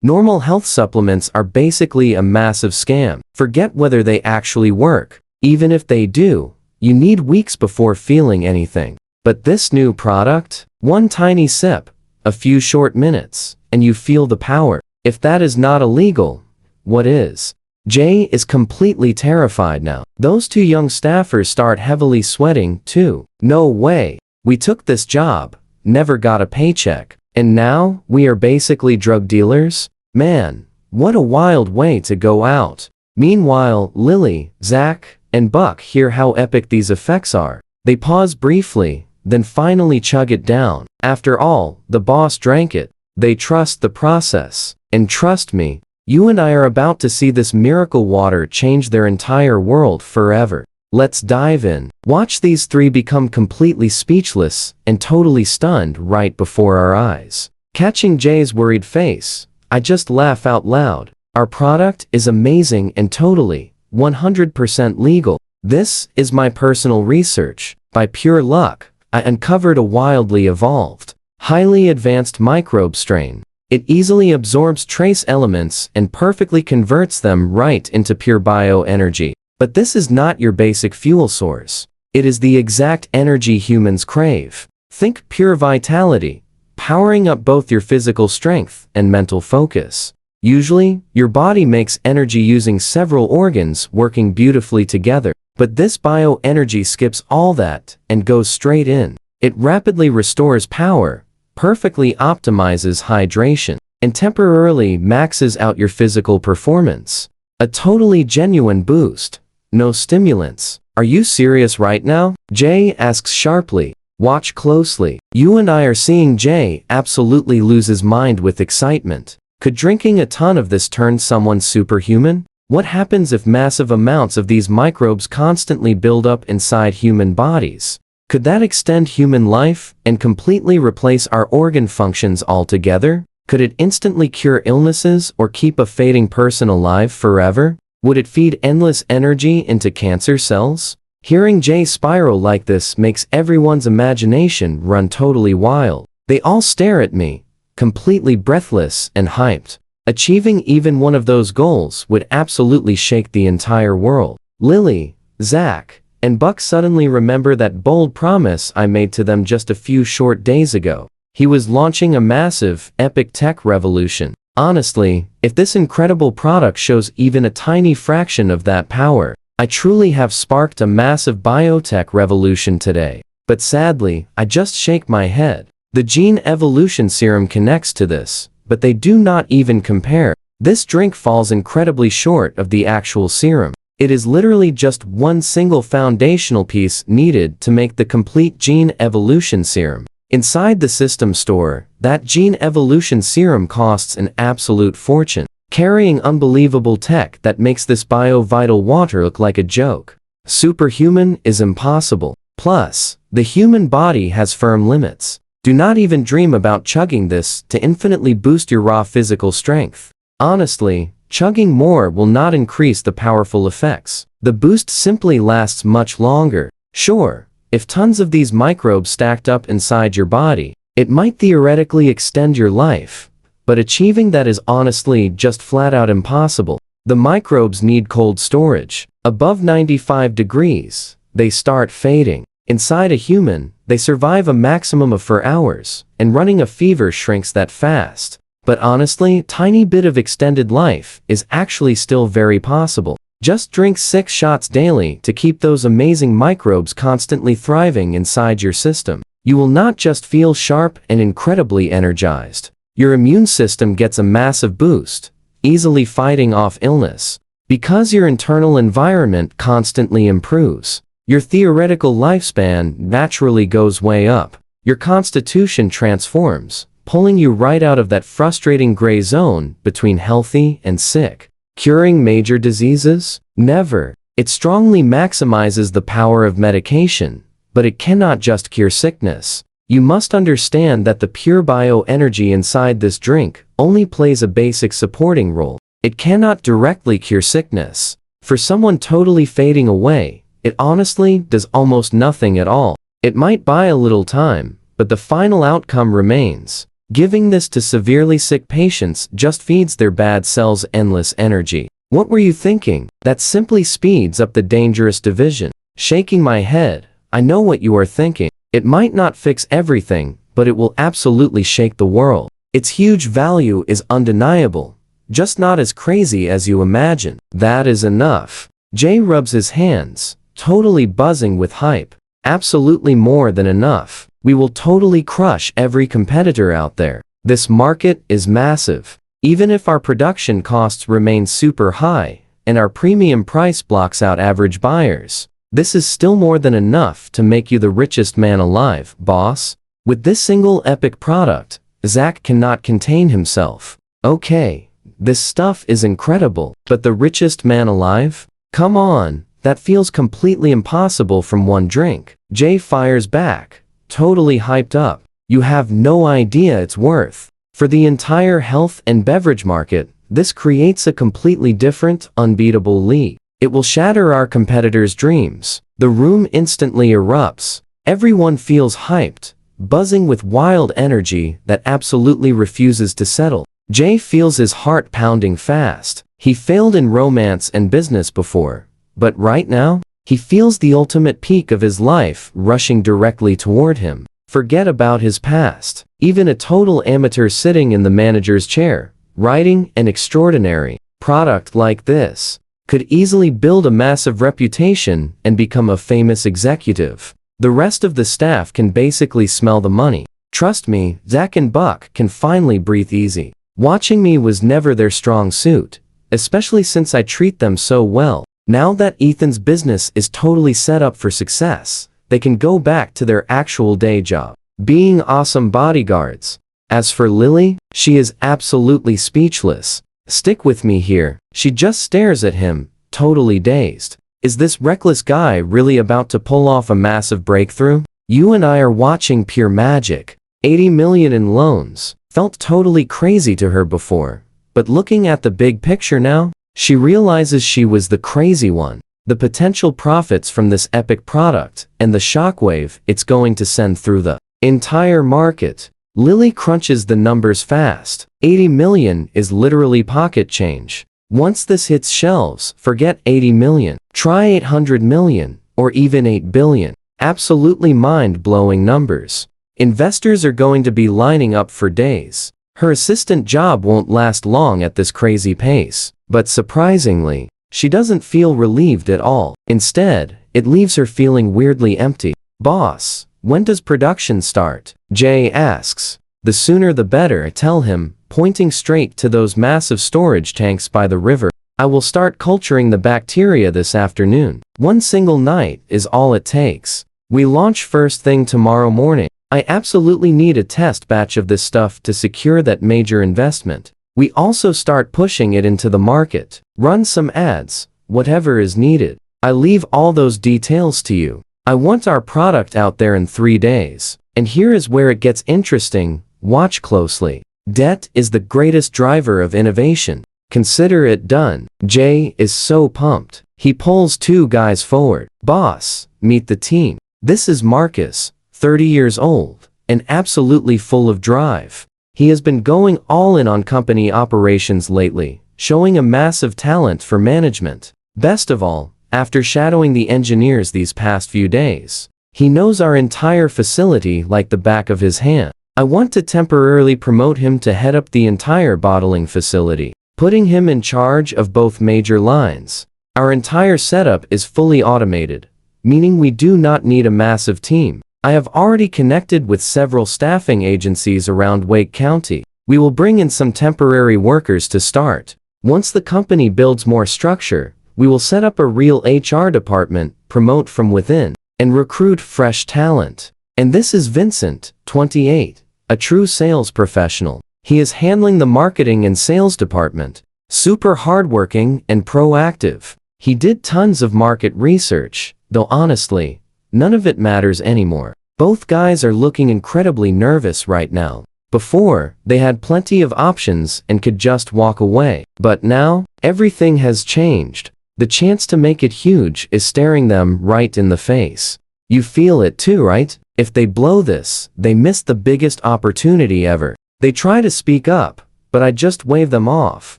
Normal health supplements are basically a massive scam. Forget whether they actually work. Even if they do, you need weeks before feeling anything. But this new product? One tiny sip, a few short minutes, and you feel the power. If that is not illegal, what is? Jay is completely terrified now. Those two young staffers start heavily sweating too. No way. We took this job, never got a paycheck, and now we are basically drug dealers? Man, what a wild way to go out. Meanwhile, Lily, Zach, and Buck hear how epic these effects are. They pause briefly, then finally chug it down. After all, the boss drank it. They trust the process. And trust me, you and I are about to see this miracle water change their entire world forever. Let's dive in. Watch these three become completely speechless and totally stunned right before our eyes. Catching Jay's worried face, I just laugh out loud. Our product is amazing and totally, 100% legal. This is my personal research. By pure luck, I uncovered a wildly evolved, highly advanced microbe strain. It easily absorbs trace elements and perfectly converts them right into pure bioenergy. But this is not your basic fuel source. It is the exact energy humans crave. Think pure vitality, powering up both your physical strength and mental focus. Usually, your body makes energy using several organs working beautifully together. But this bioenergy skips all that and goes straight in. It rapidly restores power, perfectly optimizes hydration, and temporarily maxes out your physical performance. A totally genuine boost. No stimulants. Are you serious right now? Jay asks sharply. Watch closely. You and I are seeing Jay absolutely lose his mind with excitement. Could drinking a ton of this turn someone superhuman? What happens if massive amounts of these microbes constantly build up inside human bodies? Could that extend human life and completely replace our organ functions altogether? Could it instantly cure illnesses or keep a fading person alive forever? Would it feed endless energy into cancer cells? Hearing Jay spiral like this makes everyone's imagination run totally wild. They all stare at me, completely breathless and hyped. Achieving even one of those goals would absolutely shake the entire world. Lily, Zach, and Buck suddenly remember that bold promise I made to them just a few short days ago. He was launching a massive, epic tech revolution. Honestly, if this incredible product shows even a tiny fraction of that power, I truly have sparked a massive biotech revolution today. But sadly, I just shake my head. The gene evolution serum connects to this, but they do not even compare. This drink falls incredibly short of the actual serum. It is literally just one single foundational piece needed to make the complete gene evolution serum. Inside the system store, that gene evolution serum costs an absolute fortune. carrying unbelievable tech that makes this bio-vital water look like a joke. Superhuman is impossible. Plus, the human body has firm limits. Do not even dream about chugging this to infinitely boost your raw physical strength. Honestly, chugging more will not increase the powerful effects. The boost simply lasts much longer. Sure, if tons of these microbes stacked up inside your body, it might theoretically extend your life, but achieving that is honestly just flat out impossible. The microbes need cold storage. Above 95 degrees, they start fading. Inside a human, they survive a maximum of 4 hours, and running a fever shrinks that fast. But honestly, tiny bit of extended life is actually still very possible. Just drink 6 shots daily to keep those amazing microbes constantly thriving inside your system. You will not just feel sharp and incredibly energized. Your immune system gets a massive boost, easily fighting off illness. Because your internal environment constantly improves, your theoretical lifespan naturally goes way up. Your constitution transforms, pulling you right out of that frustrating gray zone between healthy and sick. Curing major diseases? Never. It strongly maximizes the power of medication, but it cannot just cure sickness. You must understand that the pure bioenergy inside this drink only plays a basic supporting role. It cannot directly cure sickness. For someone totally fading away, it honestly does almost nothing at all. It might buy a little time, but the final outcome remains. Giving this to severely sick patients just feeds their bad cells endless energy. What were you thinking? That simply speeds up the dangerous division. Shaking my head, I know what you are thinking. It might not fix everything, but it will absolutely shake the world. Its huge value is undeniable, just not as crazy as you imagine. That is enough. Jay rubs his hands, totally buzzing with hype. Absolutely more than enough. We will totally crush every competitor out there. This market is massive. Even if our production costs remain super high, and our premium price blocks out average buyers, this is still more than enough to make you the richest man alive, boss. With this single epic product, Zach cannot contain himself. Okay, this stuff is incredible, but the richest man alive? Come on, that feels completely impossible from one drink. Jay fires back, totally hyped up. You have no idea its worth. For the entire health and beverage market, this creates a completely different, unbeatable league. It will shatter our competitors' dreams. The room instantly erupts. Everyone feels hyped, buzzing with wild energy that absolutely refuses to settle. Jay feels his heart pounding fast. He failed in romance and business before, but right now, he feels the ultimate peak of his life rushing directly toward him. Forget about his past. Even a total amateur sitting in the manager's chair, writing an extraordinary product like this, could easily build a massive reputation and become a famous executive. The rest of the staff can basically smell the money. Trust me, Zach and Buck can finally breathe easy. Watching me was never their strong suit, especially since I treat them so well. Now that Ethan's business is totally set up for success, they can go back to their actual day job, being awesome bodyguards. As for Lily, she is absolutely speechless. Stick with me here. She just stares at him, totally dazed. Is this reckless guy really about to pull off a massive breakthrough? You and I are watching pure magic. 80 million in loans. Felt totally crazy to her before, but looking at the big picture now, she realizes she was the crazy one. The potential profits from this epic product and the shockwave it's going to send through the entire market. Lily crunches the numbers fast. 80 million is literally pocket change. Once this hits shelves, forget 80 million. Try 800 million, or even 8 billion. Absolutely mind-blowing numbers. Investors are going to be lining up for days. Her assistant job won't last long at this crazy pace. But surprisingly, she doesn't feel relieved at all. Instead, it leaves her feeling weirdly empty. Boss, when does production start? Jay asks. The sooner the better, I tell him, pointing straight to those massive storage tanks by the river. I will start culturing the bacteria this afternoon. One single night is all it takes. We launch first thing tomorrow morning. I absolutely need a test batch of this stuff to secure that major investment. We also start pushing it into the market, run some ads, whatever is needed. I leave all those details to you. I want our product out there in 3 days. And here is where it gets interesting, watch closely. Debt is the greatest driver of innovation. Consider it done. Jay is so pumped. He pulls 2 guys forward. Boss, meet the team. This is Marcus, 30 years old, and absolutely full of drive. He has been going all in on company operations lately, showing a massive talent for management. Best of all, after shadowing the engineers these past few days, he knows our entire facility like the back of his hand. I want to temporarily promote him to head up the entire bottling facility, putting him in charge of both major lines. Our entire setup is fully automated, meaning we do not need a massive team. I have already connected with several staffing agencies around Wake County. We will bring in some temporary workers to start. Once the company builds more structure, we will set up a real HR department, promote from within, and recruit fresh talent. And this is Vincent, 28, a true sales professional. He is handling the marketing and sales department. Super hardworking and proactive. He did tons of market research, though honestly, none of it matters anymore. Both guys are looking incredibly nervous right now. Before, they had plenty of options and could just walk away. But now, everything has changed. The chance to make it huge is staring them right in the face. You feel it too, right? If they blow this, they miss the biggest opportunity ever. They try to speak up, but I just wave them off.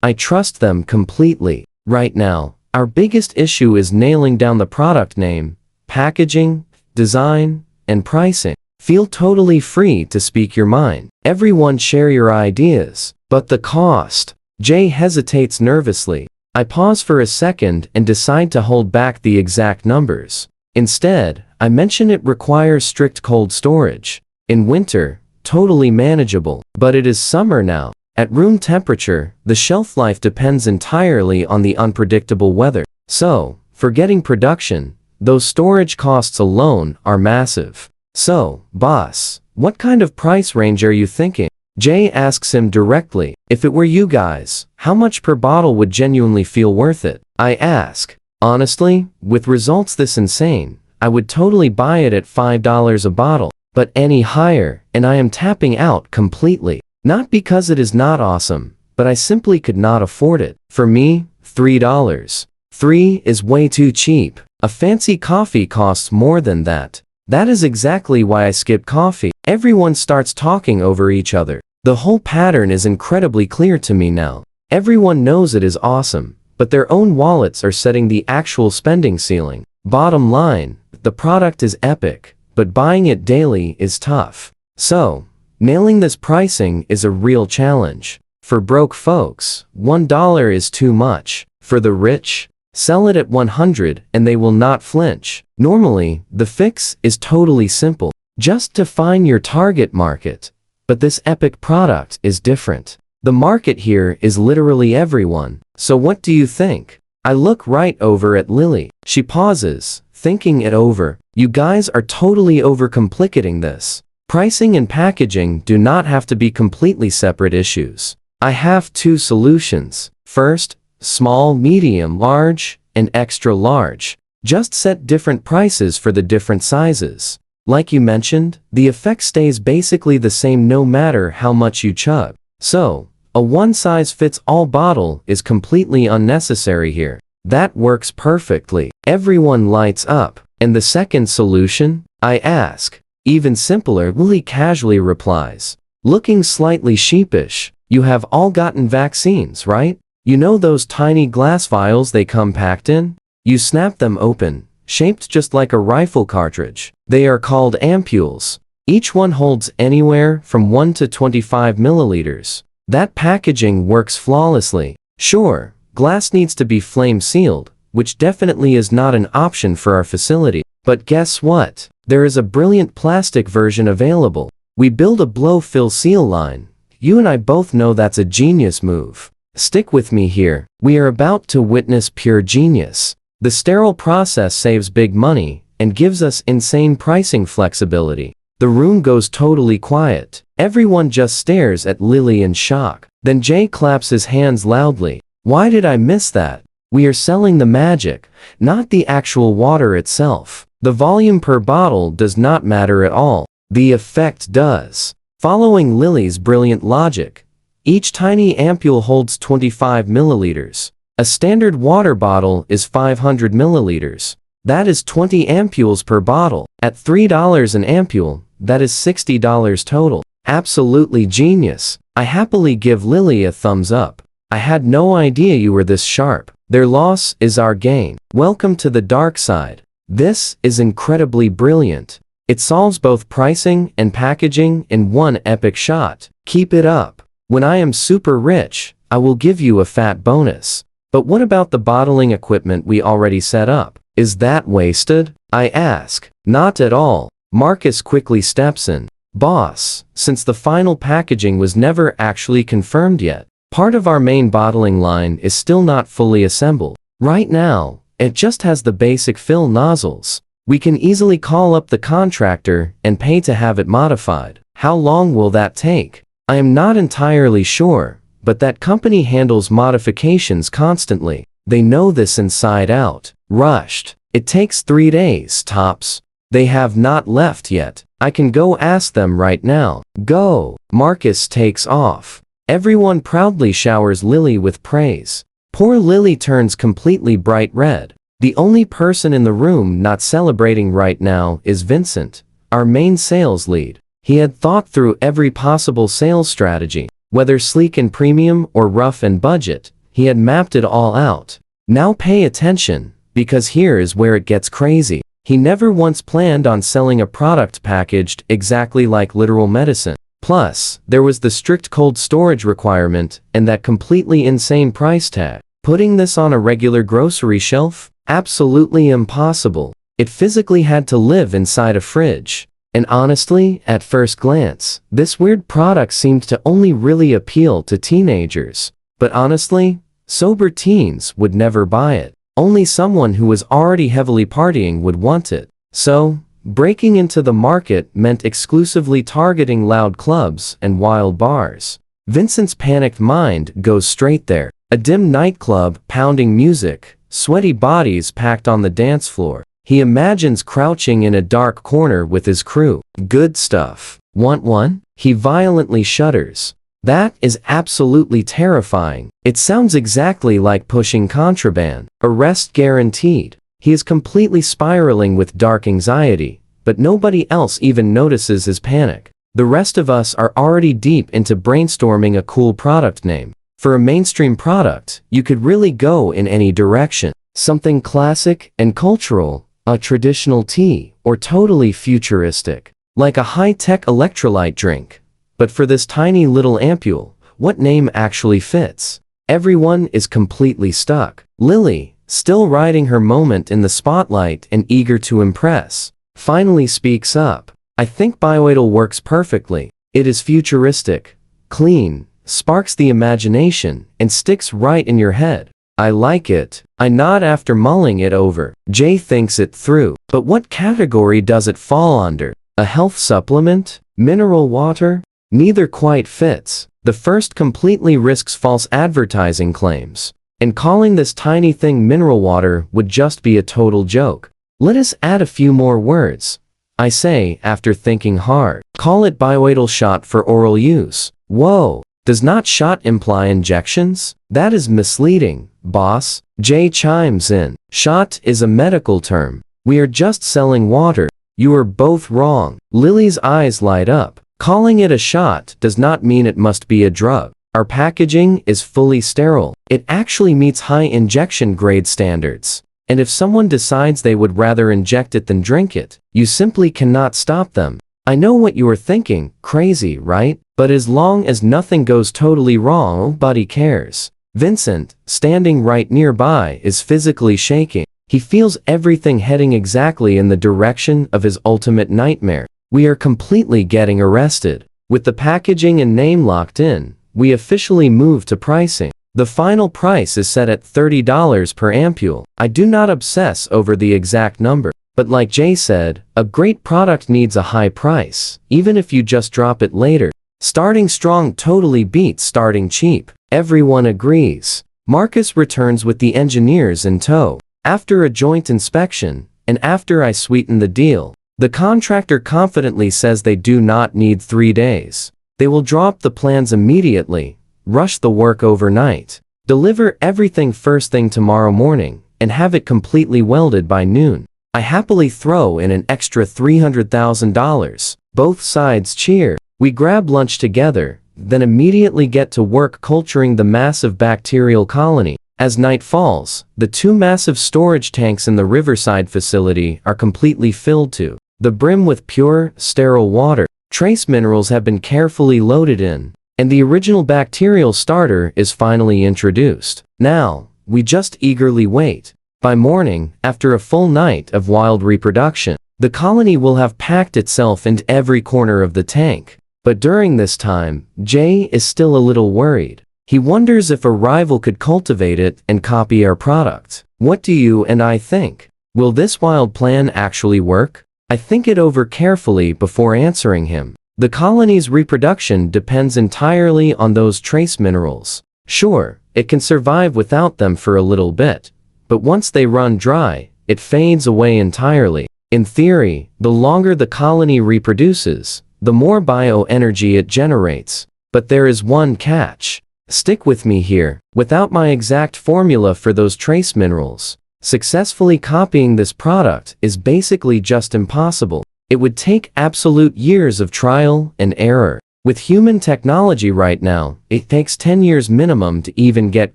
I trust them completely. Right now, our biggest issue is nailing down the product name, packaging, design, and pricing. Feel totally free to speak your mind. Everyone share your ideas. But the cost. Jay hesitates nervously. I pause for a second and decide to hold back the exact numbers. Instead, I mention it requires strict cold storage. In winter, totally manageable. But it is summer now. At room temperature, the shelf life depends entirely on the unpredictable weather. So, forgetting production, those storage costs alone are massive. So, boss, what kind of price range are you thinking? Jay asks him directly. If it were you guys, how much per bottle would genuinely feel worth it? I ask. Honestly, with results this insane, I would totally buy it at $5 a bottle. But any higher, and I am tapping out completely. Not because it is not awesome, but I simply could not afford it. For me, $3. $3 is way too cheap. A fancy coffee costs more than that. That is exactly why I skip coffee. Everyone starts talking over each other. The whole pattern is incredibly clear to me now. Everyone knows it is awesome, but their own wallets are setting the actual spending ceiling. Bottom line, the product is epic, but buying it daily is tough. So, nailing this pricing is a real challenge. For broke folks, $1 is too much. For the rich, sell it at 100 and they will not flinch. Normally, the fix is totally simple. Just define your target market. But this epic product is different. The market here is literally everyone. So what do you think? I look right over at Lily. She pauses, thinking it over. You guys are totally overcomplicating this. Pricing and packaging do not have to be completely separate issues. I have 2 solutions. First, small, medium, large, and extra large. Just set different prices for the different sizes. Like you mentioned, the effect stays basically the same no matter how much you chug. So, a one-size-fits-all bottle is completely unnecessary here. That works perfectly. Everyone lights up. And the second solution? I ask. Even simpler, Lily casually replies. Looking slightly sheepish. You have all gotten vaccines, right? You know those tiny glass vials they come packed in? You snap them open, shaped just like a rifle cartridge. They are called ampules. Each one holds anywhere from 1 to 25 milliliters. That packaging works flawlessly. Sure, glass needs to be flame sealed, which definitely is not an option for our facility. But guess what? There is a brilliant plastic version available. We build a blow-fill seal line. You and I both know that's a genius move. Stick with me here. We are about to witness pure genius. The sterile process saves big money and gives us insane pricing flexibility. The room goes totally quiet. Everyone just stares at Lily in shock. Then Jay claps his hands loudly. Why did I miss that? We are selling the magic, not the actual water itself. The volume per bottle does not matter at all. The effect does. Following Lily's brilliant logic, each tiny ampule holds 25 milliliters. A standard water bottle is 500 milliliters. That is 20 ampules per bottle. At $3 an ampule, that is $60 total. Absolutely genius. I happily give Lily a thumbs up. I had no idea you were this sharp. Their loss is our gain. Welcome to the dark side. This is incredibly brilliant. It solves both pricing and packaging in one epic shot. Keep it up. When I am super rich, I will give you a fat bonus. But what about the bottling equipment we already set up? Is that wasted? I ask. Not at all. Marcus quickly steps in. Boss, since the final packaging was never actually confirmed yet, part of our main bottling line is still not fully assembled. Right now, it just has the basic fill nozzles. We can easily call up the contractor and pay to have it modified. How long will that take? I am not entirely sure, but that company handles modifications constantly. They know this inside out. Rushed. It takes 3 days, tops. They have not left yet. I can go ask them right now. Go. Marcus takes off. Everyone proudly showers Lily with praise. Poor Lily turns completely bright red. The only person in the room not celebrating right now is Vincent, our main sales lead. He had thought through every possible sales strategy, whether sleek and premium or rough and budget. He had mapped it all out. Now pay attention, because here is where it gets crazy. He never once planned on selling a product packaged exactly like literal medicine. Plus, there was the strict cold storage requirement and that completely insane price tag. Putting this on a regular grocery shelf? Absolutely impossible. It physically had to live inside a fridge. And honestly, at first glance, this weird product seemed to only really appeal to teenagers. But honestly, sober teens would never buy it. Only someone who was already heavily partying would want it. So, breaking into the market meant exclusively targeting loud clubs and wild bars. Vincent's panicked mind goes straight there. A dim nightclub, pounding music, sweaty bodies packed on the dance floor. He imagines crouching in a dark corner with his crew. Good stuff. Want one? He violently shudders. That is absolutely terrifying. It sounds exactly like pushing contraband. Arrest guaranteed. He is completely spiraling with dark anxiety, but nobody else even notices his panic. The rest of us are already deep into brainstorming a cool product name. For a mainstream product, you could really go in any direction. Something classic and cultural, a traditional tea, or totally futuristic, like a high-tech electrolyte drink. But for this tiny little ampule, what name actually fits? Everyone is completely stuck. Lily, still riding her moment in the spotlight and eager to impress, finally speaks up. I think bioidal works perfectly. It is futuristic, clean, sparks the imagination, and sticks right in your head. I like it. I nod after mulling it over. Jay thinks it through. But what category does it fall under? A health supplement? Mineral water? Neither quite fits. The first completely risks false advertising claims. And calling this tiny thing mineral water would just be a total joke. Let us add a few more words. I say, after thinking hard. Call it bioidal shot for oral use. Whoa. Does not shot imply injections? That is misleading, boss. Jay chimes in. Shot is a medical term. We are just selling water. You are both wrong. Lily's eyes light up. Calling it a shot does not mean it must be a drug. Our packaging is fully sterile. It actually meets high injection grade standards. And if someone decides they would rather inject it than drink it, you simply cannot stop them. I know what you are thinking, crazy, right? But as long as nothing goes totally wrong, nobody cares. Vincent, standing right nearby, is physically shaking. He feels everything heading exactly in the direction of his ultimate nightmare. We are completely getting arrested. With the packaging and name locked in, we officially move to pricing. The final price is set at $30 per ampule. I do not obsess over the exact number. But like Jay said, a great product needs a high price, even if you just drop it later. Starting strong totally beats starting cheap. Everyone agrees. Marcus returns with the engineers in tow. After a joint inspection, and after I sweeten the deal, the contractor confidently says they do not need 3 days. They will drop the plans immediately, rush the work overnight, deliver everything first thing tomorrow morning, and have it completely welded by noon. I happily throw in an extra $300,000. Both sides cheer. We grab lunch together, then immediately get to work culturing the massive bacterial colony. As night falls, the 2 massive storage tanks in the Riverside facility are completely filled to the brim with pure, sterile water. Trace minerals have been carefully loaded in, and the original bacterial starter is finally introduced. Now, we just eagerly wait. By morning, after a full night of wild reproduction, the colony will have packed itself into every corner of the tank. But during this time, Jay is still a little worried. He wonders if a rival could cultivate it and copy our product. What do you and I think? Will this wild plan actually work? I think it over carefully before answering him. The colony's reproduction depends entirely on those trace minerals. Sure, it can survive without them for a little bit, but once they run dry, it fades away entirely. In theory, the longer the colony reproduces, the more bioenergy it generates. But there is one catch. Stick with me here. Without my exact formula for those trace minerals, successfully copying this product is basically just impossible. It would take absolute years of trial and error. With human technology right now, it takes 10 years minimum to even get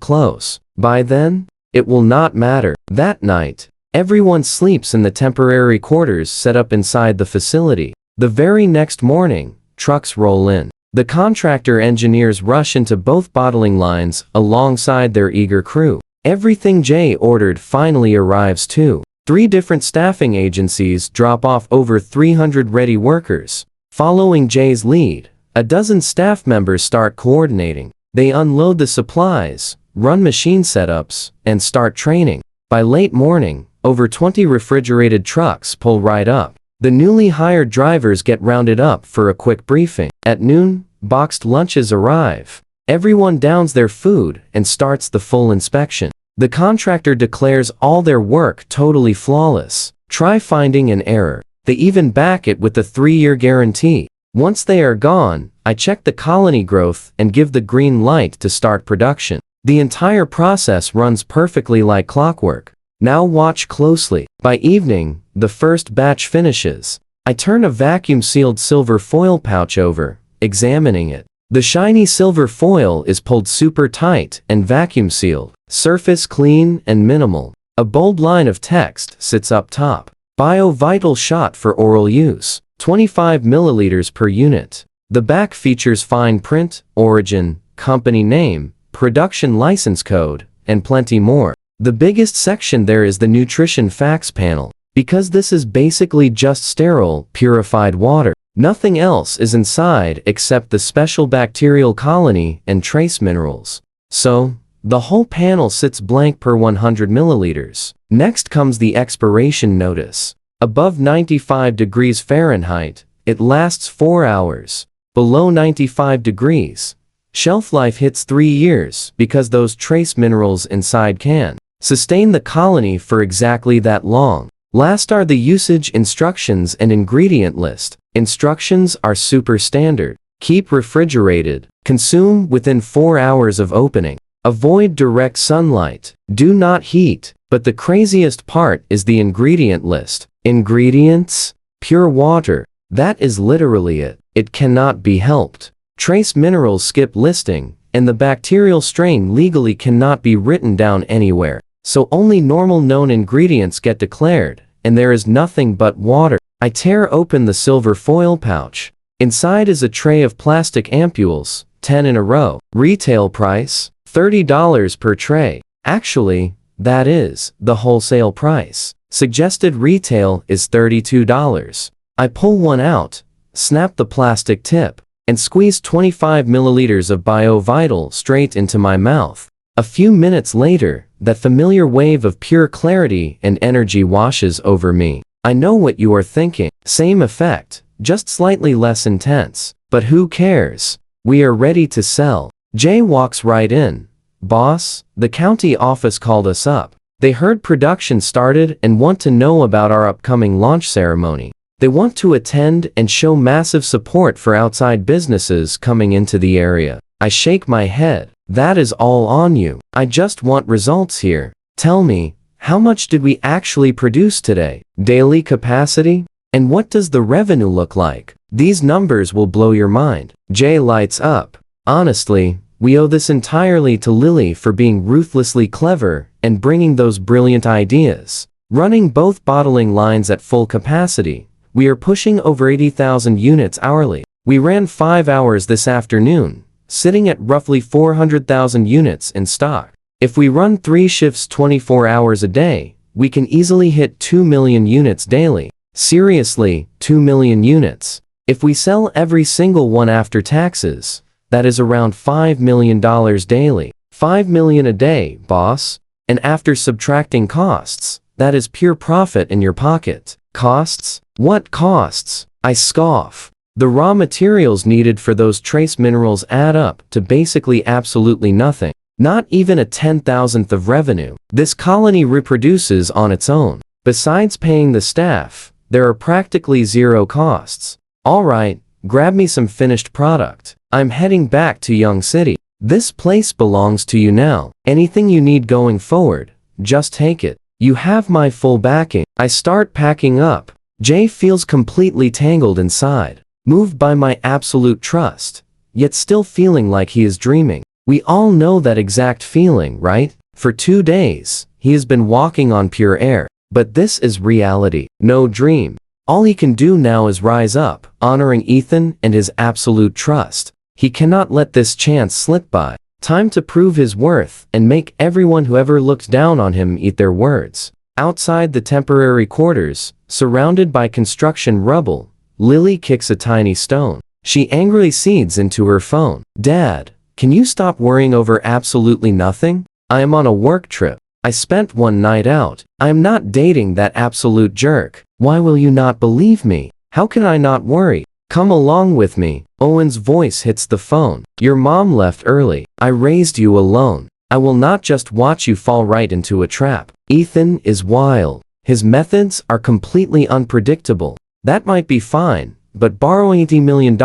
close. By then, it will not matter. That night, everyone sleeps in the temporary quarters set up inside the facility. The very next morning, trucks roll in. The contractor engineers rush into both bottling lines alongside their eager crew. Everything Jay ordered finally arrives too. 3 different staffing agencies drop off over 300 ready workers. Following Jay's lead, a dozen staff members start coordinating. They unload the supplies, run machine setups, and start training. By late morning, over 20 refrigerated trucks pull right up. The newly hired drivers get rounded up for a quick briefing. At noon, boxed lunches arrive. Everyone downs their food and starts the full inspection. The contractor declares all their work totally flawless. Try finding an error. They even back it with a 3-year guarantee. Once they are gone, I check the colony growth and give the green light to start production. The entire process runs perfectly like clockwork. Now watch closely. By evening, the first batch finishes. I turn a vacuum-sealed silver foil pouch over, examining it. The shiny silver foil is pulled super tight and vacuum-sealed. Surface clean and minimal. A bold line of text sits up top. Bio-vital shot for oral use. 25 milliliters per unit. The back features fine print, origin, company name, production license code, and plenty more. The biggest section there is the nutrition facts panel. Because this is basically just sterile, purified water, nothing else is inside except the special bacterial colony and trace minerals. So, the whole panel sits blank per 100 milliliters. Next comes the expiration notice. Above 95 degrees Fahrenheit, it lasts 4 hours. Below 95 degrees, shelf life hits 3 years because those trace minerals inside can sustain the colony for exactly that long. Last are the usage instructions and ingredient list. Instructions are super standard. Keep refrigerated. Consume within 4 hours of opening. Avoid direct sunlight. Do not heat. But the craziest part is the ingredient list. Ingredients? Pure water. That is literally it. It cannot be helped. Trace minerals skip listing, and the bacterial strain legally cannot be written down anywhere. So only normal known ingredients get declared, and there is nothing but water. I tear open the silver foil pouch. Inside is a tray of plastic ampules, 10 in a row. Retail price, $30 per tray. Actually, that is the wholesale price. Suggested retail is $32. I pull one out, snap the plastic tip, and squeeze 25 milliliters of BioVital straight into my mouth. A few minutes later, that familiar wave of pure clarity and energy washes over me. I know what you are thinking. Same effect, just slightly less intense. But who cares? We are ready to sell. Jay walks right in. Boss, the county office called us up. They heard production started and want to know about our upcoming launch ceremony. They want to attend and show massive support for outside businesses coming into the area. I shake my head. That is all on you. I just want results here. Tell me, how much did we actually produce today? Daily capacity? And what does the revenue look like? These numbers will blow your mind. Jay lights up. Honestly, we owe this entirely to Lily for being ruthlessly clever and bringing those brilliant ideas. Running both bottling lines at full capacity, we are pushing over 80,000 units hourly. We ran 5 hours this afternoon, sitting at roughly 400,000 units in stock. If we run 3 shifts 24 hours a day, we can easily hit 2 million units daily. Seriously, 2 million units. If we sell every single one after taxes, that is around $5 million daily. 5 million a day, boss. And after subtracting costs, that is pure profit in your pocket. Costs? What costs? I scoff. The raw materials needed for those trace minerals add up to basically absolutely nothing. Not even a 10,000th of revenue. This colony reproduces on its own. Besides paying the staff, there are practically zero costs. Alright, grab me some finished product. I'm heading back to Young City. This place belongs to you now. Anything you need going forward, just take it. You have my full backing. I start packing up. Jay feels completely tangled inside, moved by my absolute trust, yet still feeling like he is dreaming. We all know that exact feeling, right? For 2 days, he has been walking on pure air. But this is reality, no dream. All he can do now is rise up, honoring Ethan and his absolute trust. He cannot let this chance slip by. Time to prove his worth and make everyone who ever looked down on him eat their words. Outside the temporary quarters, surrounded by construction rubble, Lily kicks a tiny stone. She angrily cedes into her phone. Dad, can you stop worrying over absolutely nothing? I am on a work trip. I spent one night out. I am not dating that absolute jerk. Why will you not believe me? How can I not worry? Come along with me. Owen's voice hits the phone. Your mom left early. I raised you alone. I will not just watch you fall right into a trap. Ethan is wild. His methods are completely unpredictable. That might be fine, but borrowing $80 million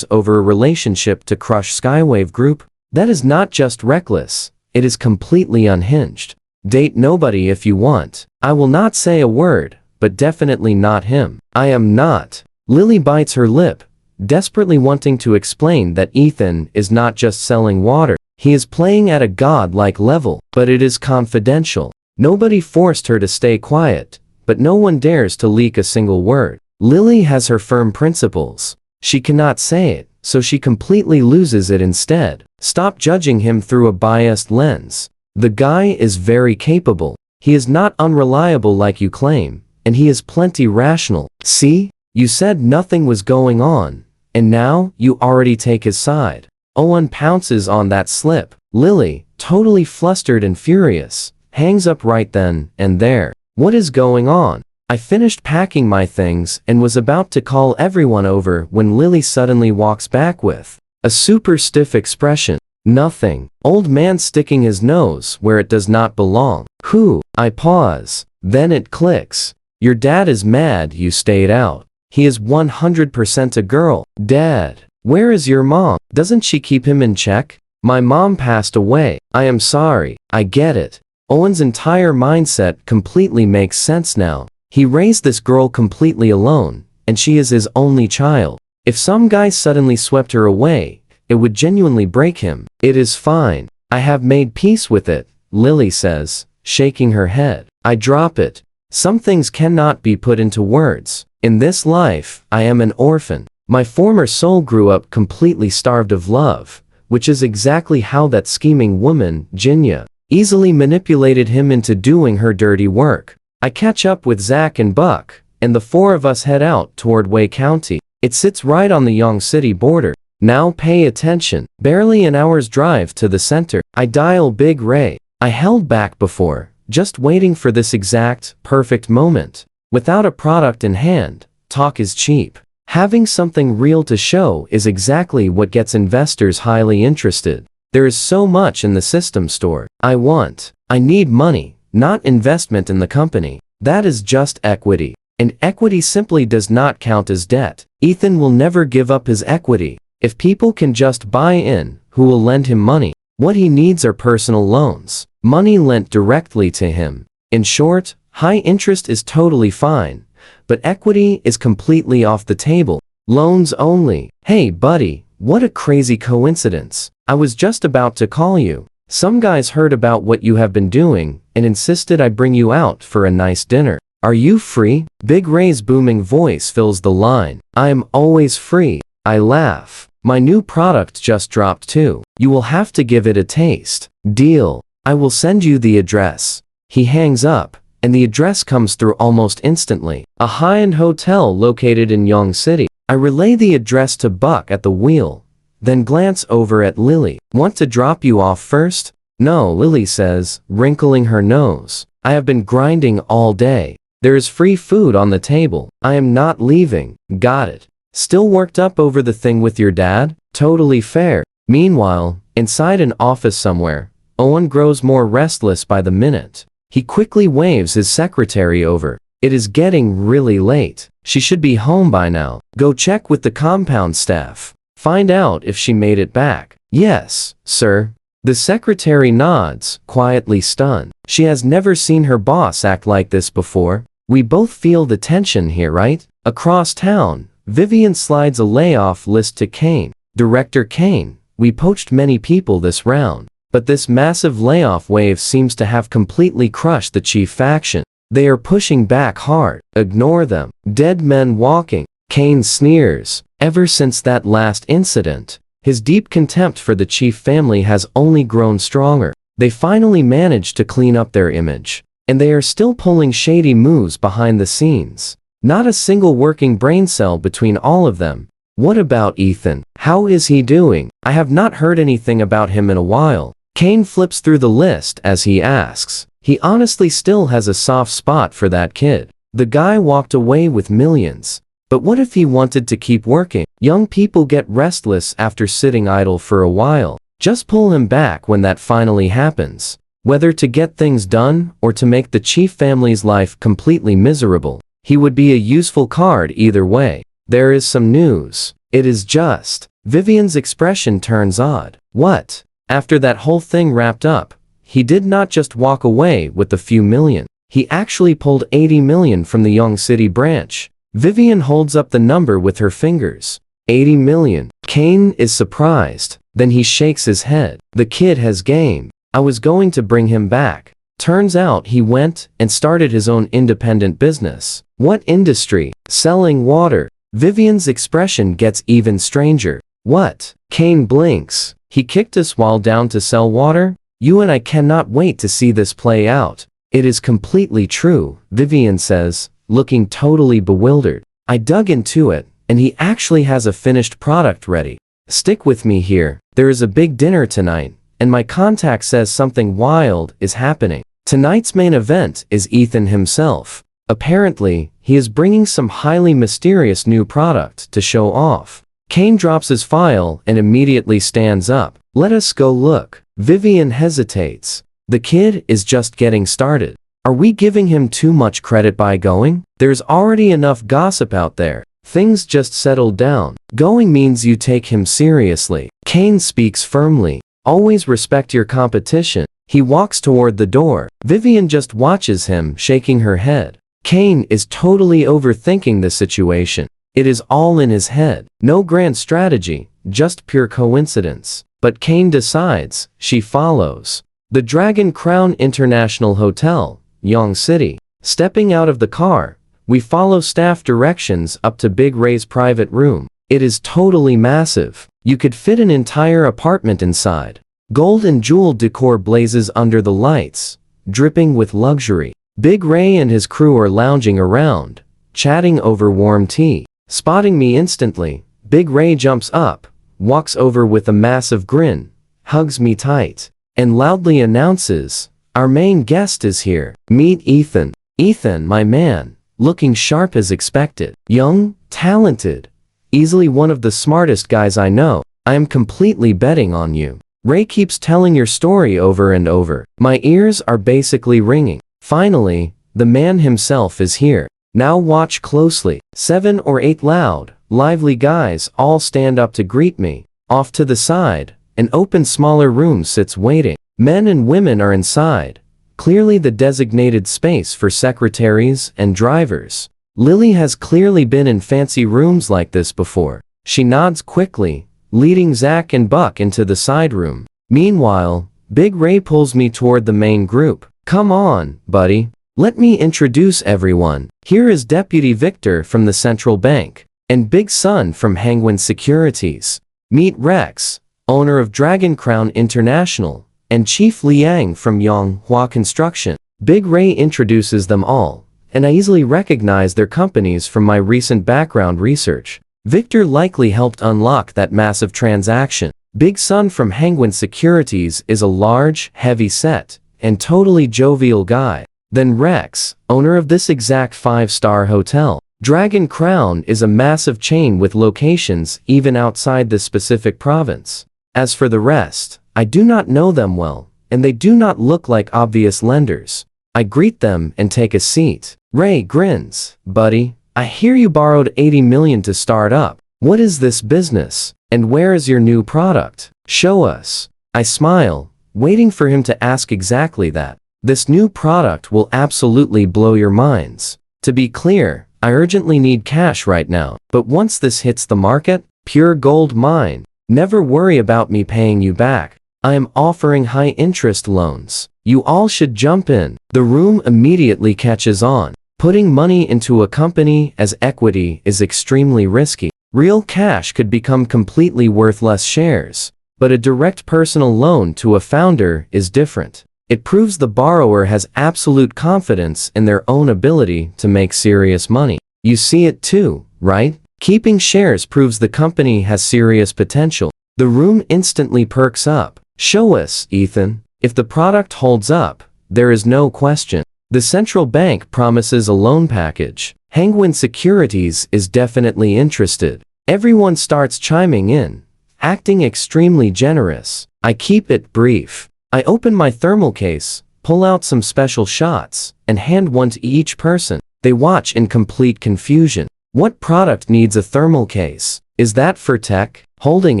over a relationship to crush Skywave Group? That is not just reckless. It is completely unhinged. Date nobody if you want. I will not say a word, but definitely not him. I am not. Lily bites her lip, desperately wanting to explain that Ethan is not just selling water. He is playing at a godlike level, but it is confidential. Nobody forced her to stay quiet, but no one dares to leak a single word. Lily has her firm principles. She cannot say it, so she completely loses it instead. Stop judging him through a biased lens. The guy is very capable. He is not unreliable like you claim, and he is plenty rational. See? You said nothing was going on, and now you already take his side. Owen pounces on that slip. Lily, totally flustered and furious, hangs up right then and there. What is going on? I finished packing my things and was about to call everyone over when Lily suddenly walks back with a super stiff expression. Nothing. Old man sticking his nose where it does not belong. Who? I pause. Then it clicks. Your dad is mad you stayed out. He is 100% a girl. Dad, where is your mom? Doesn't she keep him in check? My mom passed away. I am sorry. I get it. Owen's entire mindset completely makes sense now. He raised this girl completely alone, and she is his only child. If some guy suddenly swept her away, it would genuinely break him. It is fine. I have made peace with it, Lily says, shaking her head. I drop it. Some things cannot be put into words. In this life, I am an orphan. My former soul grew up completely starved of love, which is exactly how that scheming woman, Jinya, easily manipulated him into doing her dirty work. I catch up with Zach and Buck, and the 4 of us head out toward Wei County. It sits right on the Young City border. Now pay attention. Barely an hour's drive to the center. I dial Big Ray. I held back before, just waiting for this exact, perfect moment. Without a product in hand, talk is cheap. Having something real to show is exactly what gets investors highly interested. There is so much in the system store. I need money, not investment in the company. That is just equity. And equity simply does not count as debt. Ethan will never give up his equity. If people can just buy in, who will lend him money? What he needs are personal loans. Money lent directly to him. In short, high interest is totally fine, but equity is completely off the table. Loans only. Hey buddy, what a crazy coincidence. I was just about to call you. Some guys heard about what you have been doing and insisted I bring you out for a nice dinner. Are you free? Big Ray's booming voice fills the line. I am always free. I laugh. My new product just dropped too. You will have to give it a taste. Deal. I will send you the address. He hangs up, and the address comes through almost instantly. A high-end hotel located in Yong City. I relay the address to Buck at the wheel, then glance over at Lily. Want to drop you off first? No, Lily says, wrinkling her nose. I have been grinding all day. There is free food on the table. I am not leaving. Got it. Still worked up over the thing with your dad? Totally fair. Meanwhile, inside an office somewhere, Owen grows more restless by the minute. He quickly waves his secretary over. It is getting really late. She should be home by now. Go check with the compound staff. Find out if she made it back. Yes, sir. The secretary nods, quietly stunned. She has never seen her boss act like this before. We both feel the tension here, right? Across town, Vivian slides a layoff list to Kane. Director Kane, we poached many people this round, but this massive layoff wave seems to have completely crushed the chief faction. They are pushing back hard. Ignore them. Dead men walking. Kane sneers. Ever since that last incident, his deep contempt for the chief family has only grown stronger. They finally managed to clean up their image, and they are still pulling shady moves behind the scenes. Not a single working brain cell between all of them. What about Ethan? How is he doing? I have not heard anything about him in a while. Kane flips through the list as he asks. He honestly still has a soft spot for that kid. The guy walked away with millions. But what if he wanted to keep working? Young people get restless after sitting idle for a while. Just pull him back when that finally happens. Whether to get things done or to make the chief family's life completely miserable. He would be a useful card either way. There is some news. It is just. Vivian's expression turns odd. What? After that whole thing wrapped up, he did not just walk away with a few million. He actually pulled 80 million from the Yong City branch. Vivian holds up the number with her fingers. 80 million. Kane is surprised. Then he shakes his head. The kid has game. I was going to bring him back. Turns out he went and started his own independent business. What industry? Selling water. Vivian's expression gets even stranger. What? Kane blinks. He kicked us while down to sell water? You and I cannot wait to see this play out. It is completely true, Vivian says, looking totally bewildered. I dug into it, and he actually has a finished product ready. Stick with me here. There is a big dinner tonight, and my contact says something wild is happening. Tonight's main event is Ethan himself. Apparently, he is bringing some highly mysterious new product to show off. Kane drops his file and immediately stands up. Let us go look. Vivian hesitates. The kid is just getting started. Are we giving him too much credit by going? There's already enough gossip out there. Things just settled down. Going means you take him seriously. Kane speaks firmly. Always respect your competition. He walks toward the door. Vivian just watches him, shaking her head. Kane is totally overthinking the situation. It is all in his head. No grand strategy, just pure coincidence. But Kane decides. She follows. The Dragon Crown International Hotel, Yong City. Stepping out of the car, we follow staff directions up to Big Ray's private room. It is totally massive. You could fit an entire apartment inside. Gold and jewel decor blazes under the lights, dripping with luxury. Big Ray and his crew are lounging around, chatting over warm tea. Spotting me instantly, Big Ray jumps up, walks over with a massive grin, hugs me tight, and loudly announces, "Our main guest is here. Meet Ethan." Ethan, my man. looking sharp as expected. Young, talented, easily one of the smartest guys I know. I am completely betting on you. Ray keeps telling your story over and over. My ears are basically ringing. Finally, the man himself is here. Now watch closely. 7 or 8 loud, lively guys all stand up to greet me. Off to the side, an open smaller room sits waiting. Men and women are inside, clearly the designated space for secretaries and drivers. Lily has clearly been in fancy rooms like this before. She nods quickly, leading Zach and Buck into the side room. Meanwhile, Big Ray pulls me toward the main group. Come on, buddy. Let me introduce everyone. Here is Deputy Victor from the Central Bank, and Big Sun from Hangwon Securities. Meet Rex, owner of Dragon Crown International, and Chief Liang from Manhwa Construction. Big Ray introduces them all, and I easily recognize their companies from my recent background research. Victor likely helped unlock that massive transaction. Big Sun from Hangwon Securities is a large, heavy-set, and totally jovial guy. Then Rex, owner of this exact 5-star hotel. Dragon Crown is a massive chain with locations even outside the specific province. As for the rest, I do not know them well, and they do not look like obvious lenders. I greet them and take a seat. Ray grins. Buddy, I hear you borrowed 80 million to start up. What is this business? And where is your new product? Show us. I smile, waiting for him to ask exactly that. This new product will absolutely blow your minds. To be clear, I urgently need cash right now, but once this hits the market, pure gold mine. Never worry about me paying you back. I am offering high-interest loans. You all should jump in. The room immediately catches on. Putting money into a company as equity is extremely risky. Real cash could become completely worthless shares, but a direct personal loan to a founder is different. It proves the borrower has absolute confidence in their own ability to make serious money. You see it too, right? Keeping shares proves the company has serious potential. The room instantly perks up. Show us, Ethan. If the product holds up, there is no question. The central bank promises a loan package. Hangwon Securities is definitely interested. Everyone starts chiming in, acting extremely generous. I keep it brief. I open my thermal case, pull out some special shots, and hand one to each person. They watch in complete confusion. What product needs a thermal case? Is that for tech? Holding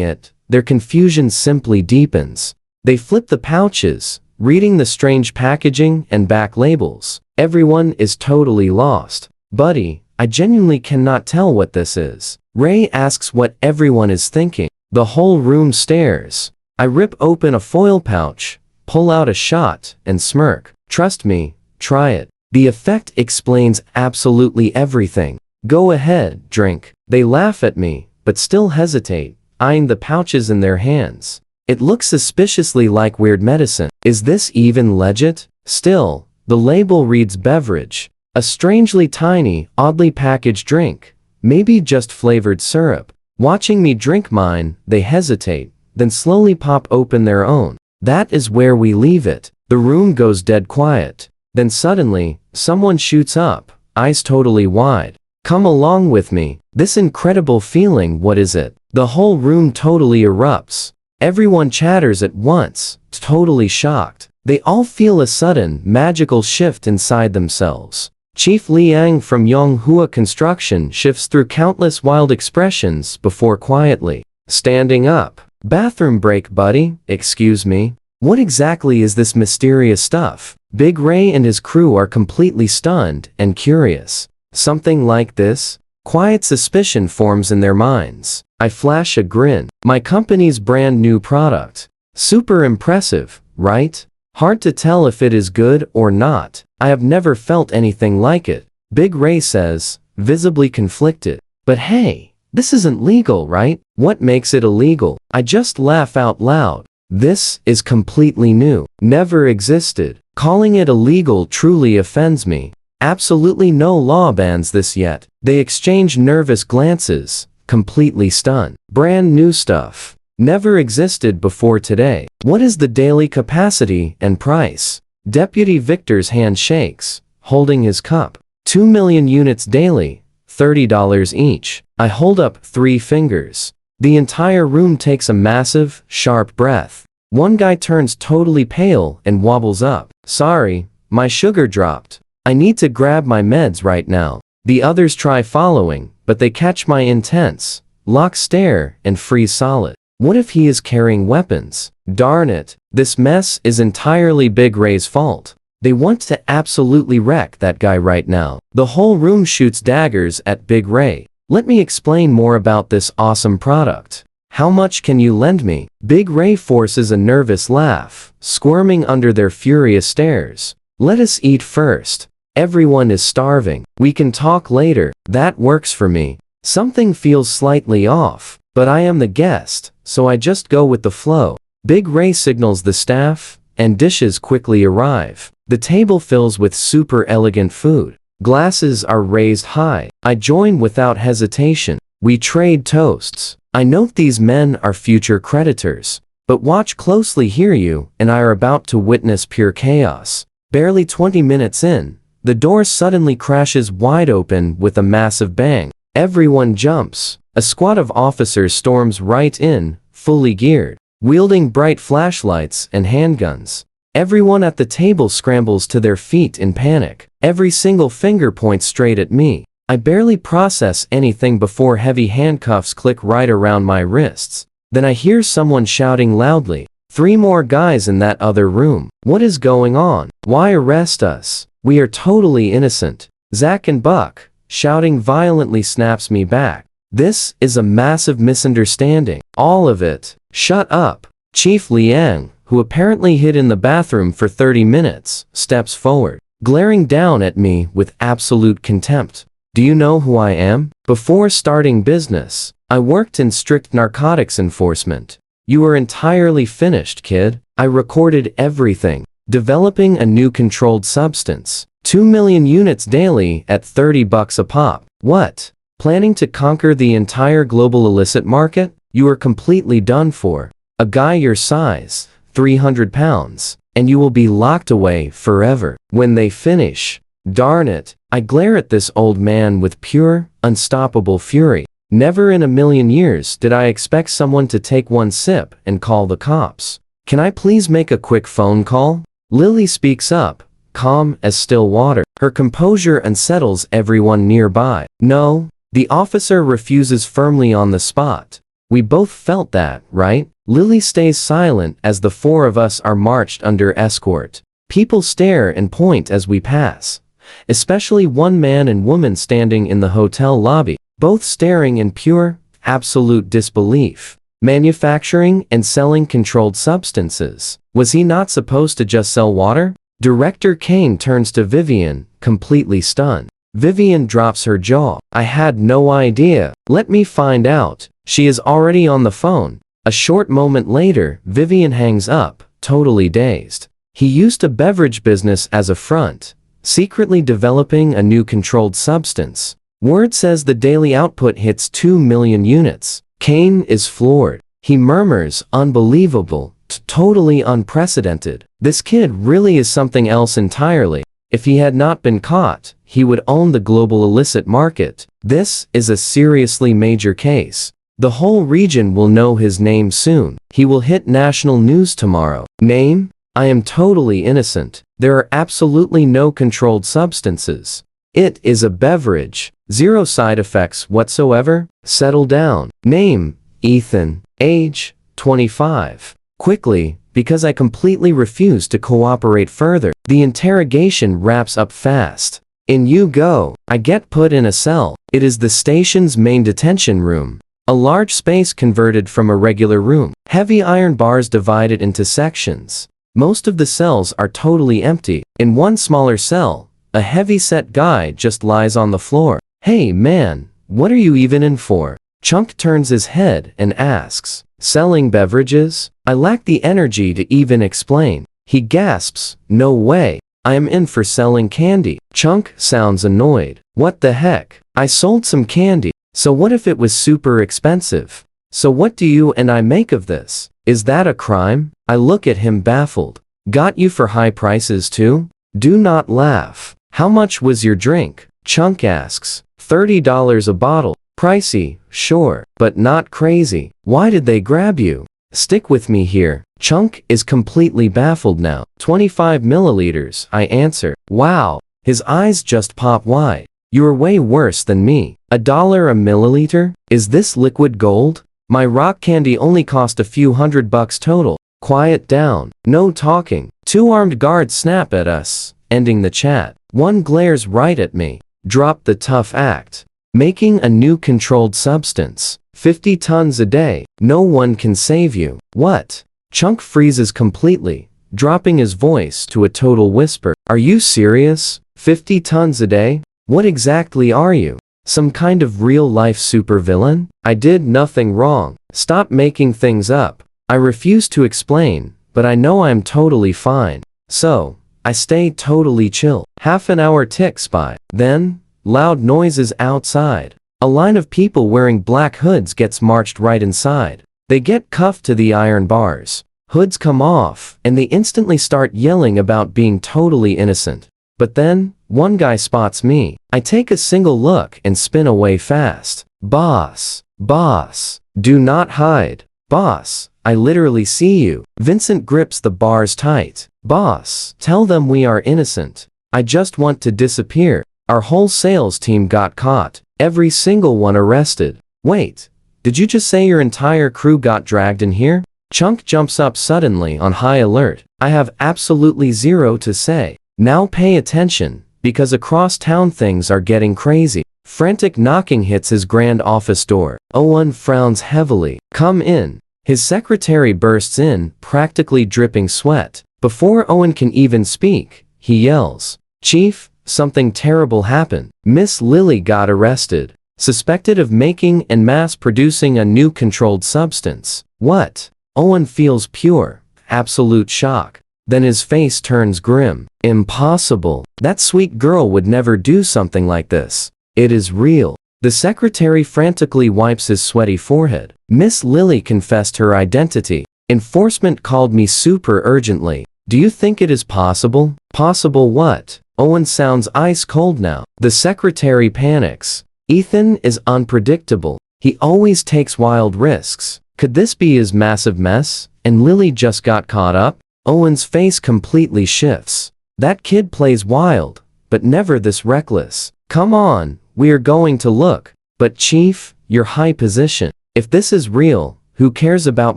it, their confusion simply deepens. They flip the pouches, reading the strange packaging and back labels. Everyone is totally lost. Buddy, I genuinely cannot tell what this is. Ray asks what everyone is thinking. The whole room stares. I rip open a foil pouch, pull out a shot, and smirk. Trust me, try it. The effect explains absolutely everything. Go ahead, drink. They laugh at me, but still hesitate, eyeing the pouches in their hands. It looks suspiciously like weird medicine. Is this even legit? Still, the label reads beverage. A strangely tiny, oddly packaged drink. Maybe just flavored syrup. Watching me drink mine, they hesitate, then slowly pop open their own. That is where we leave it. The room goes dead quiet. Then suddenly, someone shoots up, eyes totally wide. Come along with me. This incredible feeling, what is it? The whole room totally erupts. Everyone chatters at once, totally shocked. They all feel a sudden, magical shift inside themselves. Chief Liang from Manhwa Construction shifts through countless wild expressions before quietly standing up. Bathroom break, buddy. Excuse me. What exactly is this mysterious stuff? Big Ray and his crew are completely stunned and curious. Something like this? Quiet suspicion forms in their minds. I flash a grin. My company's brand new product. Super impressive, right? Hard to tell if it is good or not. I have never felt anything like it. Big Ray says, visibly conflicted. But hey, this isn't legal, right? What makes it illegal? I just laugh out loud. This is completely new. Never existed. Calling it illegal truly offends me. Absolutely no law bans this yet. They exchange nervous glances, completely stunned. Brand new stuff. Never existed before today. What is the daily capacity and price? Deputy Victor's hand shakes, holding his cup. 2 million units daily, $30 each. I hold up 3 fingers. The entire room takes a massive, sharp breath. One guy turns totally pale and wobbles up. Sorry, my sugar dropped. I need to grab my meds right now. The others try following, but they catch my intense, lock stare and freeze solid. What if he is carrying weapons? Darn it, this mess is entirely Big Ray's fault. They want to absolutely wreck that guy right now. The whole room shoots daggers at Big Ray. Let me explain more about this awesome product. How much can you lend me? Big Ray forces a nervous laugh, squirming under their furious stares. Let us eat first. Everyone is starving. We can talk later. That works for me. Something feels slightly off, but I am the guest, so I just go with the flow. Big Ray signals the staff, and dishes quickly arrive. The table fills with super elegant food. Glasses are raised high. I join without hesitation. We trade toasts. I note these men are future creditors. But watch closely here, you and I are about to witness pure chaos. Barely 20 minutes in, the door suddenly crashes wide open with a massive bang. Everyone jumps. A squad of officers storms right in, fully geared, wielding bright flashlights and handguns. Everyone at the table scrambles to their feet in panic. Every single finger points straight at me. I barely process anything before heavy handcuffs click right around my wrists. Then I hear someone shouting loudly, 3 more guys in that other room. What is going on? Why arrest us? We are totally innocent. Zack and Buck, shouting violently, snaps me back. This is a massive misunderstanding. All of it. Shut up. Chief Liang, who apparently hid in the bathroom for 30 minutes, steps forward, glaring down at me with absolute contempt. Do you know who I am? Before starting business, I worked in strict narcotics enforcement. You are entirely finished, kid. I recorded everything. Developing a new controlled substance. 2 million units daily at $30 a pop. What? Planning to conquer the entire global illicit market? You are completely done for. A guy your size, 300 pounds, and you will be locked away forever. When they finish, darn it, I glare at this old man with pure, unstoppable fury. Never in a million years did I expect someone to take one sip and call the cops. Can I please make a quick phone call? Lily speaks up, calm as still water. Her composure unsettles everyone nearby. No, the officer refuses firmly on the spot. We both felt that, right? Lily stays silent as the 4 of us are marched under escort. People stare and point as we pass, especially one man and woman standing in the hotel lobby, both staring in pure, absolute disbelief. Manufacturing and selling controlled substances. Was he not supposed to just sell water? Director Kane turns to Vivian, completely stunned. Vivian drops her jaw. I had no idea. Let me find out. She is already on the phone. A short moment later, Vivian hangs up, totally dazed. He used a beverage business as a front, secretly developing a new controlled substance. Word says the daily output hits 2 million units. Kane is floored. He murmurs, unbelievable, totally unprecedented. This kid really is something else entirely. If he had not been caught, he would own the global illicit market. This is a seriously major case. The whole region will know his name soon. He will hit national news tomorrow. Name? I am totally innocent. There are absolutely no controlled substances. It is a beverage. 0 side effects whatsoever. Settle down. Name? Ethan. Age? 25. Quickly, because I completely refuse to cooperate further, the interrogation wraps up fast. In you go. I get put in a cell. It is the station's main detention room. A large space converted from a regular room. Heavy iron bars divided into sections. Most of the cells are totally empty. In one smaller cell, a heavy-set guy just lies on the floor. Hey man, what are you even in for? Chunk turns his head and asks, selling beverages? I lack the energy to even explain. He gasps, no way. I am in for selling candy. Chunk sounds annoyed. What the heck? I sold some candy. So what if it was super expensive? So what do you and I make of this? Is that a crime? I look at him baffled. Got you for high prices too? Do not laugh. How much was your drink? Chunk asks. $30 a bottle. Pricey, sure, but not crazy. Why did they grab you? Stick with me here. Chunk is completely baffled now. 25 milliliters, I answer. Wow. His eyes just pop wide. You're way worse than me. $1 a milliliter? Is this liquid gold? My rock candy only cost a few $100 total. Quiet down. No talking. 2 armed guards snap at us, ending the chat. One glares right at me. Drop the tough act. Making a new controlled substance. 50 tons a day. No one can save you. What? Chunk freezes completely, dropping his voice to a total whisper. Are you serious? 50 tons a day? What exactly are you? Some kind of real-life supervillain? I did nothing wrong. Stop making things up. I refuse to explain, but I know I'm totally fine. So, I stay totally chill. Half an hour ticks by. Then, loud noises outside. A line of people wearing black hoods gets marched right inside. They get cuffed to the iron bars. Hoods come off, and they instantly start yelling about being totally innocent. But then, one guy spots me. I take a single look and spin away fast. Boss. Boss. Do not hide. Boss. I literally see you. Vincent grips the bars tight. Boss. Tell them we are innocent. I just want to disappear. Our whole sales team got caught. Every single one arrested. Wait. Did you just say your entire crew got dragged in here? Chunk jumps up suddenly on high alert. I have absolutely zero to say. Now pay attention, because across town things are getting crazy. Frantic knocking hits his grand office door. Owen frowns heavily. Come in. His secretary bursts in, practically dripping sweat. Before Owen can even speak, he yells, Chief, something terrible happened. Miss Lily got arrested. Suspected of making and mass-producing a new controlled substance. What? Owen feels pure, absolute shock. Then his face turns grim. Impossible. That sweet girl would never do something like this. It is real. The secretary frantically wipes his sweaty forehead. Miss Lily confessed her identity. Enforcement called me super urgently. Do you think it is possible? Possible what? Owen sounds ice cold now. The secretary panics. Ethan is unpredictable. He always takes wild risks. Could this be his massive mess? And Lily just got caught up? Owen's face completely shifts. That kid plays wild, but never this reckless. Come on, we are going to look. But Chief, your high position. If this is real, who cares about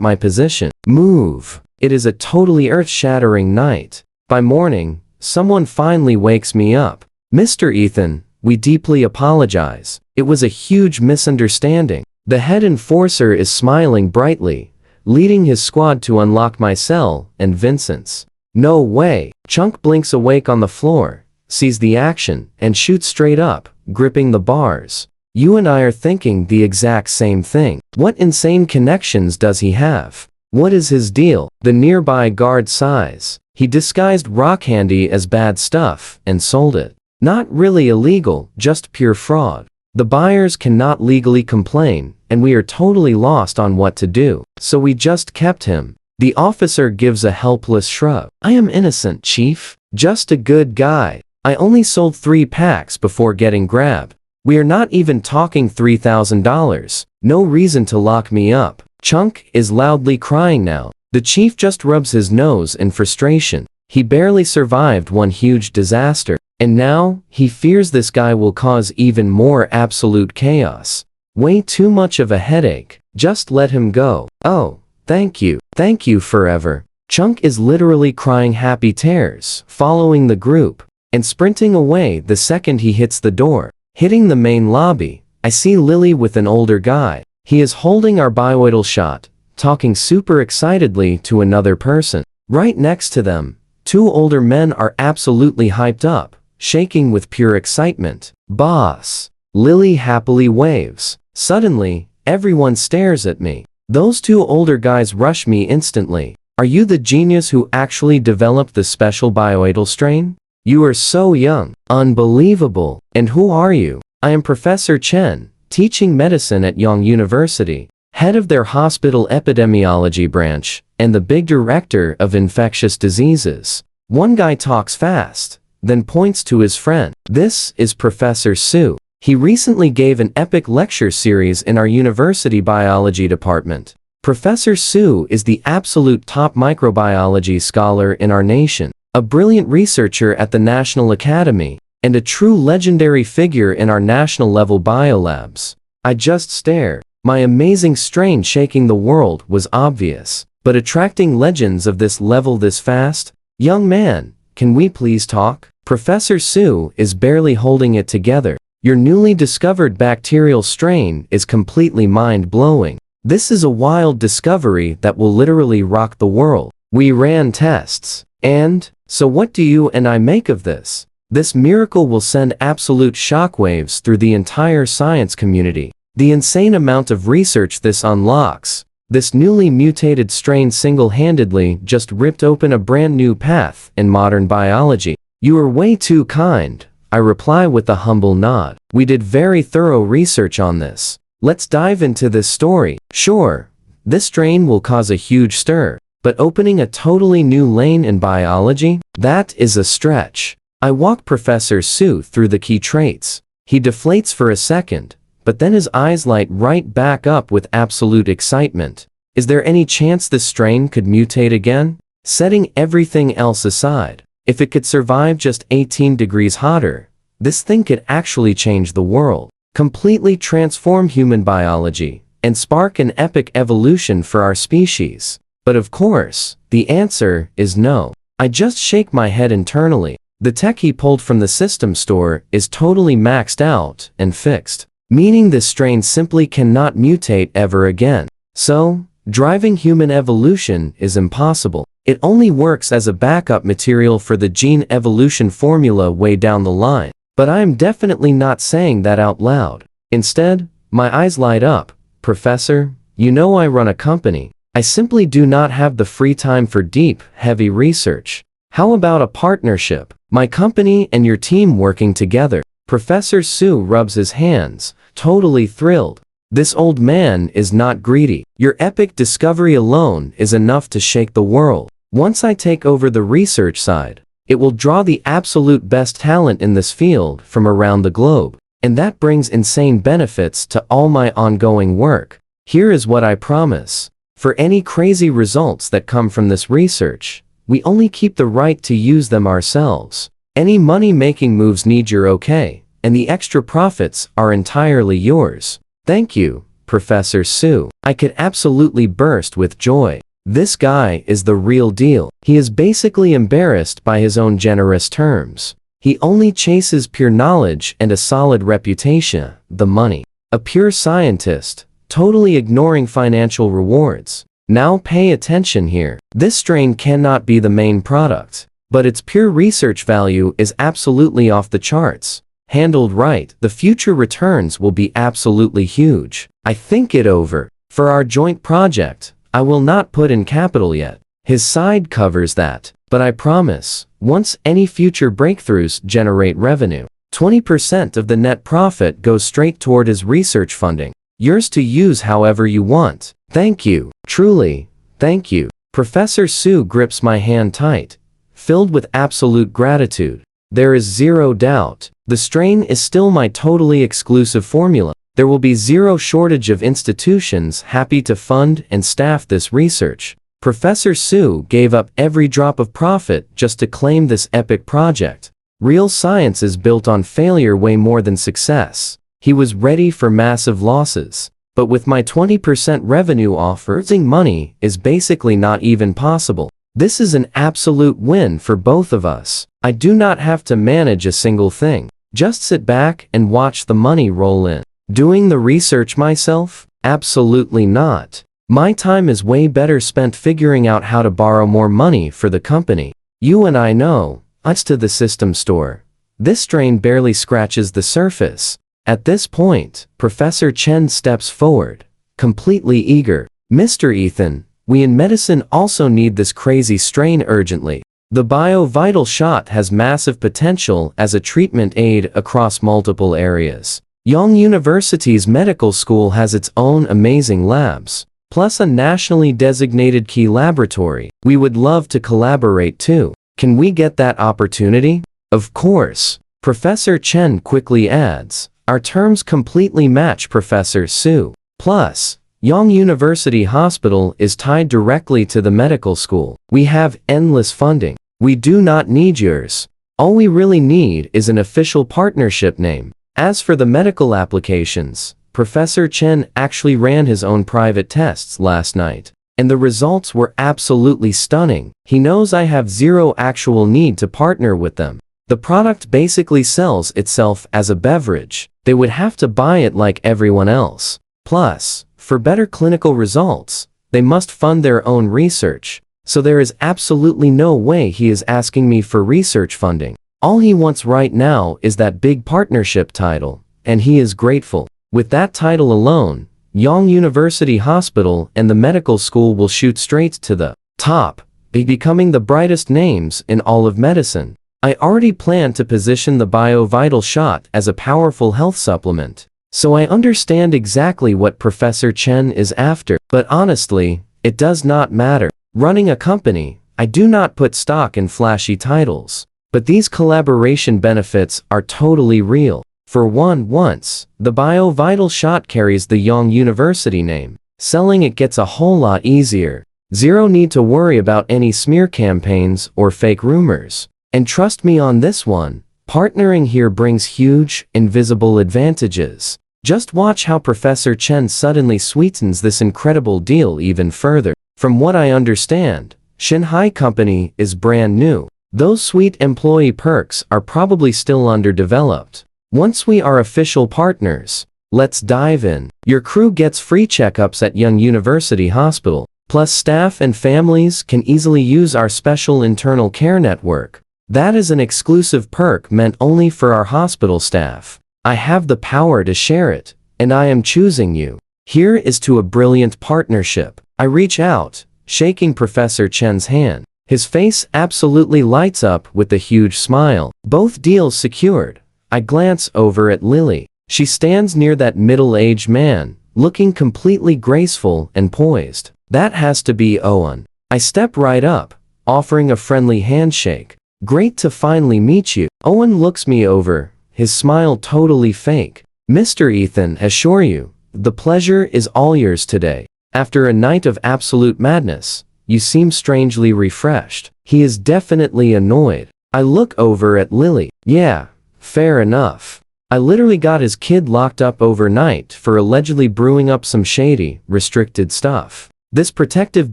my position? Move. It is a totally earth-shattering night. By morning, someone finally wakes me up. Mr. Ethan, we deeply apologize. It was a huge misunderstanding. The head enforcer is smiling brightly, leading his squad to unlock my cell and Vincent's. No way. Chunk blinks awake on the floor, sees the action, and shoots straight up, gripping the bars. You and I are thinking the exact same thing. What insane connections does he have? What is his deal? The nearby guard sighs. He disguised rock candy as bad stuff and sold it. Not really illegal, just pure fraud. The buyers cannot legally complain, and we are totally lost on what to do. So we just kept him. The officer gives a helpless shrug. I am innocent, Chief. Just a good guy. I only sold 3 packs before getting grabbed. We are not even talking $3,000. No reason to lock me up. Chunk is loudly crying now. The chief just rubs his nose in frustration. He barely survived one huge disaster. And now, he fears this guy will cause even more absolute chaos. Way too much of a headache. Just let him go. Oh, thank you. Thank you forever. Chunk is literally crying happy tears, following the group, and sprinting away the second he hits the door. Hitting the main lobby, I see Lily with an older guy. He is holding our bioidal shot, talking super excitedly to another person. Right next to them, 2 older men are absolutely hyped up, shaking with pure excitement. Boss. Lily happily waves. Suddenly, everyone stares at me. Those 2 older guys rush me instantly. Are you the genius who actually developed the special bioidal strain? You are so young. Unbelievable. And who are you? I am Professor Chen, teaching medicine at Yong University, head of their hospital epidemiology branch, and the big director of infectious diseases. One guy talks fast, then points to his friend. This is Professor Su. He recently gave an epic lecture series in our university biology department. Professor Su is the absolute top microbiology scholar in our nation, a brilliant researcher at the National Academy, and a true legendary figure in our national-level biolabs. I just stared. My amazing strain shaking the world was obvious, but attracting legends of this level this fast? Young man, can we please talk? Professor Su is barely holding it together. Your newly discovered bacterial strain is completely mind-blowing. This is a wild discovery that will literally rock the world. We ran tests. And, so what do you and I make of this? This miracle will send absolute shockwaves through the entire science community. The insane amount of research this unlocks. This newly mutated strain single-handedly just ripped open a brand new path in modern biology. You are way too kind, I reply with a humble nod. We did very thorough research on this. Let's dive into this story. Sure, this strain will cause a huge stir, but opening a totally new lane in biology? That is a stretch. I walk Professor Su through the key traits. He deflates for a second, but then his eyes light right back up with absolute excitement. Is there any chance this strain could mutate again? Setting everything else aside, if it could survive just 18 degrees hotter, this thing could actually change the world, completely transform human biology, and spark an epic evolution for our species. But of course, the answer is no. I just shake my head internally. The tech he pulled from the system store is totally maxed out and fixed, meaning this strain simply cannot mutate ever again. So, driving human evolution is impossible. It only works as a backup material for the gene evolution formula way down the line. But I am definitely not saying that out loud. Instead, my eyes light up. Professor, you know I run a company. I simply do not have the free time for deep, heavy research. How about a partnership? My company and your team working together. Professor Su rubs his hands, totally thrilled. This old man is not greedy. Your epic discovery alone is enough to shake the world. Once I take over the research side, it will draw the absolute best talent in this field from around the globe, and that brings insane benefits to all my ongoing work. Here is what I promise. For any crazy results that come from this research, we only keep the right to use them ourselves. Any money-making moves need your okay, and the extra profits are entirely yours. Thank you, Professor Su. I could absolutely burst with joy. This guy is the real deal. He is basically embarrassed by his own generous terms. He only chases pure knowledge and a solid reputation, the money. A pure scientist, totally ignoring financial rewards. Now pay attention here. This strain cannot be the main product, but its pure research value is absolutely off the charts. Handled right, the future returns will be absolutely huge. I think it over. For our joint project, I will not put in capital yet. His side covers that, but I promise, once any future breakthroughs generate revenue, 20% of the net profit goes straight toward his research funding. Yours to use however you want. Thank you. Truly, thank you. Professor Su grips my hand tight, filled with absolute gratitude. There is zero doubt. The strain is still my totally exclusive formula. There will be zero shortage of institutions happy to fund and staff this research. Professor Su gave up every drop of profit just to claim this epic project. Real science is built on failure way more than success. He was ready for massive losses. But with my 20% revenue offer, losing money is basically not even possible. This is an absolute win for both of us. I do not have to manage a single thing. Just sit back and watch the money roll in. Doing the research myself? Absolutely not. My time is way better spent figuring out how to borrow more money for the company. You and I know, as to the system store, this strain barely scratches the surface. At this point, Professor Chen steps forward, completely eager. Mr. Ethan, we in medicine also need this crazy strain urgently. The bio-vital shot has massive potential as a treatment aid across multiple areas. Yong University's medical school has its own amazing labs, plus a nationally designated key laboratory. We would love to collaborate too. Can we get that opportunity? Of course, Professor Chen quickly adds, our terms completely match Professor Su. Plus, Yang University Hospital is tied directly to the medical school. We have endless funding. We do not need yours. All we really need is an official partnership name. As for the medical applications, Professor Chen actually ran his own private tests last night, and the results were absolutely stunning. He knows I have zero actual need to partner with them. The product basically sells itself as a beverage. They would have to buy it like everyone else. Plus, for better clinical results, they must fund their own research. So there is absolutely no way he is asking me for research funding. All he wants right now is that big partnership title, and he is grateful. With that title alone, Yang University Hospital and the medical school will shoot straight to the top, becoming the brightest names in all of medicine. I already plan to position the BioVital shot as a powerful health supplement. So I understand exactly what Professor Chen is after, but honestly, it does not matter. Running a company, I do not put stock in flashy titles, but these collaboration benefits are totally real. For once, the BioVital shot carries the Yang University name. Selling it gets a whole lot easier. Zero need to worry about any smear campaigns or fake rumors. And trust me on this one, partnering here brings huge, invisible advantages. Just watch how Professor Chen suddenly sweetens this incredible deal even further. From what I understand, Shanghai company is brand new. Those sweet employee perks are probably still underdeveloped. Once we are official partners, let's dive in. Your crew gets free checkups at Yang University Hospital. Plus staff and families can easily use our special internal care network. That is an exclusive perk meant only for our hospital staff. I have the power to share it, and I am choosing you. Here is to a brilliant partnership. I reach out, shaking Professor Chen's hand. His face absolutely lights up with a huge smile. Both deals secured. I glance over at Lily. She stands near that middle-aged man, looking completely graceful and poised. That has to be Owen. I step right up, offering a friendly handshake. Great to finally meet you. Owen looks me over, his smile totally fake. Mr. Ethan, assure you, the pleasure is all yours today. After a night of absolute madness, you seem strangely refreshed. He is definitely annoyed. I look over at Lily. Yeah, fair enough. I literally got his kid locked up overnight for allegedly brewing up some shady, restricted stuff. This protective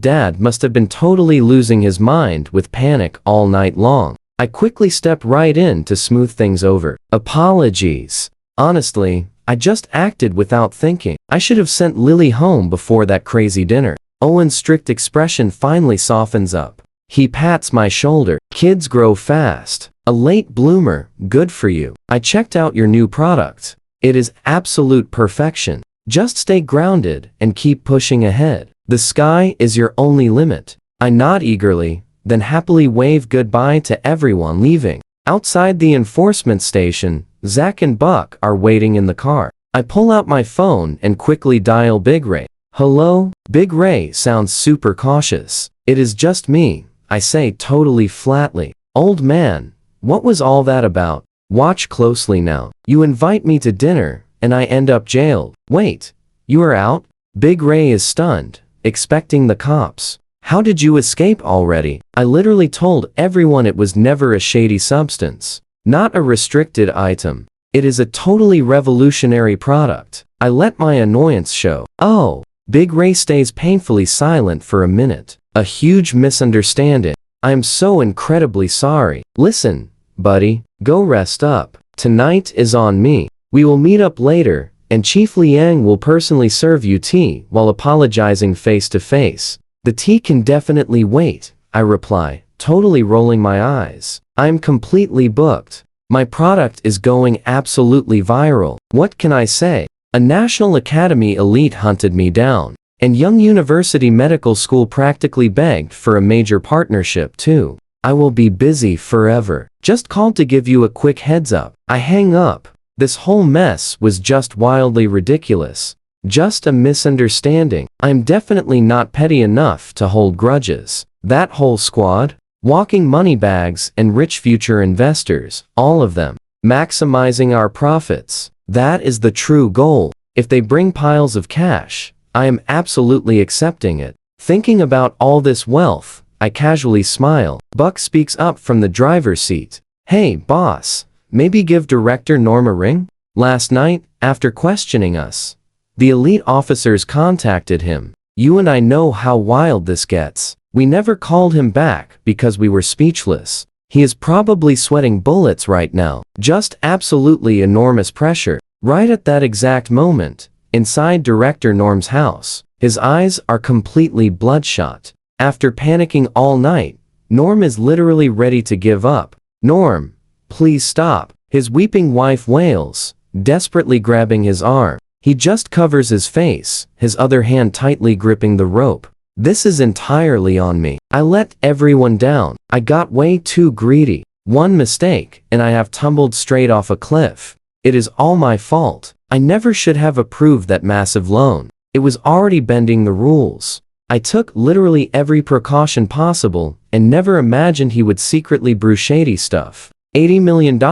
dad must have been totally losing his mind with panic all night long. I quickly step right in to smooth things over. Apologies. Honestly, I just acted without thinking. I should have sent Lily home before that crazy dinner. Owen's strict expression finally softens up. He pats my shoulder. Kids grow fast. A late bloomer, good for you. I checked out your new product. It is absolute perfection. Just stay grounded and keep pushing ahead. The sky is your only limit. I nod eagerly, then happily wave goodbye to everyone leaving. Outside the enforcement station, Zach and Buck are waiting in the car. I pull out my phone and quickly dial Big Ray. Hello? Big Ray sounds super cautious. It is just me, I say totally flatly. Old man, what was all that about? Watch closely now. You invite me to dinner, and I end up jailed. Wait, you are out? Big Ray is stunned, expecting the cops. How did you escape already? I literally told everyone it was never a shady substance. Not a restricted item. It is a totally revolutionary product. I let my annoyance show. Oh, Big Ray stays painfully silent for a minute. A huge misunderstanding. I am so incredibly sorry. Listen, buddy, go rest up. Tonight is on me. We will meet up later, and Chief Liang will personally serve you tea while apologizing face to face. The tea can definitely wait, I reply, totally rolling my eyes. I'm completely booked. My product is going absolutely viral. What can I say? A National Academy elite hunted me down, and Young University Medical School practically begged for a major partnership too. I will be busy forever. Just called to give you a quick heads up. I hang up. This whole mess was just wildly ridiculous. Just a misunderstanding. I'm definitely not petty enough to hold grudges. That whole squad? walking money bags and rich future investors, all of them. Maximizing our profits. That is the true goal. If they bring piles of cash, I am absolutely accepting it. Thinking about all this wealth, I casually smile. Buck speaks up from the driver's seat. Hey, boss, maybe give Director Norm a ring? Last night, after questioning us, the elite officers contacted him. You and I know how wild this gets. We never called him back because we were speechless. He is probably sweating bullets right now. Just absolutely enormous pressure. Right at that exact moment, inside Director Norm's house, his eyes are completely bloodshot. After panicking all night, Norm is literally ready to give up. Norm, please stop. His weeping wife wails, desperately grabbing his arm. He just covers his face, his other hand tightly gripping the rope. This is entirely on me. I let everyone down. I got way too greedy. One mistake, and I have tumbled straight off a cliff. It is all my fault. I never should have approved that massive loan. It was already bending the rules. I took literally every precaution possible and never imagined he would secretly brew shady stuff. $80 million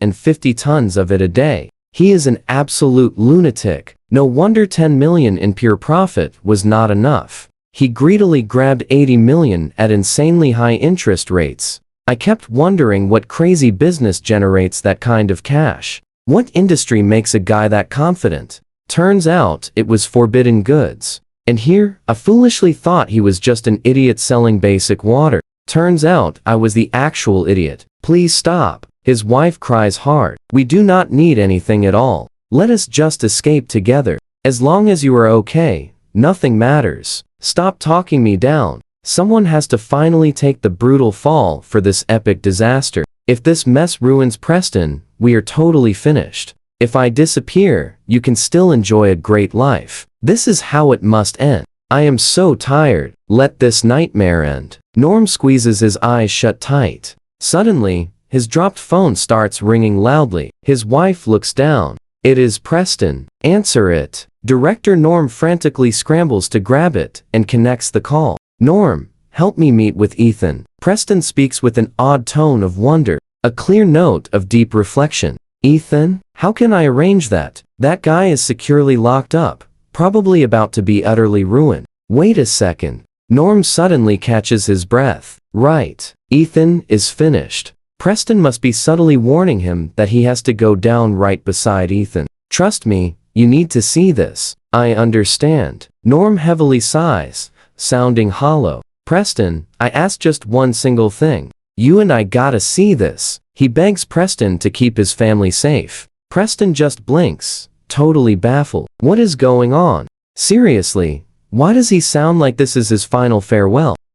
and 50 tons of it a day. He is an absolute lunatic. No wonder 10 million in pure profit was not enough. He greedily grabbed 80 million at insanely high interest rates. I kept wondering what crazy business generates that kind of cash. What industry makes a guy that confident? Turns out it was forbidden goods. And here, I foolishly thought he was just an idiot selling basic water. Turns out I was the actual idiot. Please stop. His wife cries hard. We do not need anything at all. Let us just escape together. As long as you are okay, nothing matters. Stop talking me down. Someone has to finally take the brutal fall for this epic disaster. If this mess ruins Preston, we are totally finished. If I disappear, you can still enjoy a great life. This is how it must end. I am so tired. Let this nightmare end. Norm squeezes his eyes shut tight. Suddenly, his dropped phone starts ringing loudly. His wife looks down. It is Preston. Answer it. Director Norm frantically scrambles to grab it and connects the call. Norm, help me meet with Ethan. Preston speaks with an odd tone of wonder, a clear note of deep reflection. Ethan? How can I arrange that? That guy is securely locked up, probably about to be utterly ruined. Wait a second. Norm suddenly catches his breath. Right. Ethan is finished. Preston must be subtly warning him that he has to go down right beside Ethan. Trust me, you need to see this. I understand. Norm heavily sighs, sounding hollow. Preston, I ask just one single thing. You and I gotta see this. He begs Preston to keep his family safe. Preston just blinks, totally baffled. What is going on? Seriously, why does he sound like this is his final farewell?